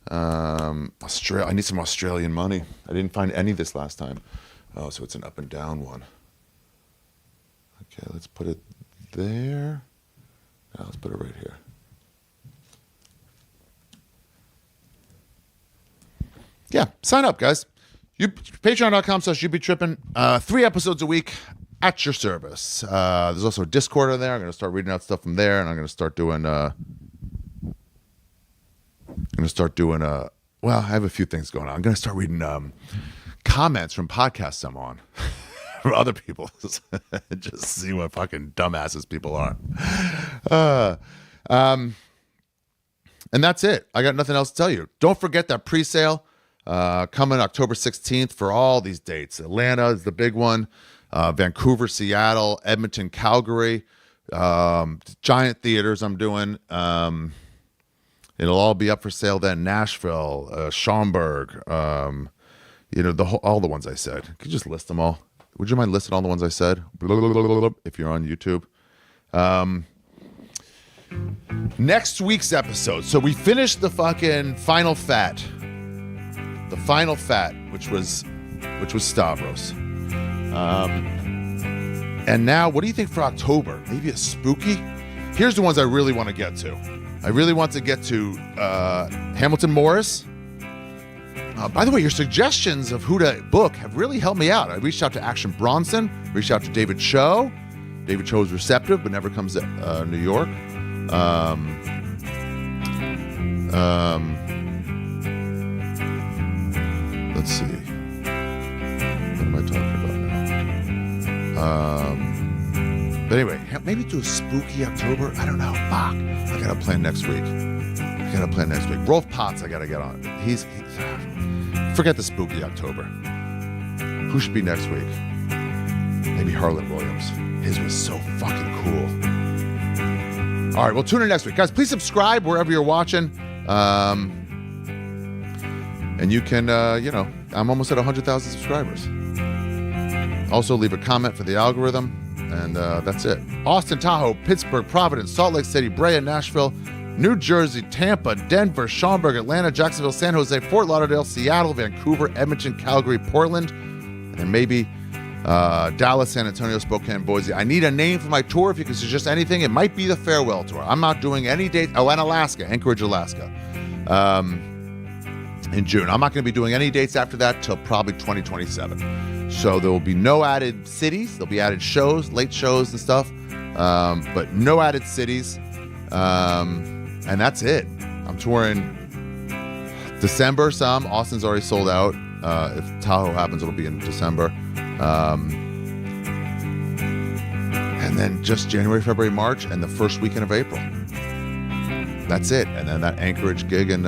Australia. I need some Australian money. I didn't find any this last time. Oh, so it's an up and down one. Okay, let's put it there. Now let's put it right here. Yeah, sign up, guys. Patreon.com/You Be Trippin. 3 episodes a week at your service. There's also a Discord in there. I'm going to start reading out stuff from there, and I'm going to start doing... well, I have a few things going on. I'm going to start reading comments from podcasts I'm on from other people. Just see what fucking dumbasses people are. And that's it. I got nothing else to tell you. Don't forget that pre-sale coming October 16th for all these dates. Atlanta is the big one. Vancouver, Seattle, Edmonton, Calgary. Giant theaters I'm doing. It'll all be up for sale then. Nashville, Schaumburg, all the ones I said. Could you just list them all? Would you mind listing all the ones I said? If you're on YouTube. Next week's episode. So we finished the fucking final fat. The final fat, which was Stavros. And now, what do you think for October? Maybe a spooky? Here's the ones I really want to get to. I really want to get to Hamilton Morris. By the way, your suggestions of who to book have really helped me out. I reached out to Action Bronson, reached out to David Cho. David Cho is receptive, but never comes to New York. Let's see. What am I talking about now? But anyway, maybe do a spooky October. I don't know. Fuck. I got to plan next week. Rolf Potts, I got to get on. He's forget the spooky October. Who should be next week? Maybe Harlan Williams. His was so fucking cool. All right, well, tune in next week. Guys, please subscribe wherever you're watching. And you can, I'm almost at 100,000 subscribers. Also, leave a comment for the algorithm. And that's it. Austin, Tahoe, Pittsburgh, Providence, Salt Lake City, Brea, Nashville, New Jersey, Tampa, Denver, Schaumburg, Atlanta, Jacksonville, San Jose, Fort Lauderdale, Seattle, Vancouver, Edmonton, Calgary, Portland, and then maybe Dallas, San Antonio, Spokane, Boise. I need a name for my tour. If you can suggest anything, it might be the farewell tour. I'm not doing any dates. Oh, and Alaska, Anchorage, Alaska, in June. I'm not going to be doing any dates after that till probably 2027. So there will be no added cities. There'll be added shows, late shows and stuff, but no added cities. And that's it. I'm touring December some. Austin's already sold out. If Tahoe happens, it'll be in December. And then just January, February, March, and the first weekend of April. That's it. And then that Anchorage gig in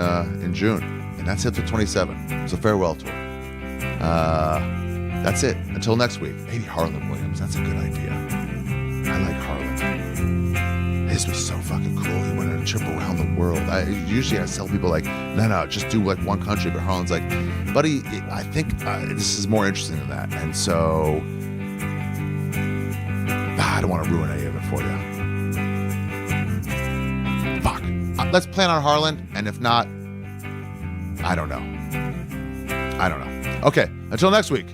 June. And that's it to 27. It's a farewell tour. That's it. Until next week. Maybe Harlan Williams. That's a good idea. I like Harlan. His was so fucking cool. He went on a trip around the world. Usually I tell people like, no, just do like one country. But Harlan's like, buddy, I think this is more interesting than that. And so I don't want to ruin any of it for you. Fuck. let's plan on Harlan. And if not, I don't know. Okay, until next week.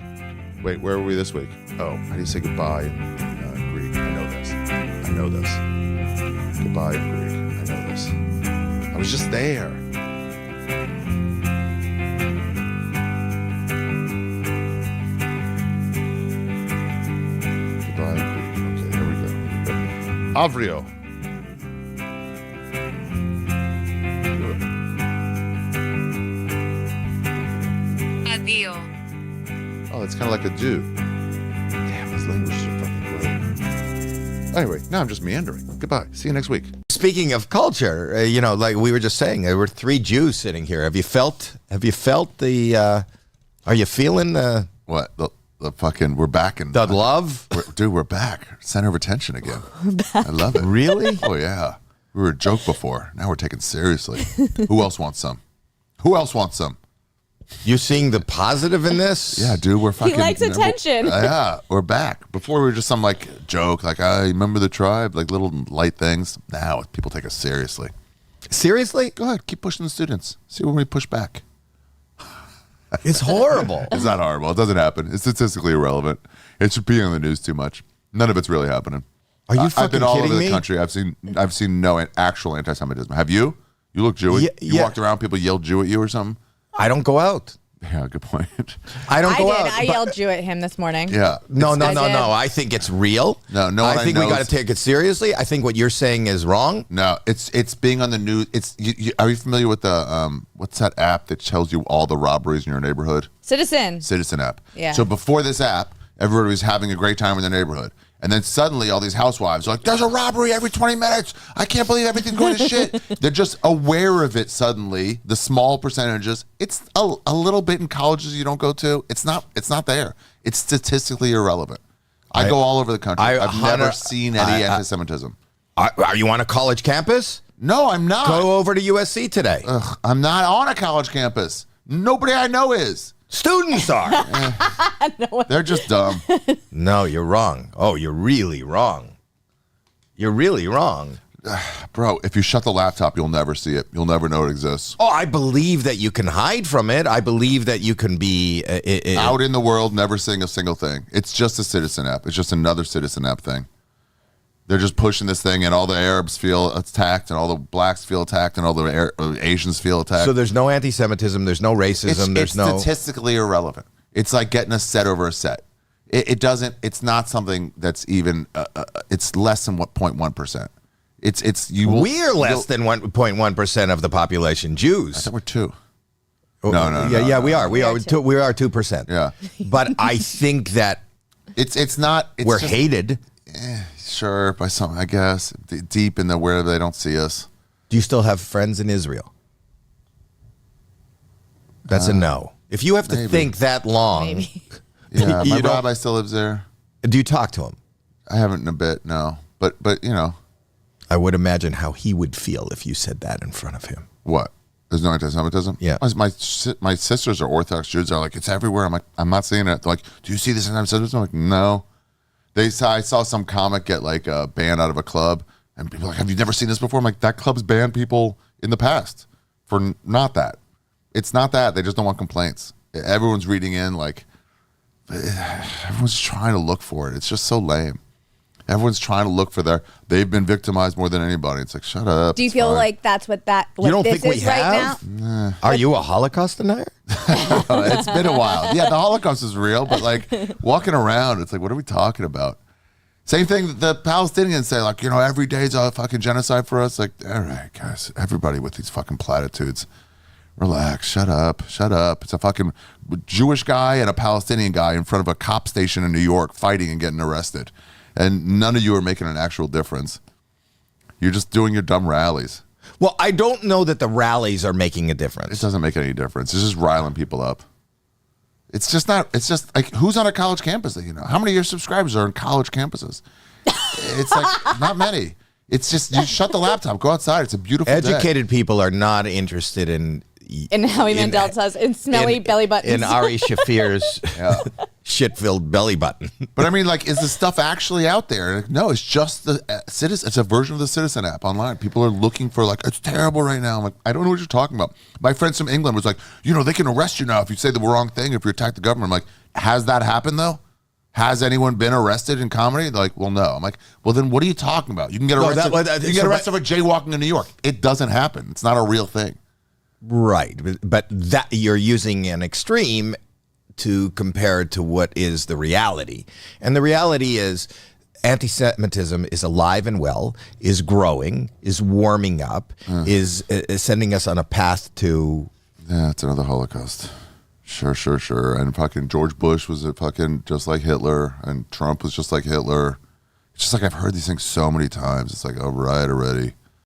Wait, where were we this week? Oh, how do you say goodbye in Greek? I know this. Goodbye in Greek. I know this. I was just there. Goodbye in Greek. Okay, here we go. Avrio. Adio. Oh, it's kind of like a do. Damn, these languages are fucking great. Anyway, now I'm just meandering. Goodbye. See you next week. Speaking of culture, like we were just saying, there were 3 Jews sitting here. Have you felt the? Are you feeling the What? The fucking, we're back in. love? We're back. Center of attention again. I love it. Really? Oh, yeah. We were a joke before. Now we're taken seriously. Who else wants some? You seeing the positive in this? Yeah, dude, we're fucking. He likes attention. Yeah, we're back. Before we were just some like joke, like I remember the tribe, like little light things. Now people take us seriously. Seriously? Go ahead, keep pushing the students. See when we push back. It's horrible. It's not horrible. It doesn't happen. It's statistically irrelevant. It should be on the news too much. None of it's really happening. Are you I've fucking been all kidding over me? the country. I've seen no actual anti-Semitism. Have you? You look Jewish. You Yeah. walked around, people yelled Jew at you or something. I don't go out. Yeah, good point. I don't I go did. out. I but- yelled Jew at him this morning. Yeah. No. I did. I think it's real. No one I think I we know got to is- take it seriously. I think what you're saying is wrong. No, it's being on the news. Are you familiar with the what's that app that tells you all the robberies in your neighborhood? Citizen app. Yeah. So before this app, everybody was having a great time in their neighborhood. And then suddenly all these housewives are like, there's a robbery every 20 minutes. I can't believe everything's going to shit. They're just aware of it suddenly, the small percentages. It's a little bit in colleges you don't go to. It's not there. It's statistically irrelevant. I go all over the country. I've never seen any anti-Semitism. Are you on a college campus? No, I'm not. Go over to USC today. Ugh, I'm not on a college campus. Nobody I know is. Students are. They're just dumb. No, you're wrong. Oh, you're really wrong. You're really wrong. Bro, if you shut the laptop, you'll never see it. You'll never know it exists. Oh, I believe that you can hide from it. I believe that you can be Out in the world, never seeing a single thing. It's just a Citizen app. It's just another Citizen app thing. They're just pushing this thing, and all the Arabs feel attacked, and all the blacks feel attacked, and all the Asians feel attacked. So there's no anti-Semitism. There's no racism. It's statistically irrelevant. It's like getting a set over a set. It doesn't. It's not something that's even. It's less than 0.1%. We're less than 1.1% of the population. Jews. I thought we're 2. No. We are. We are 2%. Yeah. But I think that It's not. It's we're just, hated. Sure, by some, I guess, deep in the where they don't see us. Do you still have friends in Israel? That's a no. If you have to maybe. think that long, Maybe. Yeah, my You don't- rabbi still lives there. do you talk to him? I haven't in a bit, no. But you know, I would imagine how he would feel if you said that in front of him. what? There's no anti-Semitism? Yeah. My sisters are Orthodox Jews. They're like, it's everywhere. I'm like, I'm not seeing it. They're like, do you see this anti-Semitism? I'm like, no. I saw some comic get like banned out of a club, and people are like, have you never seen this before? I'm like, that club's banned people in the past for not that. It's not that. They just don't want complaints. Everyone's reading in like, everyone's trying to look for it. It's just so lame. Everyone's trying to look for they've been victimized more than anybody. It's like, shut up. Do you it's feel fine. like that's what You don't this think we is right have? now? Are you a Holocaust denier? It's been a while. Yeah, the Holocaust is real, but like walking around, it's like, what are we talking about? Same thing the Palestinians say, like, every day's a fucking genocide for us. Like, all right, guys, everybody with these fucking platitudes. Relax, shut up. It's a fucking Jewish guy and a Palestinian guy in front of a cop station in New York fighting and getting arrested. And none of you are making an actual difference. You're just doing your dumb rallies. Well, I don't know that the rallies are making a It difference. doesn't make any difference. It's just riling people up. It's just like, who's on a college campus that you know? How many of your subscribers are on college campuses? It's like, not many. It's just, you shut the laptop, go outside. It's a beautiful day. Educated people are not interested in And Howie Mandel says, in smelly belly buttons. in Ari Shaffir's shit-filled belly button. But I mean, like, is the stuff actually out there? No, it's just the Citizen. It's a version of the Citizen app online. People are looking for, like, it's terrible right now. I'm like, I don't know what you're talking about. My friends from England was like, they can arrest you now if you say the wrong thing, if you attack the government. I'm like, has that happened though? Has anyone been arrested in comedy? They're like, well, no. I'm like, well, then what are you talking about? You can get arrested. You can get arrested for jaywalking in New York. It doesn't happen. It's not a real thing. Right, but that you're using an extreme to compare it to what is the reality. And the reality is anti-Semitism is alive and well, is growing, is warming up, is sending us on a path to... Yeah, it's another Holocaust. Sure. And fucking George Bush was fucking just like Hitler, and Trump was just like Hitler. It's just like I've heard these things so many times. It's like, oh, right, already.